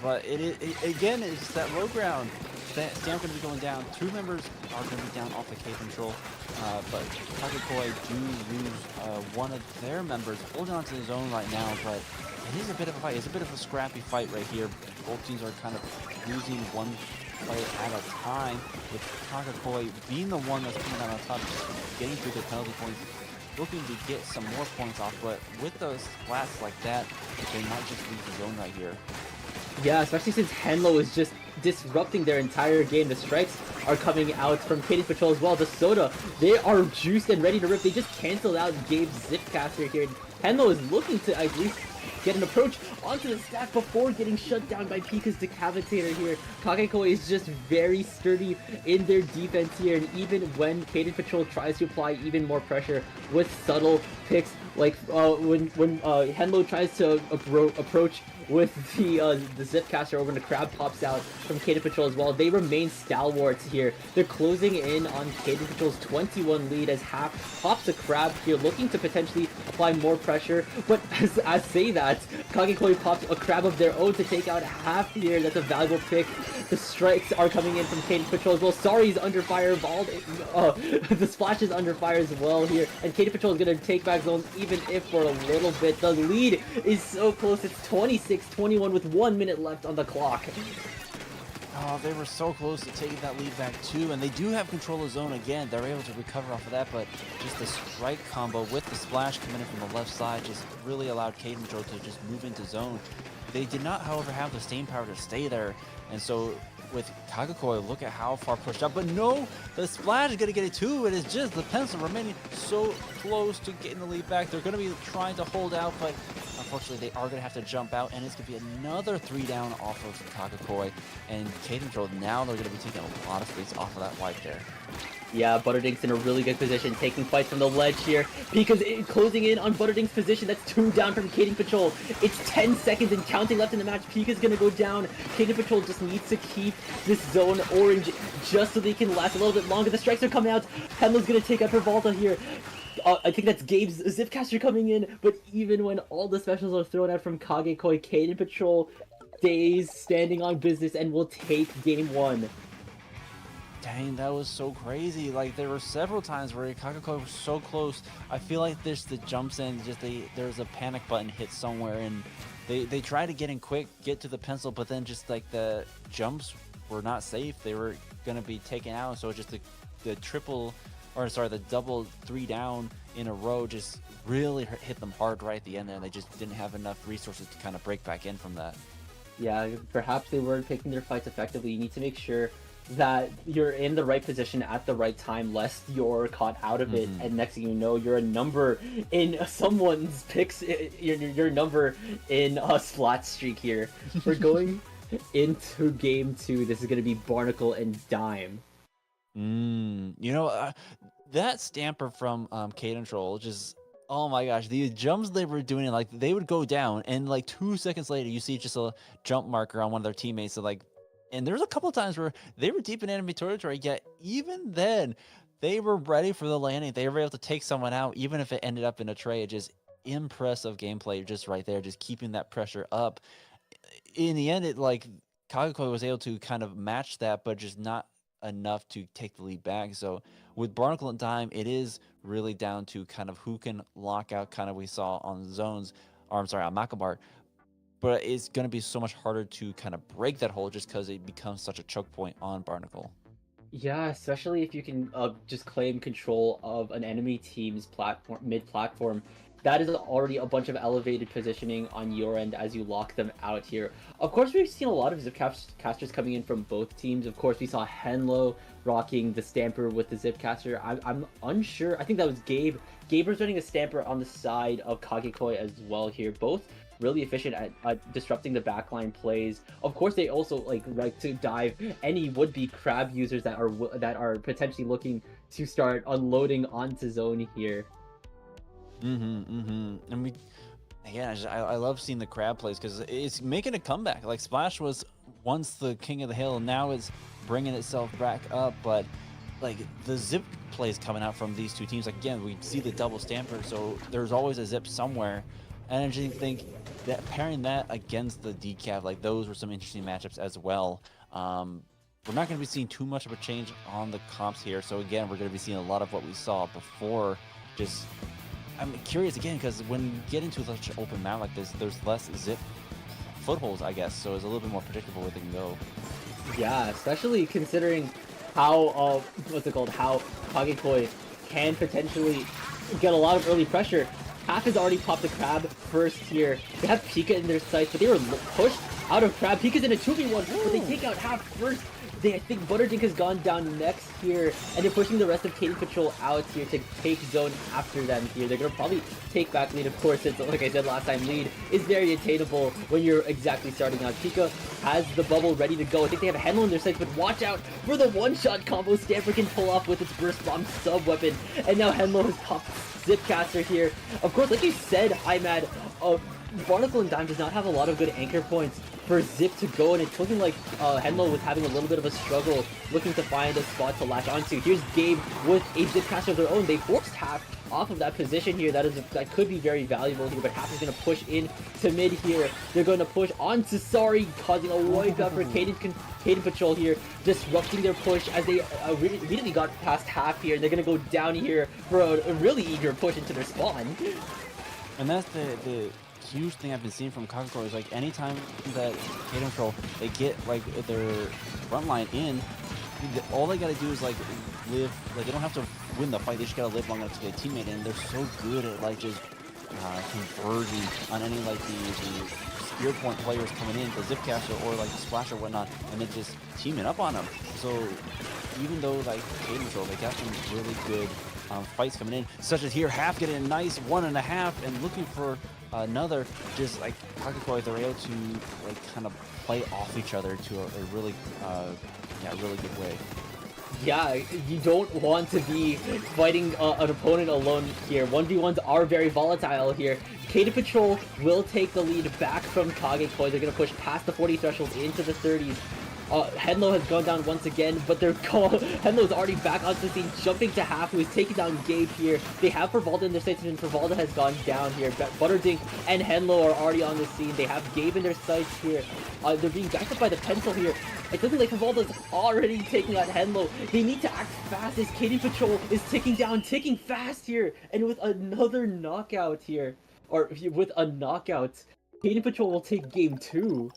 But again, it's that low ground Stamp going to be going down. 2 members are going to be down off the K control, but Kagekoi do lose one of their members, holding on to the zone right now, but it is a bit of a fight. It's a bit of a scrappy fight right here. Both teams are kind of losing one player at a time, with Kagekoi being the one that's coming out on top, just getting through the penalty points, looking to get some more points off, but with those splats like that, they might just lose the zone right here. Yeah, especially since henlo is just disrupting their entire game. The strikes are coming out from Caden Patrol as well. The Soda, they are juiced and ready to rip. They just canceled out Gabe's Zipcaster here. henlo is looking to at least get an approach onto the stack before getting shut down by Pika's Decapitator here. Kagekoi is just very sturdy in their defense here, and even when Caden Patrol tries to apply even more pressure with subtle picks, like when henlo tries to approach with the Zipcaster over, the Crab pops out from Caden Patrol as well. They remain stalwarts here. They're closing in on Caden Patrol's 21 lead as Half pops a Crab here, looking to potentially apply more pressure. But as I say that, Kagekoi pops a Crab of their own to take out Half here. That's a valuable pick. The strikes are coming in from Caden Patrol as well. Sorry's under fire. The Splash is under fire as well here. And Caden Patrol is going to take back zones even if for a little bit. The lead is so close. It's 26-21 with 1 minute left on the clock. Oh, they were so close to taking that lead back too, and they do have control of zone again. They're able to recover off of that, but just the strike combo with the splash coming in from the left side just really allowed Caden Patrol to just move into zone. They did not, however, have the staying power to stay there, and so with Kagekoi, look at how far pushed up. But no, the splash is going to get it too. It is just the pencil remaining so close to getting the lead back. They're going to be trying to hold out, but unfortunately they are going to have to jump out, and it's going to be another 3 down off of Kagekoi. And Caden Patrol, now they're going to be taking a lot of space off of that wipe there. Yeah, Butterdink's in a really good position, taking fights from the ledge here. Pika's closing in on Butterdink's position. That's 2 down from Caden Patrol. It's 10 seconds and counting left in the match. Pika's gonna go down. Caden Patrol just needs to keep this zone orange just so they can last a little bit longer. The strikes are coming out. henlo's gonna take out Pervalta here. I think that's Gabe's Zipcaster coming in, but even when all the specials are thrown out from Kagekoi, Caden Patrol stays standing on business and will take game 1. Dang, that was so crazy. Like, there were several times where Kagekoi was so close. I feel like there's the jumps in, just there's a panic button hit somewhere, and they try to get in quick, get to the pencil, but then just like the jumps were not safe. They were gonna be taken out, so just the double 3 down in a row just really hit them hard right at the end there, and they just didn't have enough resources to kind of break back in from that. Yeah, perhaps they weren't picking their fights effectively. You need to make sure that you're in the right position at the right time, lest you're caught out of it, and next thing you know, you're a number in someone's picks. You're a number in a splat streak here. We're going into game 2. This is going to be Barnacle and Dime. You know, that stamper from Caden Troll just, oh my gosh, the jumps they were doing, like they would go down, and like 2 seconds later, you see just a jump marker on one of their teammates. So like. And there was a couple times where they were deep in enemy territory, yet even then, they were ready for the landing. They were able to take someone out, even if it ended up in a trade. Just impressive gameplay just right there, just keeping that pressure up. In the end, Kagekoi was able to kind of match that, but just not enough to take the lead back. So with Barnacle and Dime, it is really down to kind of who can lock out, kind of we saw on zones, or I'm sorry, on Makabart. But it's going to be so much harder to kind of break that hole just because it becomes such a choke point on Barnacle. Yeah, especially if you can just claim control of an enemy team's platform, mid-platform. That is already a bunch of elevated positioning on your end as you lock them out here. Of course, we've seen a lot of Zipcasters coming in from both teams. Of course, we saw henlo rocking the Stamper with the Zipcaster. I'm unsure. I think that was Gabe. Gabe was running a Stamper on the side of Kagekoi as well here. Both really efficient at disrupting the backline plays. Of course, they also like to dive any would-be Crab users that are potentially looking to start unloading onto zone here. And I love seeing the Crab plays because it's making a comeback. Like Splash was once the king of the hill, now it's bringing itself back up. But like the zip plays coming out from these two teams, like, again, we see the double Stamper, so there's always a zip somewhere. And I just think that pairing that against the decaf, like those were some interesting matchups as well. we're not going to be seeing too much of a change on the comps here. So again, we're going to be seeing a lot of what we saw before. Just, I'm curious again, because when you get into such an open map like this, there's less zip footholds, I guess. So it's a little bit more predictable where they can go. Yeah, especially considering how, what's it called, how Kagekoi can potentially get a lot of early pressure. Half has already popped the crab first here. They have Pika in their sights, but they were pushed out of crab. Pika's in a 2v1, but they take out half first. I think Butterdink has gone down next here, and they're pushing the rest of Caden Patrol out here to take zone after them here. They're going to probably take back lead, of course, since, like I said last time, lead is very attainable when you're exactly starting out. Pika has the bubble ready to go. I think they have a henlo in their sights, but watch out for the one-shot combo Stamper can pull off with its Burst Bomb sub-weapon. And now henlo has popped Zipcaster here. Of course, like you said, Imad, Barnacle and Dime does not have a lot of good anchor points for Zip to go, and it's looking like henlo was having a little bit of a struggle looking to find a spot to latch onto. Here's Gabe with a Zipcaster of their own. They forced half off of that position here. That could be very valuable here, but half is going to push in to mid here. They're going to push onto Sorry, causing a wipeout for Caden Patrol here, disrupting their push as they immediately got past half here. They're going to go down here for a really eager push into their spawn. And that's the huge thing I've been seeing from Kagekoi is like anytime that Caden Patrol they get like their front line in, all they gotta do is like live, like they don't have to win the fight, they just gotta live long enough to get a teammate in. They're so good at like just converging on any like the spear point players coming in, the Zipcaster or like the Splash or whatnot, and then just teaming up on them. So even though like Caden Patrol, they got some really good fights coming in, such as here, half getting a nice 1.5 and looking for another, just like Kagekoi, they're able to like kind of play off each other to a really really good way. Yeah, you don't want to be fighting an opponent alone here. 1v1s are very volatile here. Caden Patrol will take the lead back from Kagekoi. They're going to push past the 40 threshold into the 30s. henlo has gone down once again, but henlo is already back onto the scene, jumping to half, who is taking down Gabe here. They have Fervalda in their sights, and Fervalda has gone down here. Butterdink and henlo are already on the scene. They have Gabe in their sights here. They're being backed up by the pencil here. It looks like Fervalda's already taking out henlo. They need to act fast as Caden Patrol is ticking fast here. And with another knockout here, or with a knockout, Caden Patrol will take game 2.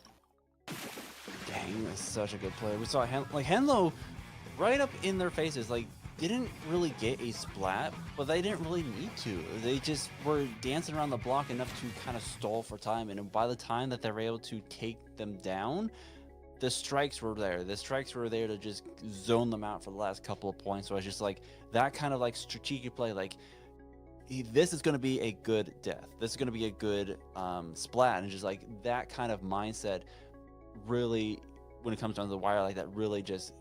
Dang, that's such a good play. We saw henlo right up in their faces, like didn't really get a splat, but they didn't really need to. They just were dancing around the block enough to kind of stall for time, and by the time that they were able to take them down, the strikes were there. The strikes were there to just zone them out for the last couple of points. So I was just like, that kind of like strategic play, like this is going to be a good death. This is going to be a good splat, and just like that kind of mindset really, when it comes down to the wire like that, really just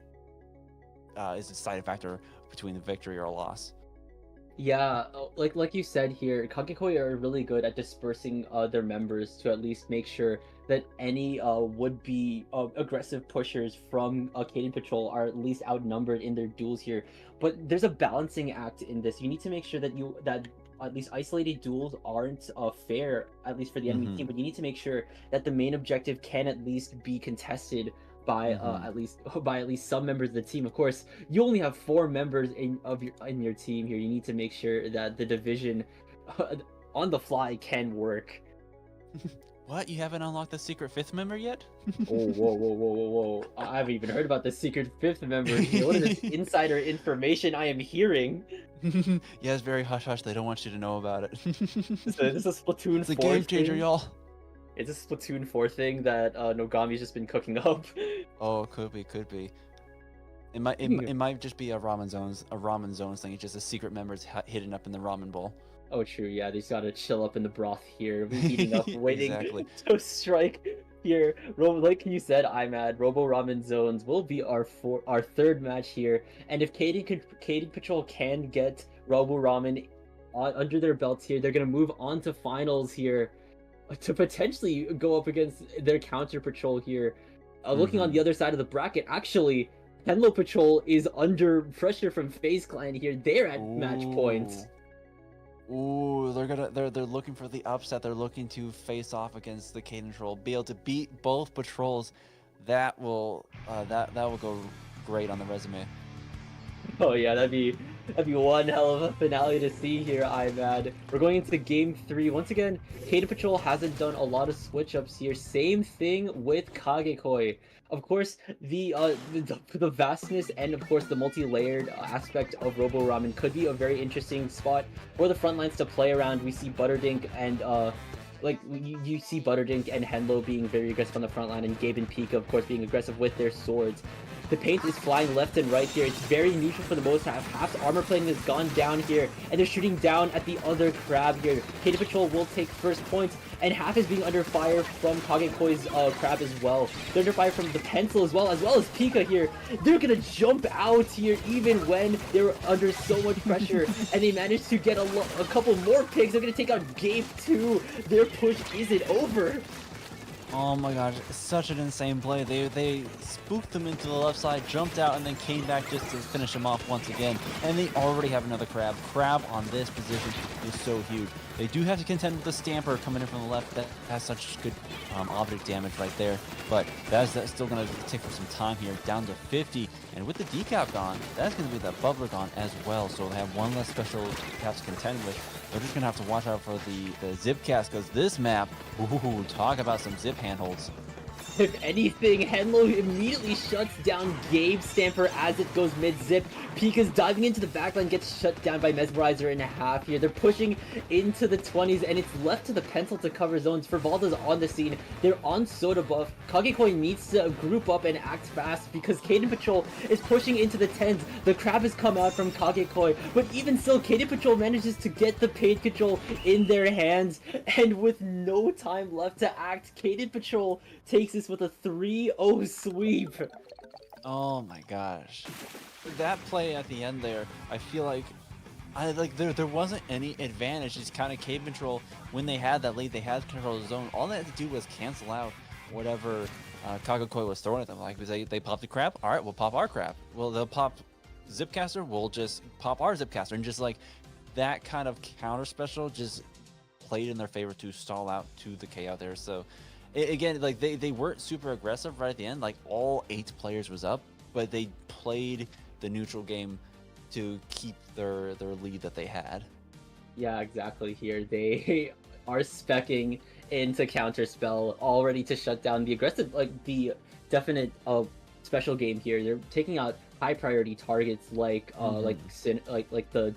is a deciding factor between the victory or a loss. Yeah, like you said here, Kagekoi are really good at dispersing their members to at least make sure that any would-be aggressive pushers from Caden Patrol are at least outnumbered in their duels here. But there's a balancing act in this. You need to make sure that at least isolated duels aren't fair, at least for the enemy team, but you need to make sure that the main objective can at least be contested by at least some members of the team. Of course, you only have 4 members in your team here. You need to make sure that the division on the fly can work. What? You haven't unlocked the secret 5th member yet? Oh, whoa. I haven't even heard about the secret 5th member here. What is this insider information I am hearing? Yeah, it's very hush-hush. They don't want you to know about it. It's a Splatoon 4 It's a game changer, y'all. It's a Splatoon 4 thing that Nogami's just been cooking up. Oh, could be. It might just be a ramen zones thing. It's just a secret members hidden up in the ramen bowl. Oh, true. Yeah, they just gotta chill up in the broth here, heating up, waiting Exactly. to strike here. Like you said, Imad, Robo Ramen Zones will be our 3rd match here, and if Caden Patrol can get Robo Ramen under their belts here, they're gonna move on to finals here to potentially go up against their counter patrol here. Looking on the other side of the bracket, actually, henlo Patrol is under pressure from FaZe Clan here. They're at match points. Ooh, they're looking for the upset. They're looking to face off against the Caden Patrol, be able to beat both patrols. that will go great on the resume. Oh yeah, that'd be one hell of a finale to see here, Imad. We're going into game 3. Once again, Caden Patrol hasn't done a lot of switch ups here. Same thing with Kagekoi. Of course, the vastness and of course the multi-layered aspect of Robo Ramen could be a very interesting spot for the front lines to play around. We see Butterdink and like you see Butterdink and Henlo being very aggressive on the front line, and Gabe and Pika of course being aggressive with their swords. The paint is flying left and right here. It's very neutral for the most half. Half's armor plating has gone down here, and they're shooting down at the other crab here. Caden Patrol will take first points, and Half is being under fire from Kagekoi's crab as well. They're under fire from the pencil as well as Pika here. They're gonna jump out here even when they're under so much pressure, and they managed to get a couple more picks. They're gonna take out game 2. Their push isn't over. Oh my gosh, such an insane play. They spooked them into the left side, jumped out, and then came back just to finish him off once again. And they already have another crab. Crab on this position is so huge. They do have to contend with the Stamper coming in from the left. That has such good object damage right there. But that's still going to take for some time here, down to 50. And with the decap gone, that's going to be the bubbler gone as well. So they have one less special cap to contend with. They're just going to have to watch out for the zip cast, because this map, ooh, talk about some zip handholds. If anything, henlo immediately shuts down Gabe's Stamper as it goes mid-zip. Pika's diving into the backline, gets shut down by Mesmerizer in a half here. They're pushing into the 20s, and it's left to the pencil to cover zones. Fervalda's on the scene. They're on soda buff. Kagekoi needs to group up and act fast because Caden Patrol is pushing into the 10s. The crab has come out from Kagekoi, but even still, Caden Patrol manages to get the paint control in their hands, and with no time left to act, Caden Patrol takes this with a 3-0 sweep. Oh my gosh. That play at the end there, I feel like there wasn't any advantage. It's kind of Caden Patrol, when they had that lead, they had control of the zone. All they had to do was cancel out whatever Kagekoi was throwing at them. Like, they popped the crab, all right, we'll pop our crab. Well, they'll pop Zipcaster, we'll just pop our Zipcaster. And just like that kind of counter special just played in their favor to stall out to the KO there. So again, like they weren't super aggressive right at the end. Like all 8 players was up, but they played the neutral game to keep their lead that they had. Yeah, exactly. Here they are specking into counterspell, all ready to shut down the aggressive, like the definite special game here. They're taking out high priority targets like the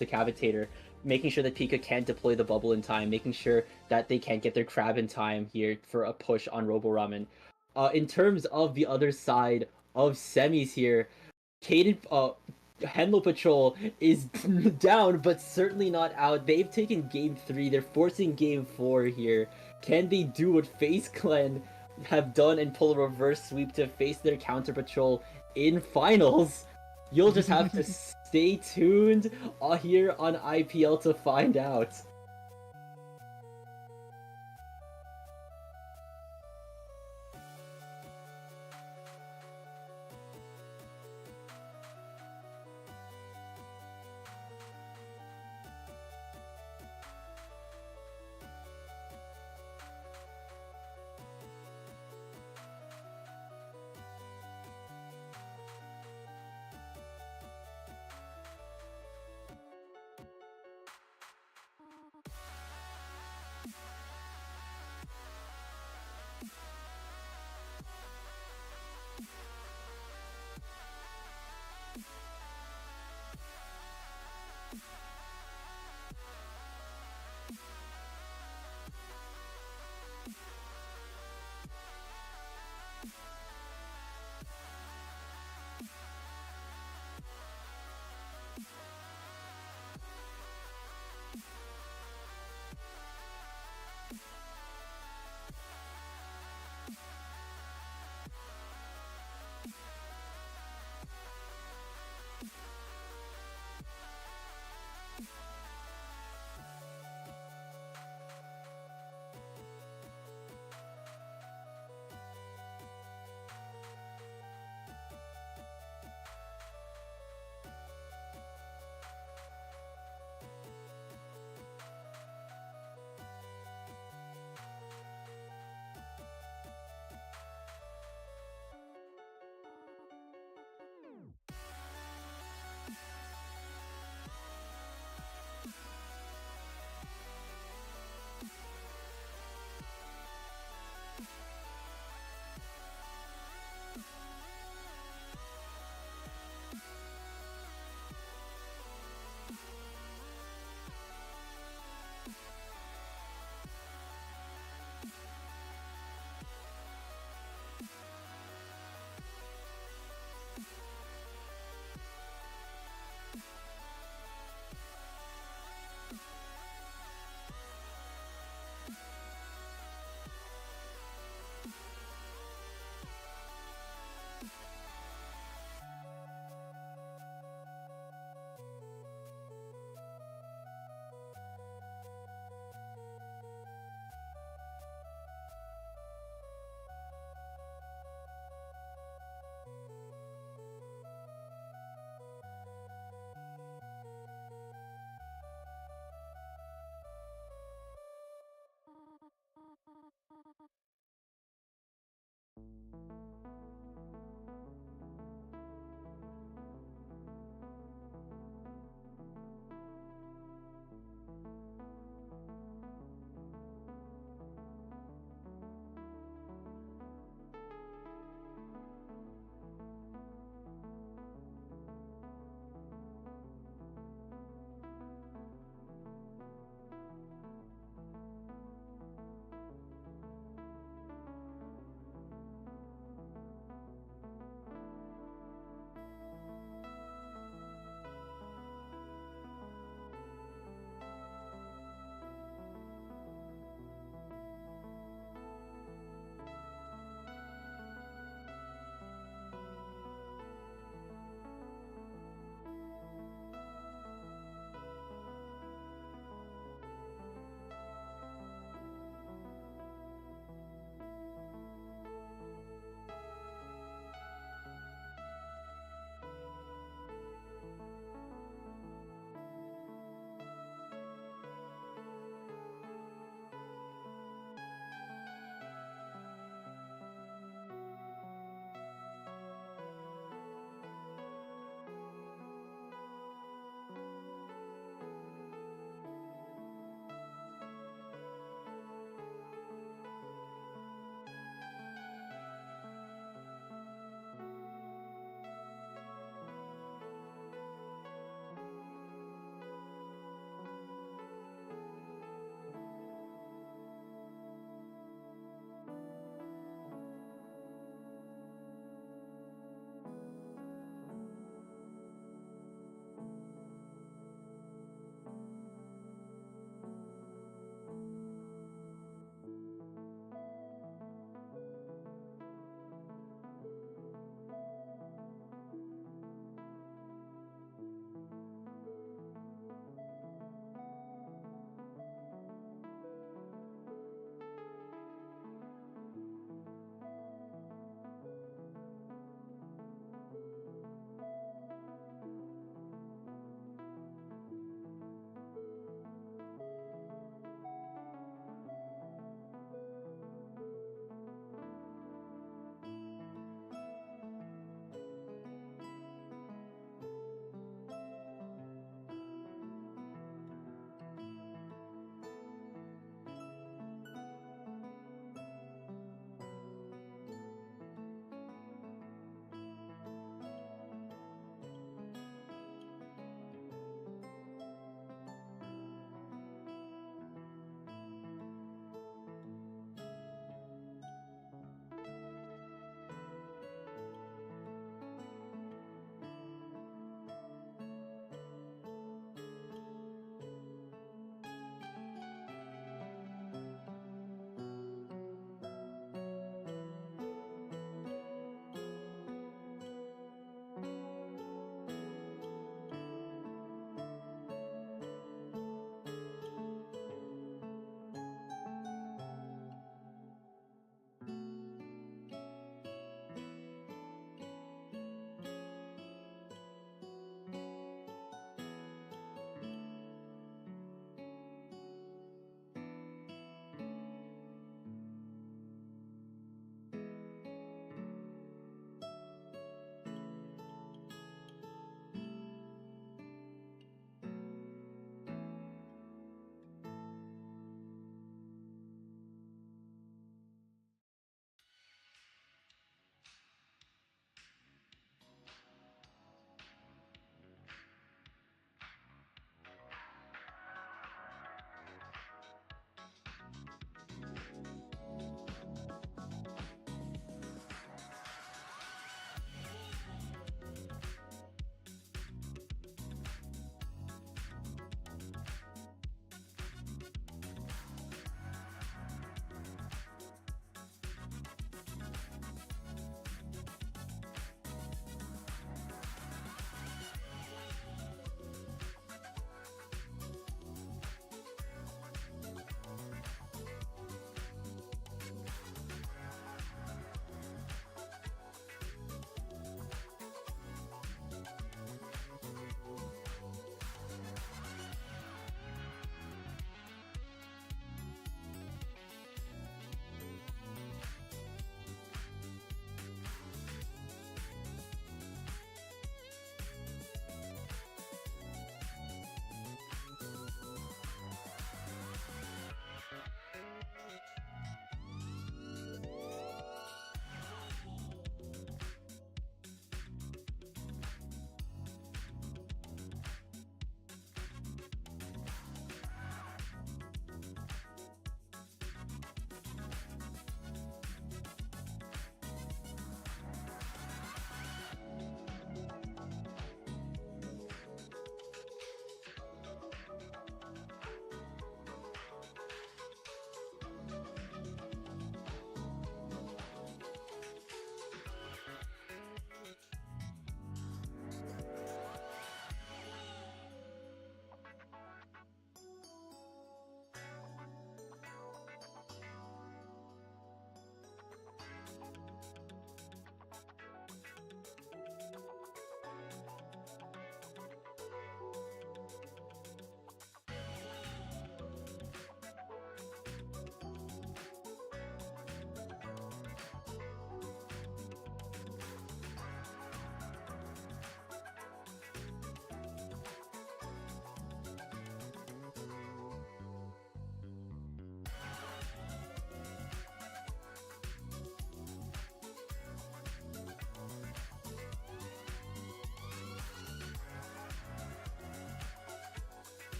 Decapitator, making sure that Pika can't deploy the bubble in time, making sure that they can't get their crab in time here for a push on Robo Ramen. In terms of the other side of semis here, henlo Patrol is down, but certainly not out. They've taken game 3. They're forcing game 4 here. Can they do what FaZe Clan have done and pull a reverse sweep to face their counter patrol in finals? You'll just have to stay tuned here on IPL to find out.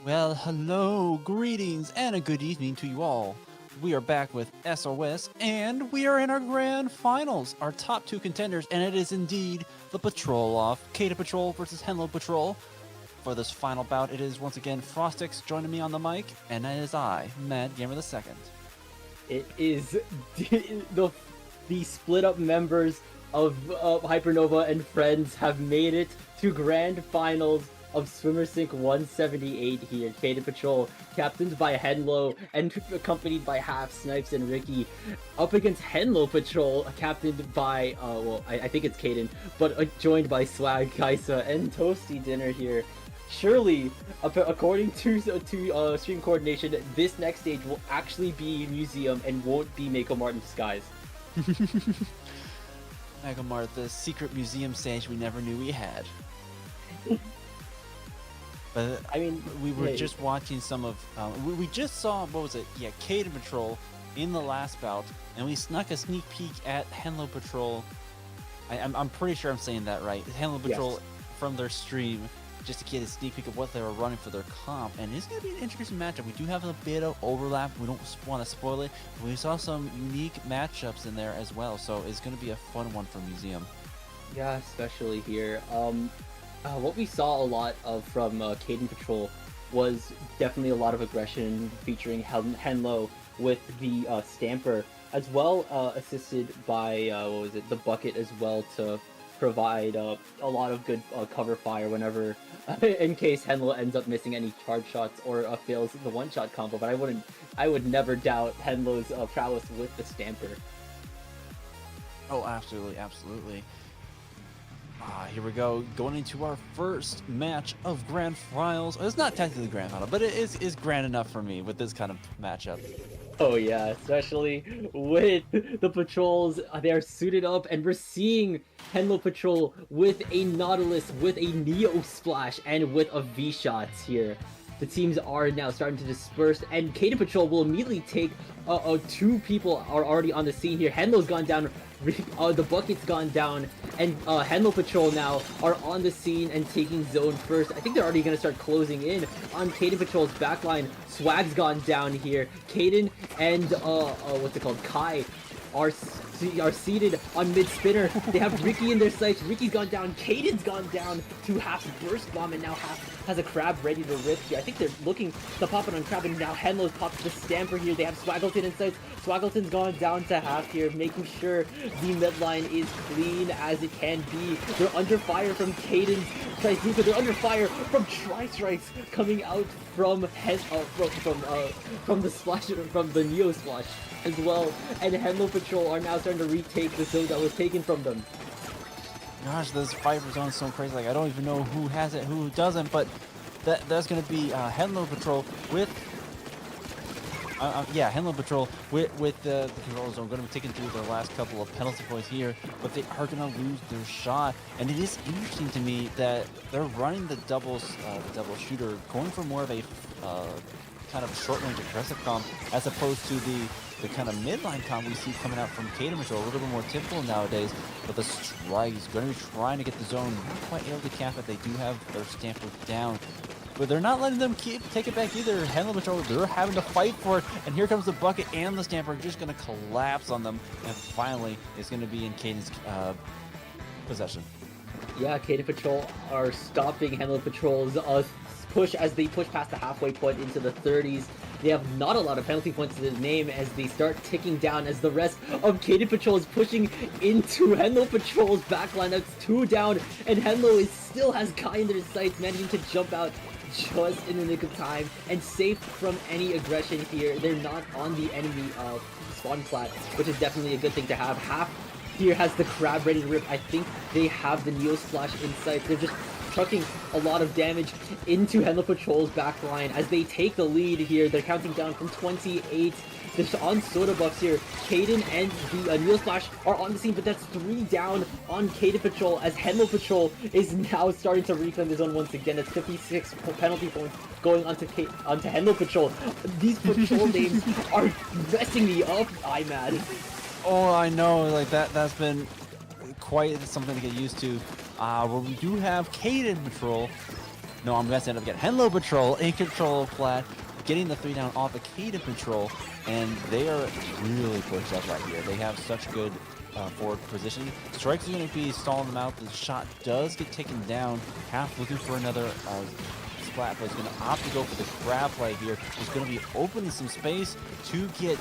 Well, hello, greetings, and a good evening to you all. We are back with SOS, and we are in our grand finals, our top 2 contenders, and it is indeed the Patrol off, Caden Patrol versus Henlo Patrol. For this final bout, it is once again Frostix joining me on the mic, and it is I, Mad Gamer II. It is the split up members of Hypernova and friends have made it to grand finals of Swimmer Sync 178 here. Caden Patrol, captained by Henlo and accompanied by Half, Snipes, and Ricky, up against Henlo Patrol, captained by, I think it's Caden, but joined by Swag, Kaisa, and Toasty Dinner here. Surely, according to stream coordination, this next stage will actually be Museum and won't be Mako Mart in disguise. Mako Mart, the secret museum stage we never knew we had. But I mean, we were just watching some of. We just saw, what was it? Yeah, Caden Patrol in the last bout, and we snuck a sneak peek at Henlo Patrol. I'm pretty sure I'm saying that right. Henlo Patrol Yes. from their stream, just to get a sneak peek of what they were running for their comp, and it's going to be an interesting matchup. We do have a bit of overlap. We don't want to spoil it. But we saw some unique matchups in there as well, so it's going to be a fun one for Museum. Yeah, especially here. What we saw a lot of from Caden Patrol was definitely a lot of aggression featuring Henlo with the Stamper, as well assisted by, the Bucket as well to provide a lot of good cover fire whenever, in case Henlo ends up missing any charge shots or fails the one-shot combo, but I would never doubt Henlo's prowess with the Stamper. Oh, absolutely, absolutely. Here we go, going into our first match of Grand Finals. It's not technically Grand Final, but it is grand enough for me with this kind of matchup. Oh yeah, especially with the patrols, they are suited up, and we're seeing Henlo Patrol with a Nautilus, with a Neo Splash, and with a V-Shots here. The teams are now starting to disperse, and Caden Patrol will immediately take 2 people are already on the scene here. Henlo's gone down, the Bucket's gone down, and Henlo Patrol now are on the scene and taking zone first. I think they're already going to start closing in on Caden Patrol's backline. Swag's gone down here. Caden and, Kai are seated on mid-spinner. They have Ricky in their sights. Ricky's gone down. Caden's gone down to Half's burst bomb, and now Half has a Crab ready to rip here. I think they're looking to pop it on Crab, and now Henlo's popped the Stamper here. They have Swaggleton in sights. Swaggleton's gone down to Half here, making sure the midline is clean as it can be. They're under fire from Caden's Trizuka. They're under fire from Tri-Strikes coming out from the splash, from the Neo Splash as well. And Henlo Patrol are now starting to retake the zone that was taken from them. Gosh, this Viper zone is so crazy. Like, I don't even know who has it, who doesn't, but that's going to be Henlo Patrol with... Henlo Patrol with the control zone going to be taking through their last couple of penalty points here, but they are going to lose their shot. And it is interesting to me that they're running the double shooter, going for more of a kind of short-range aggressive comp, as opposed to the kind of midline comp we see coming out from Caden Patrol, a little bit more typical nowadays. But the Strike is going to be trying to get the zone, not quite able to cap it. They do have their Stamper down, but they're not letting them take it back either. Henlo Patrol, they're having to fight for it, and here comes the Bucket and the Stamper just going to collapse on them, and finally it's going to be in Caden's possession. Yeah, Caden Patrol are stopping Henlo Patrol's push as they push past the halfway point into the 30s. They have not a lot of penalty points to their name as they start ticking down as the rest of Caden Patrol is pushing into Henlo Patrol's backline. That's 2 down, and Henlo still has Kai in their sights, managing to jump out just in the nick of time and safe from any aggression here. They're not on the enemy spawn plat, which is definitely a good thing to have. Half here has the Crab ready to rip. I think they have the Neo Splash in sight. They're just trucking a lot of damage into Henlo Patrol's backline as they take the lead here. They're counting down from 28. They're on soda buffs here. Caden and the Neo Splash are on the scene, but that's 3 down on Caden Patrol as Henlo Patrol is now starting to reclaim the zone once again. That's 56 penalty points going onto Henlo Patrol. These patrol names are messing me up, I'm mad. Oh, I know, like that's been quite something to get used to. Where we do have Caden Patrol. No, I'm going to end up getting henlo Patrol in control of Plat, getting the 3 down off the Caden Patrol, and they are really pushed up right here. They have such good forward positioning. Strikes are going to be stalling them out. The shot does get taken down. Half looking for another splat, but is going to opt to go for the grab right here. He's going to be opening some space to get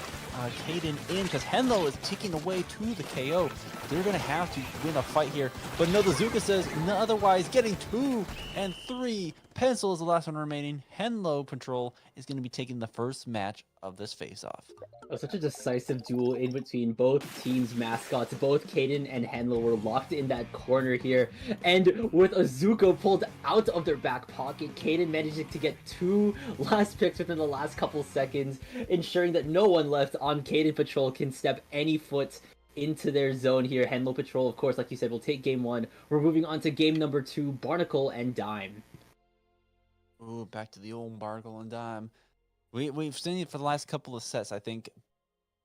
Caden in, because henlo is ticking away to the KO. They're going to have to win a fight here. But no, the Zuka says no, otherwise, getting 2 and 3. Pencil is the last one remaining. henlo Patrol is going to be taking the first match of this face-off. Oh, such a decisive duel in between both teams' mascots. Both Caden and henlo were locked in that corner here. And with Azuko pulled out of their back pocket, Caden managed to get 2 last picks within the last couple seconds, ensuring that no one left on Caden Patrol can step any foot into their zone here. henlo Patrol, of course, like you said, will take game 1. We're moving on to game number 2, Barnacle and Dime. Ooh, back to the old Barnacle and Dime. We've seen it for the last couple of sets, I think.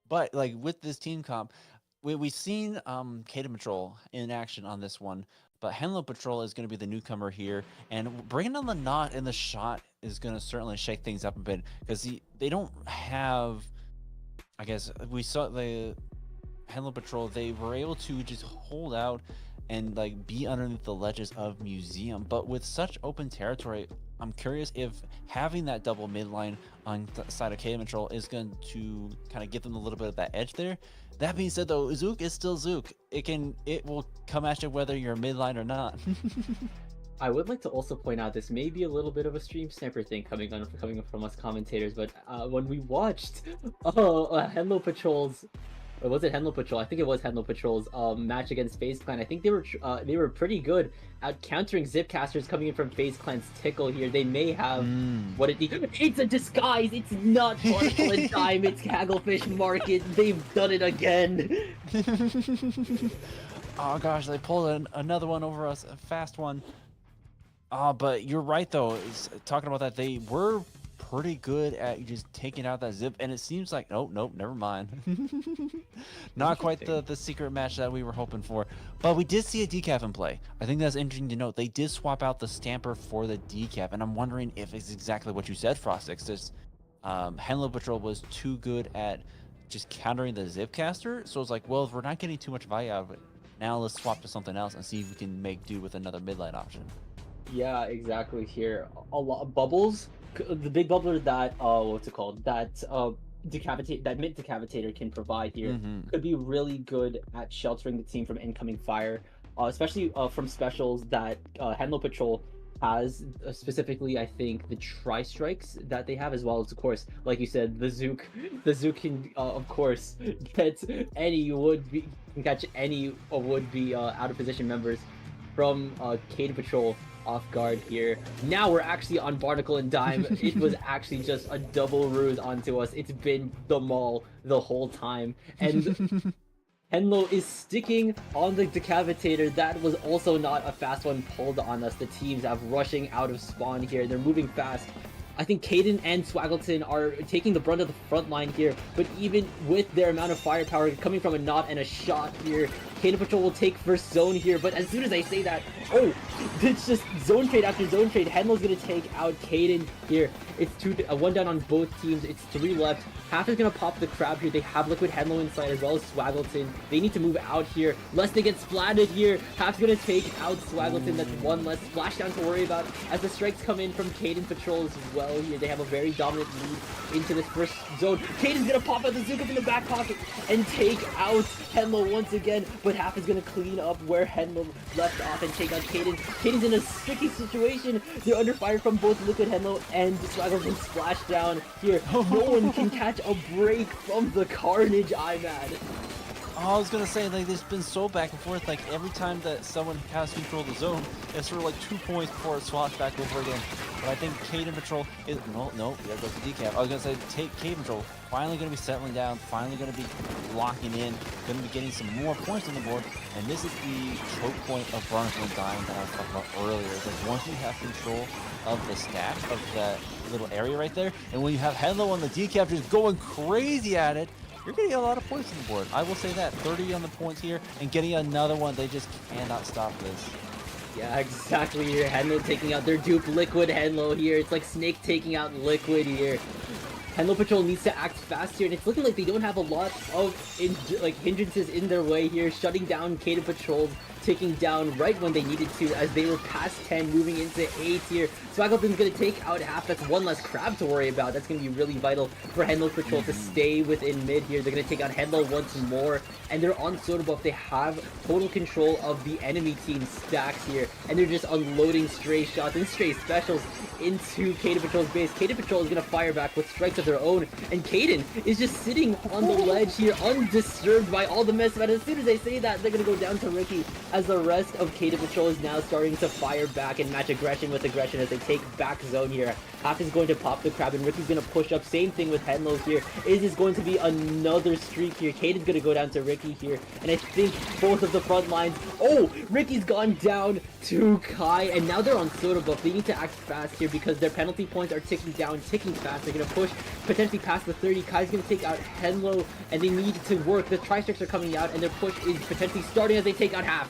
But like with this team comp, we've seen Caden Patrol in action on this one. But henlo Patrol is going to be the newcomer here, and bringing on the knot in the shot is going to certainly shake things up a bit, because they don't have. I guess we saw the henlo Patrol, they were able to just hold out and like be underneath the ledges of Museum, but with such open territory, I'm curious if having that double midline on the side of Caden Patrol is going to kind of give them a little bit of that edge there. That being said, though, Zook is still Zook. It will come at you whether you're midline or not. I would like to also point out this may be a little bit of a stream sniper thing coming from us commentators, but when we watched henlo Patrol's, or was it henlo Patrol? I think it was henlo Patrol's match against FaZe Clan. I think they were pretty good at countering Zipcasters coming in from FaZe Clan's Tickle here. They may have what it's a disguise. It's not Barnacle and Dime. It's Hagglefish Market. They've done it again. Oh gosh, they pulled another one over us, a fast one. But you're right though. Talking about that, they were pretty good at just taking out that zip, and it seems like nope, never mind. Not quite the secret match that we were hoping for, but we did see a decaf in play. I think that's interesting to note. They did swap out the stamper for the decaf, and I'm wondering if it's exactly what you said, Frostix. This henlo Patrol was too good at just countering the Zipcaster, so it's like, well, if we're not getting too much value out of it, now let's swap to something else and see if we can make do with another midline option. Yeah, exactly. Here, a lot of bubbles. The big bubbler that what's it called? That mid decapitator can provide here could be really good at sheltering the team from incoming fire, especially from specials that henlo Patrol has. Specifically, I think the tri-strikes that they have, as well as, of course, like you said, the Zook can of course catch any would-be out of position members from Caden Patrol off guard here. Now we're actually on Barnacle and Dime. It was actually just a double ruse onto us. It's been the mall the whole time, and henlo is sticking on the decapitator. That was also not a fast one pulled on us. The teams have rushing out of spawn here. They're moving fast. I think Caden and Swaggleton are taking the brunt of the front line here, but even with their amount of firepower coming from a knot and a shot here, Caden Patrol will take first zone here. But as soon as I say that, it's just zone trade after zone trade. henlo's gonna take out Caden here. It's 1 down on both teams. It's 3 left. Half is gonna pop the crab here. They have Liquid henlo inside as well as Swaggleton. They need to move out here lest they get splatted here. Half's gonna take out Swaggleton. That's 1 less splashdown to worry about as the strikes come in from Caden Patrol as well here. They have a very dominant lead into this first zone. Caden's gonna pop out the Zuka from the back pocket and take out henlo once again, but Half is gonna clean up where henlo left off and take out Caden. Caden's in a sticky situation. They're under fire from both Liquid henlo and Swaggleton splashdown here. No one can catch a break from the carnage. I'm at. Oh, I was gonna say, like, there's been so back and forth. Like, every time that someone has control of the zone, it's sort of like 2 points before it swaps back over again. But I think Caden Patrol is no, there goes the decaf. I was gonna say, Caden Patrol finally gonna be settling down, finally gonna be locking in, gonna be getting some more points on the board. And this is the choke point of Barnacle and Dime that I was talking about earlier. It's like once you have control of the stack of that little area right there, and when you have henlo on the decaf just going crazy at it, you're getting a lot of points on the board. I will say that. 30 on the points here, and getting another one. They just cannot stop this. Yeah, exactly here. henlo taking out their dupe, Liquid henlo here. It's like Snake taking out Liquid here. henlo Patrol needs to act fast here, and it's looking like they don't have a lot of hindrances in their way here, shutting down Caden Patrols, taking down right when they needed to, as they were past 10, moving into 8 here. Swaggleton's gonna take out half. That's one less crab to worry about. That's gonna be really vital for henlo Patrol to stay within mid here. They're gonna take out henlo once more, and they're on soda buff. They have total control of the enemy team stacks here, and they're just unloading stray shots and stray specials into Caden Patrol's base. Caden Patrol is gonna fire back with strikes of their own, and Caden is just sitting on the ledge here, undisturbed by all the mess. But as soon as they say that, they're gonna go down to Ricky, as the rest of Caden Patrol is now starting to fire back and match aggression with aggression as they take back zone here. Half is going to pop the crab, and Ricky's going to push up. Same thing with henlo here. Is this going to be another streak here? Caden's going to go down to Ricky here, and I think both of the front lines... Oh! Ricky's gone down to Kai, and now they're on soda buff. They need to act fast here because their penalty points are ticking down, ticking fast. They're going to push potentially past the 30. Kai's going to take out henlo, and they need to work. The tri-strikes are coming out, and their push is potentially starting as they take out half.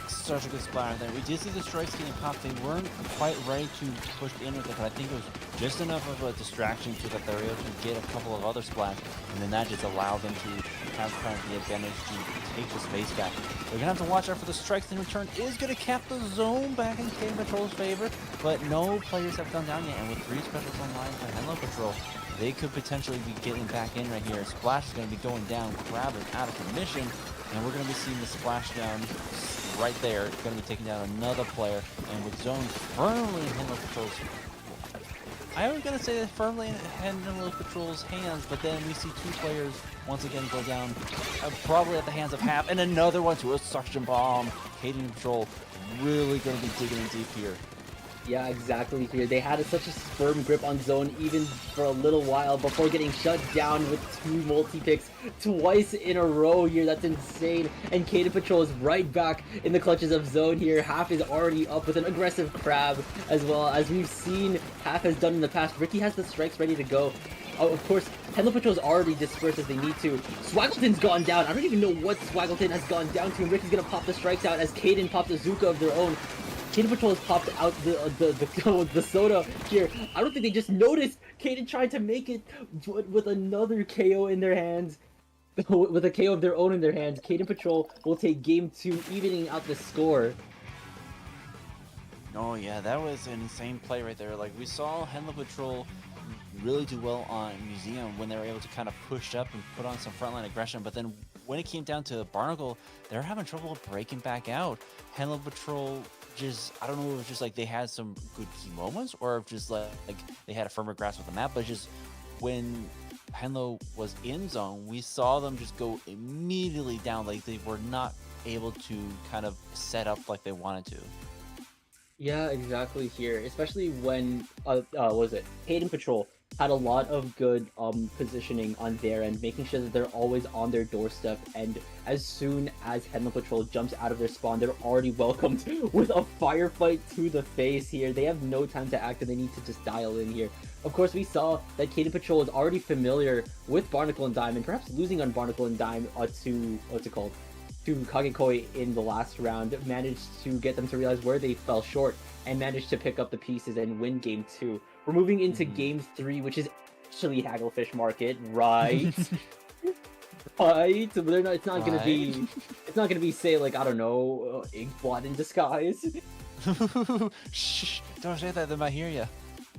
Such a good splatter there. We did see the strikes getting popped. They weren't quite ready to push in with it, but I think it was just enough of a distraction to that they were able to get a couple of other splats, and then that just allowed them to have kind of the advantage to take the space back. They're gonna have to watch out for the strikes in return. Is gonna cap the zone back in Caden Patrol's favor, but no players have gone down yet, and with 3 specials online by henlo Patrol, they could potentially be getting back in right here. Splash is gonna be going down, Crab is out of commission, and we're gonna be seeing the splashdown right there. It's going to be taking down another player, and with zone firmly in henlo Patrol's... I was going to say that firmly in henlo Patrol's hands, but then we see 2 players once again go down, probably at the hands of half, and another one to a suction bomb. Caden Patrol really going to be digging in deep here. Yeah, exactly here. They had such a firm grip on zone even for a little while before getting shut down with 2 multi-picks twice in a row here. That's insane. And Caden Patrol is right back in the clutches of zone here. Half is already up with an aggressive crab as well, as we've seen Half has done in the past. Ricky has the strikes ready to go. Oh, of course, henlo Patrol's already dispersed as they need to. Swaggleton's gone down. I don't even know what Swaggleton has gone down to. And Ricky's gonna pop the strikes out as Caden pops a Zuka of their own. Caden Patrol has popped out the soda here. I don't think they just noticed Caden trying to make it with another KO in their hands. With a KO of their own in their hands, Caden Patrol will take game 2, evening out the score. Oh yeah, that was an insane play right there. Like, we saw henlo Patrol really do well on Museum when they were able to kind of push up and put on some frontline aggression, but then when it came down to Barnacle, they're having trouble breaking back out. henlo Patrol just, I don't know if it was just like they had some good key moments, or if just like they had a firmer grasp of the map, but just when henlo was in zone, we saw them just go immediately down. Like, they were not able to kind of set up like they wanted to. Yeah, exactly here, especially when was it Caden Patrol had a lot of good positioning on their end, making sure that they're always on their doorstep, and as soon as henlo Patrol jumps out of their spawn, they're already welcomed with a firefight to the face here. They have no time to act, and they need to just dial in here. Of course, we saw that Caden Patrol is already familiar with Barnacle and Dime, and perhaps losing on Barnacle and Dime to Kagekoi in the last round managed to get them to realize where they fell short and managed to pick up the pieces and win game 2. We're moving into game 3, which is actually Hagglefish Market, right? Right? But it's not gonna be, say, like, I don't know, Inkblot in disguise. Shh! Don't say that, they might hear you.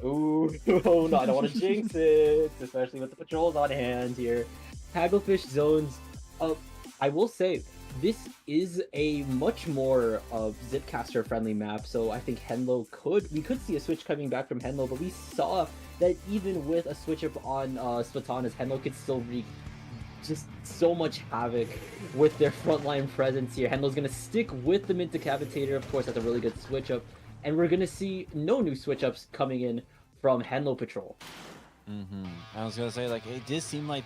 Ooh, oh no, I don't want to jinx it, especially with the patrols on hand here. Hagglefish zones, I will say, this is a much more Zipcaster friendly map, so I think we could see a switch coming back from henlo, but we saw that even with a switch up on Splatoon, henlo could still wreak just so much havoc with their frontline presence here. henlo's gonna stick with the mid decapitator, of course. That's a really good switch up, and we're gonna see no new switch ups coming in from henlo Patrol. I was gonna say, like, it did seem like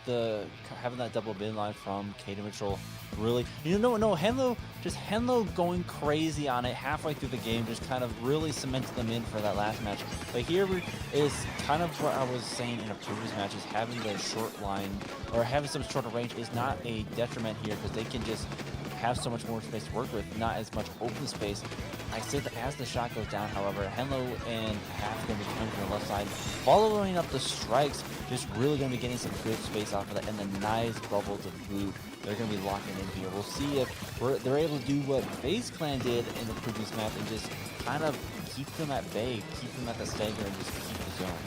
having that double mid line from Caden Patrol really, henlo going crazy on it halfway through the game just kind of really cemented them in for that last match. But here is kind of what I was saying in a previous match, is having the short line or having some shorter range is not a detriment here, because they can just have so much more space to work with, not as much open space. I said that as the shot goes down, however, henlo and Half going to be coming from the left side, following up the strikes, just really going to be getting some good space off of that, and the nice bubble to boot. They're going to be locking in here. We'll see if they're able to do what FaZe Clan did in the previous map and just kind of keep them at bay, keep them at the stagger, and just keep the zone.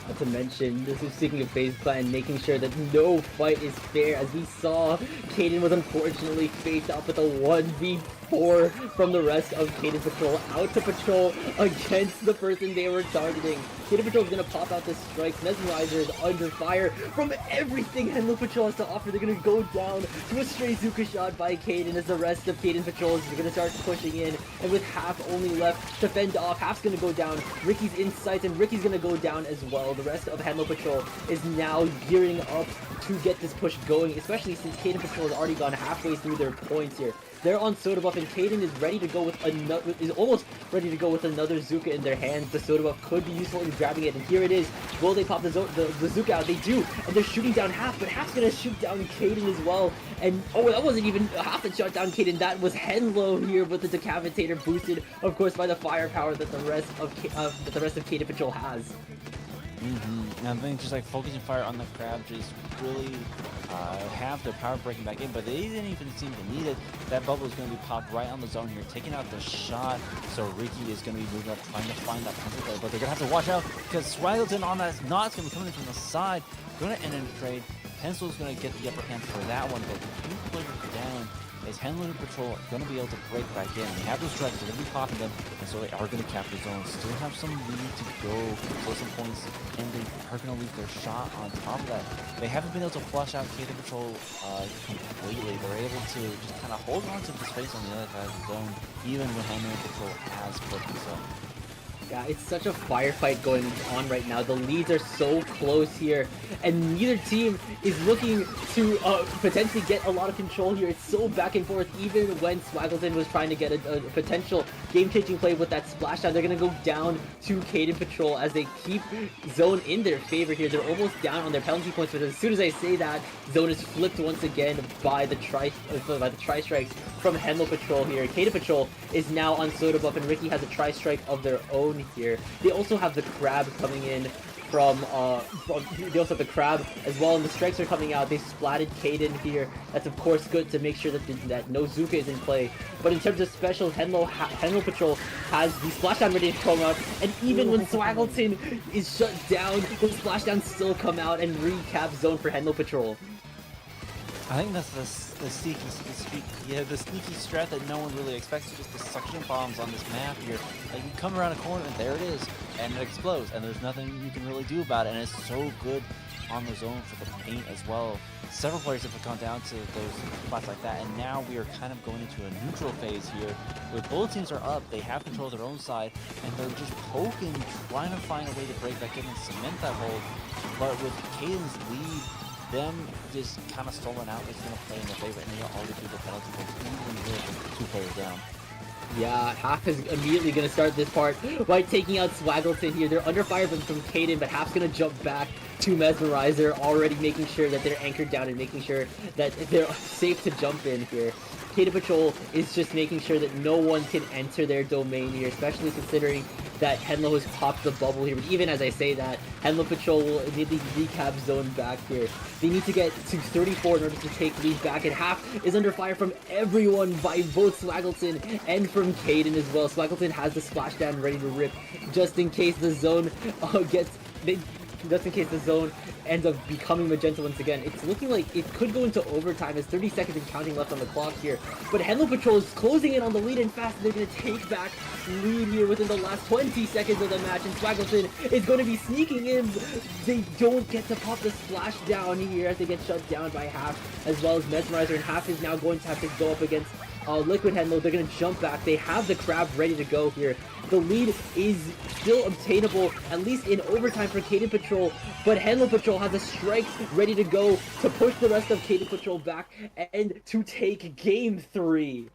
Not to mention, this is speaking of FaZe Clan, making sure that no fight is fair. As we saw, Caden was unfortunately faced off with a 1v4 from the rest of Caden Patrol, out to patrol against the person they were targeting. Caden Patrol is going to pop out the strikes. Mesmerizer is under fire from everything henlo Patrol has to offer. They're going to go down to a stray Zuka shot by Caden, as the rest of Caden Patrol is going to start pushing in. And with Half only left to fend off, Half's going to go down. Ricky's in sight, and Ricky's going to go down as well. The rest of henlo Patrol is now gearing up to get this push going, especially since Caden Patrol has already gone halfway through their points here. They're on soda buff, and Caden is ready to go with almost ready to go with another Zuka in their hands. The soda buff could be useful in grabbing it, and here it is. Will they pop the Zuka out? They do, and they're shooting down Half, but Half's gonna shoot down Caden as well. And oh, that wasn't even Half that shot down Caden. That was henlo here with the decapitator, boosted, of course, by the firepower that the rest of Caden Patrol has. And I think just like focusing fire on the crab just really have their power breaking back in, but they didn't even seem to need it. That bubble is going to be popped right on the zone here, taking out the shot. So Ricky is going to be moving up, trying to find that pencil play, but they're going to have to watch out because Swaggleton on that knot's going to be coming in from the side, going to end in a trade. Pencil's going to get the upper hand for that one, but two players down. Is henlo Patrol going to be able to break back in? They have those strikes, they're going to be popping them, and so they are going to capture zone. Still have some lead to go for some points, and they are going to leave their shot on top of that. They haven't been able to flush out Caden Patrol completely. They're able to just kind of hold on to the space on the other side of the zone, even when henlo Patrol has put this up. Yeah, it's such a firefight going on right now. The leads are so close here, and neither team is looking to potentially get a lot of control here. It's so back and forth. Even when Swaggleton was trying to get a potential game-changing play with that splashdown, they're going to go down to Caden Patrol as they keep zone in their favor here. They're almost down on their penalty points, but as soon as I say that, zone is flipped once again by the tri-strikes from henlo Patrol here. Caden Patrol is now on soda buff, and Ricky has a tri-strike of their own here. They also have the crab coming in from they also have the crab as well, and the strikes are coming out. They splatted Caden here. That's of course good to make sure that no Zuka is in play. But in terms of special, henlo Patrol has the splashdown ready to come out, and even when Swaggleton is shut down, the splashdowns still come out and recap zone for henlo Patrol. I think that's the sneaky strat that no one really expects. Just the suction bombs on this map here. Like, you come around a corner and there it is, and it explodes, and there's nothing you can really do about it. And it's so good on the zone for the paint as well. Several players have gone down to those spots like that, and now we are kind of going into a neutral phase here, where both teams are up. They have control of their own side, and they're just poking, trying to find a way to break back in and cement that hold. But with Caden's lead, them just kind of stolen out is going to play in their favor, and they already do the penalty points, even with 2 players down. Yeah, Half is immediately going to start this part by taking out Swaggleton here. They're under fire from Caden, but Half's going to jump back to Mesmerizer, already making sure that they're anchored down and making sure that they're safe to jump in here. Caden Patrol is just making sure that no one can enter their domain here, especially considering that henlo has popped the bubble here. But even as I say that, henlo Patrol will immediately recap zone back here. They need to get to 34 in order to take lead back, and Half is under fire from everyone by both Swaggleton and from Caden as well. Swaggleton has the splashdown ready to rip just in case the zone ends up becoming magenta once again. It's looking like it could go into overtime. There's 30 seconds and counting left on the clock here. But henlo Patrol is closing in on the lead and fast. They're going to take back lead here within the last 20 seconds of the match. And Swaggleton is going to be sneaking in. They don't get to pop the splash down here as they get shut down by Half, as well as Mesmerizer. And Half is now going to have to go up against Liquid henlo. They're going to jump back. They have the crab ready to go here. The lead is still obtainable, at least in overtime for Caden Patrol, but henlo Patrol has a strike ready to go to push the rest of Caden Patrol back and to take game 3.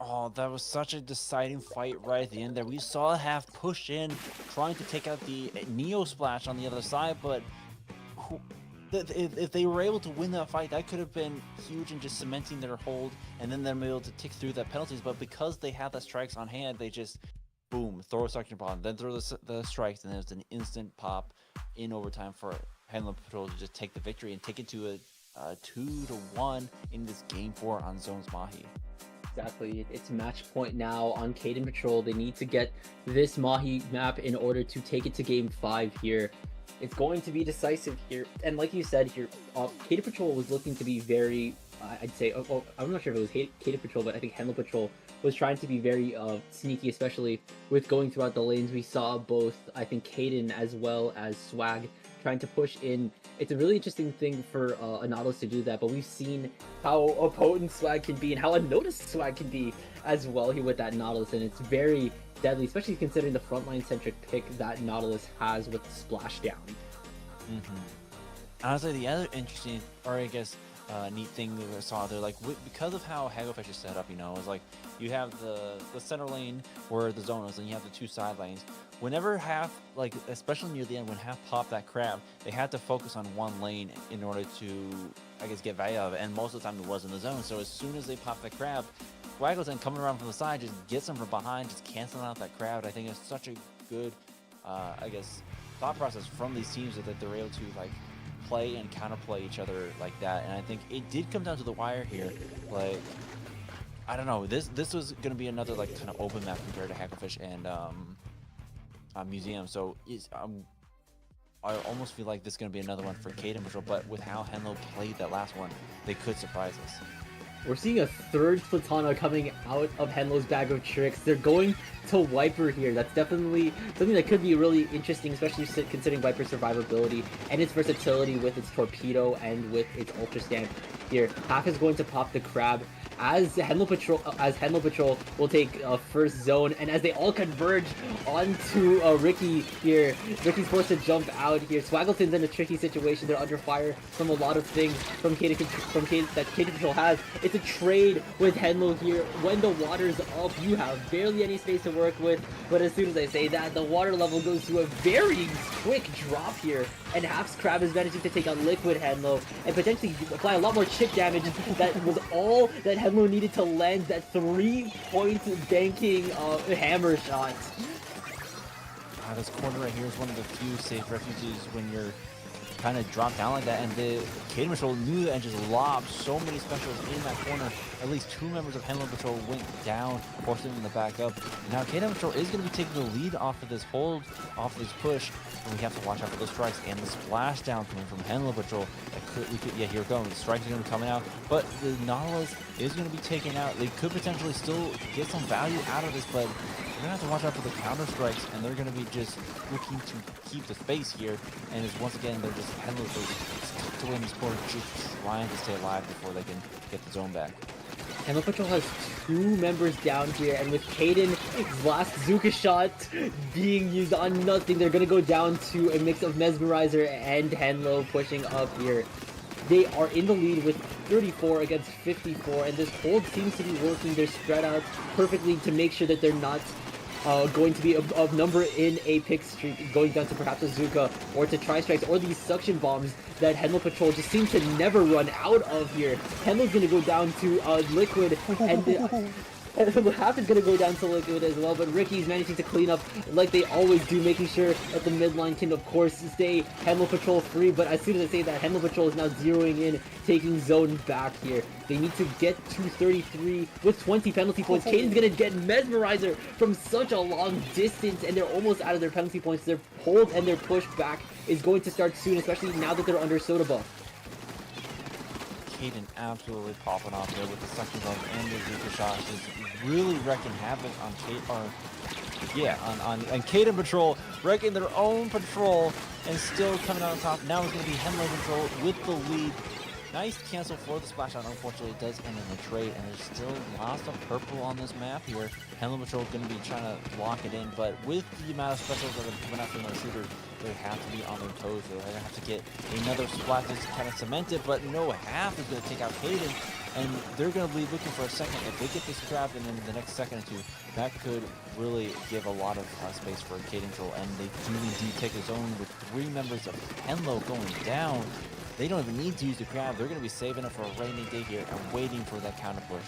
Oh, that was such a deciding fight right at the end there. We saw Half push in, trying to take out the Neo Splash on the other side, but if they were able to win that fight, that could have been huge in just cementing their hold, and then them able to tick through the penalties. But because they had the strikes on hand, they just, boom, throw a suction bomb, then throw the strikes, and it was an instant pop in overtime for henlo Patrol to just take the victory and take it to a 2-1 in this game 4 on Zone's Mahi. Exactly, it's match point now on Caden Patrol. They need to get this Mahi map in order to take it to game 5 here. It's going to be decisive here, and like you said here, Caden Patrol was looking to be very, I'd say, I'm not sure if it was Caden Patrol, but I think henlo Patrol was trying to be very sneaky, especially with going throughout the lanes. We saw both, I think, Caden as well as Swag trying to push in. It's a really interesting thing for a Nautilus to do that, but we've seen how potent Swag can be and how unnoticed Swag can be as well here with that Nautilus, and it's very deadly, especially considering the frontline centric pick that Nautilus has with Splashdown. Honestly, the other interesting, or I guess neat thing that I saw there, like because of how Kagekoi is set up, you know, is like you have the center lane where the zone is, and you have the 2 side lanes. Whenever Half, like especially near the end, when Half popped that crab, they had to focus on one lane in order to, I guess, get value out of it, and most of the time it was in the zone. So as soon as they pop that crab, Waggles and coming around from the side just gets them from behind, just canceling out that crowd. I think it's such a good, I guess, thought process from these teams that they're able to like play and counterplay each other like that. And I think it did come down to the wire here. Like, I don't know, this was gonna be another like kind of open map compared to Hackerfish and Museum. So I almost feel like this is gonna be another one for Caden Patrol. But with how henlo played that last one, they could surprise us. We're seeing a third Splatana coming out of henlo's bag of tricks. They're going to Viper here. That's definitely something that could be really interesting, especially considering Viper's survivability and its versatility with its torpedo and with its ultra stamp here. Half is going to pop the crab as henlo Patrol will take first zone, and as they all converge onto Ricky here, Ricky's forced to jump out here. Swaggleton's in a tricky situation. They're under fire from a lot of things from Caden that Caden Patrol has. It's a trade with henlo here. When the water's up, you have barely any space to work with, but as soon as I say that, the water level goes to a very quick drop here, and Half's crab is managing to take out Liquid henlo and potentially apply a lot more chip damage. That was all that henlo needed to land that 3-point banking hammer shot. This corner right here is one of the few safe refuges when you're kind of dropped down like that, and the Caden Patrol knew that and just lobbed so many specials in that corner. At least 2 members of henlo Patrol went down, forcing them to back up. Now Caden Patrol is going to be taking the lead off of this hold, off this push, and we have to watch out for those strikes and the splashdown coming from henlo Patrol. Yeah, here we go. The strikes are going to be coming out, but the Nautilus is going to be taken out. They could potentially still get some value out of this, but they're going to have to watch out for the counter strikes, and they're going to be just looking to keep the space here. And it's once again, they're just henlo stuck to win this corner, just trying to stay alive before they can get the zone back. henlo Patrol has 2 members down here, and with Caden's last Zuka shot being used on nothing, they're going to go down to a mix of Mesmerizer and henlo pushing up here. They are in the lead with 34 against 54, and this hold seems to be working. They're spread out perfectly to make sure that they're not going to be a number in a pick streak, going down to perhaps a Zuka or to tri-strikes or these suction bombs that henlo Patrol just seem to never run out of here. henlo's going to go down to Liquid, and Half is going to go down to Liquid as well, but Ricky's managing to clean up like they always do, making sure that the midline can, of course, stay henlo Patrol free. But as soon as I say that, henlo Patrol is now zeroing in, taking zone back here. They need to get to 33 with 20 penalty points. Caden's going to get Mesmerizer from such a long distance, and they're almost out of their penalty points. Their hold and their push back is going to start soon, especially now that they're under soda buff. Caden absolutely popping off there with the suction bomb and the Zuka shot, just really wrecking havoc on Caden Patrol, wrecking their own patrol and still coming out on top. Now it's going to be henlo Patrol with the lead. Nice cancel for the splashdown. Unfortunately, it does end in a trade, and there's still lots of purple on this map here. henlo Patrol going to be trying to lock it in, but with the amount of specials that are coming after the shooter, they have to be on their toes. They're going to have to get another splash to kind of cement it, but no half is going to take out Caden, and they're going to be looking for a second. If they get this grabbed in the next second or two, that could really give a lot of space for Caden Troll, and they do indeed take his own with 3 members of henlo going down. They don't even need to use the crab. They're going to be saving it for a rainy day here and waiting for that counter push.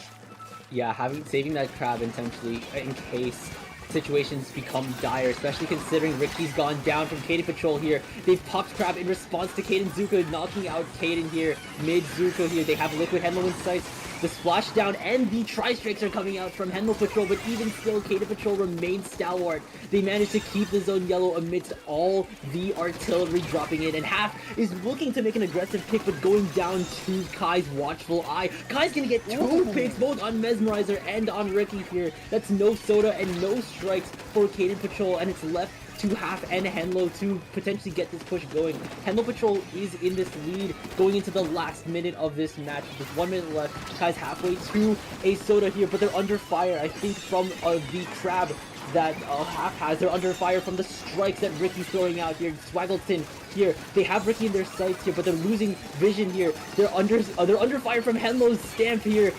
Yeah, saving that crab intentionally in case situations become dire, especially considering Ricky's gone down from Caden Patrol here. They've popped crab in response to Caden Zuka, knocking out Caden here, mid Zuka here. They have Liquid henlo in sight. The splashdown and the tri-strikes are coming out from henlo Patrol, but even still, Caden Patrol remains stalwart. They managed to keep the zone yellow amidst all the artillery dropping in, and Half is looking to make an aggressive pick, but going down to Kai's watchful eye. Kai's gonna get 2 picks, both on Mesmerizer and on Ricky here. That's no soda and no strikes for Caden Patrol, and it's left to Half and henlo to potentially get this push going. henlo Patrol is in this lead going into the last minute of this match. With 1 minute left, Kai's halfway to a soda here, but they're under fire, I think, from the crab that Half has. They're under fire from the strikes that Ricky's throwing out here. Swaggleton here. They have Ricky in their sights here, but they're losing vision here. They're under fire from henlo's stamp here.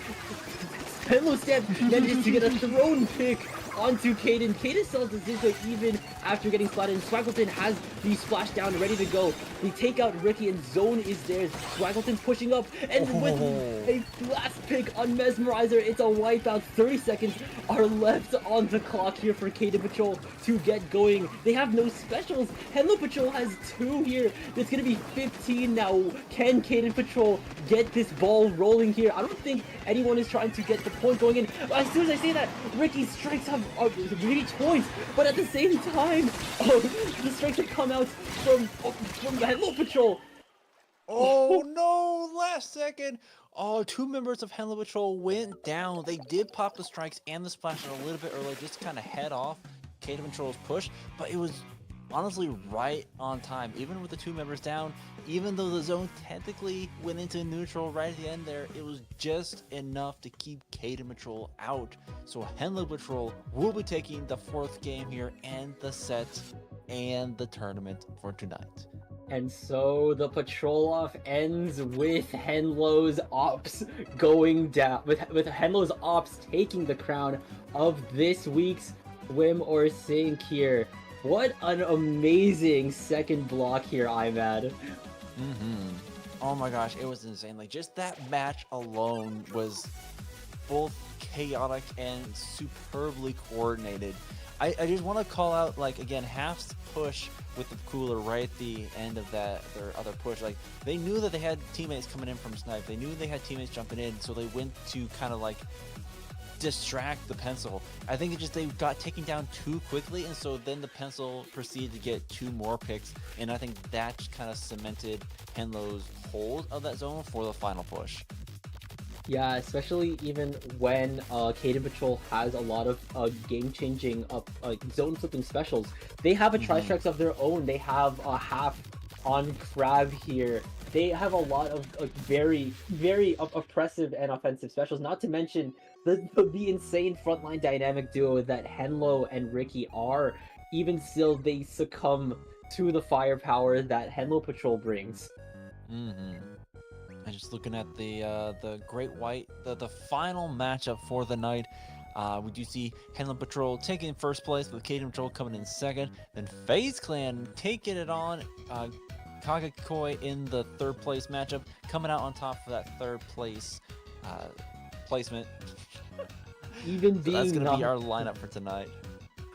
henlo stamp manages to get a thrown pick onto Caden. Caden sells the Zuko even after getting splatted, and Swaggleton has the splashdown ready to go. They take out Ricky, and zone is theirs. Swaggleton's pushing up, and with a last pick on Mesmerizer, it's a wipeout. 30 seconds are left on the clock here for Caden Patrol to get going. They have no specials. henlo Patrol has 2 here. It's going to be 15 now. Can Caden Patrol get this ball rolling here? I don't think anyone is trying to get the point going in. As soon as I say that, Ricky's strikes have reached points, but at the same time, the strikes that come out from henlo Patrol. Oh no, last second. Oh, 2 members of henlo Patrol went down. They did pop the strikes and the splashdown a little bit early just to kind of head off Caden Patrol's push, but it was honestly right on time. Even with the 2 members down, even though the zone technically went into neutral right at the end there, it was just enough to keep Caden Patrol out. So henlo Patrol will be taking the 4th game here and the set and the tournament for tonight. And so the patrol off ends with henlo's ops going down, with henlo's ops taking the crown of this week's Swim or Sink here. What an amazing second block here, Imad. Oh my gosh, it was insane. Like, just that match alone was both chaotic and superbly coordinated. I just want to call out, like, again, Half's push with the cooler right at the end of their other push. Like, they knew that they had teammates coming in from snipe. They knew they had teammates jumping in, so they went to kind of like distract the pencil. I think they got taken down too quickly, and so then the pencil proceeded to get 2 more picks, and I think that just kind of cemented henlo's hold of that zone for the final push. Yeah, especially even when Caden Patrol has a lot of game-changing zone flipping specials. They have a tri-strikes of their own. They have a Half on Crab here. They have a lot of very, very oppressive and offensive specials, not to mention the insane frontline dynamic duo that henlo and Ricky are. Even still, they succumb to the firepower that henlo Patrol brings. And just looking at the Great White, the final matchup for the night, we do see henlo Patrol taking 1st place, with Caden Patrol coming in 2nd. Then FaZe Clan taking it on. Kagekoi in the 3rd place matchup, coming out on top for that 3rd place placement. Even so that's gonna be our lineup for tonight.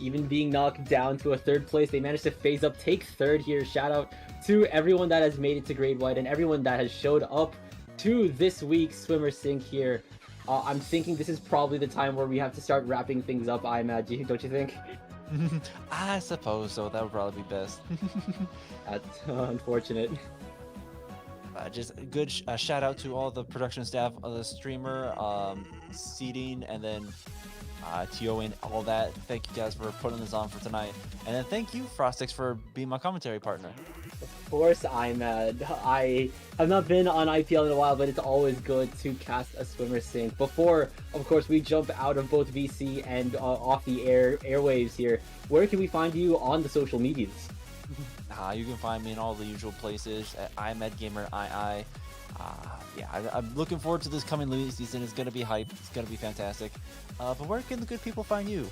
Even being knocked down to a 3rd place, they managed to phase up, take 3rd here. Shout out to everyone that has made it to Great White and everyone that has showed up to this week's Swim or Sink here. I'm thinking this is probably the time where we have to start wrapping things up, I imagine, don't you think? I suppose so. That would probably be best. That's unfortunate. Just a good shout out to all the production staff of the streamer, seating, and then TO and all that. Thank you guys for putting this on for tonight. And then thank you, Frostix, for being my commentary partner. course, Imad. I have not been on IPL in a while, but it's always good to cast a swimmer sync. Before, of course, we jump out of both VC and off the airwaves here, where can we find you on the social medias? You can find me in all the usual places at IMedGamerII. Yeah, I'm looking forward to this coming league season. It's going to be hype. It's going to be fantastic. But where can the good people find you?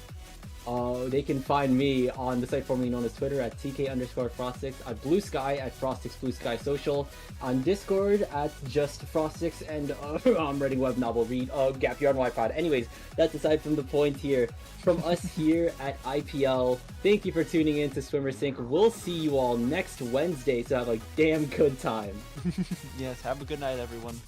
They can find me on the site formerly known as Twitter at TK_Frostix, at Blue Sky at Frostix Blue Sky Social, on Discord at just Frostix, and I'm writing web novel read Gap Year on Wi-Fi. Anyways, that's aside from the point here. From us here at IPL, thank you for tuning in to Swimmer Sync. We'll see you all next Wednesday, so have a damn good time. Yes, have a good night, everyone.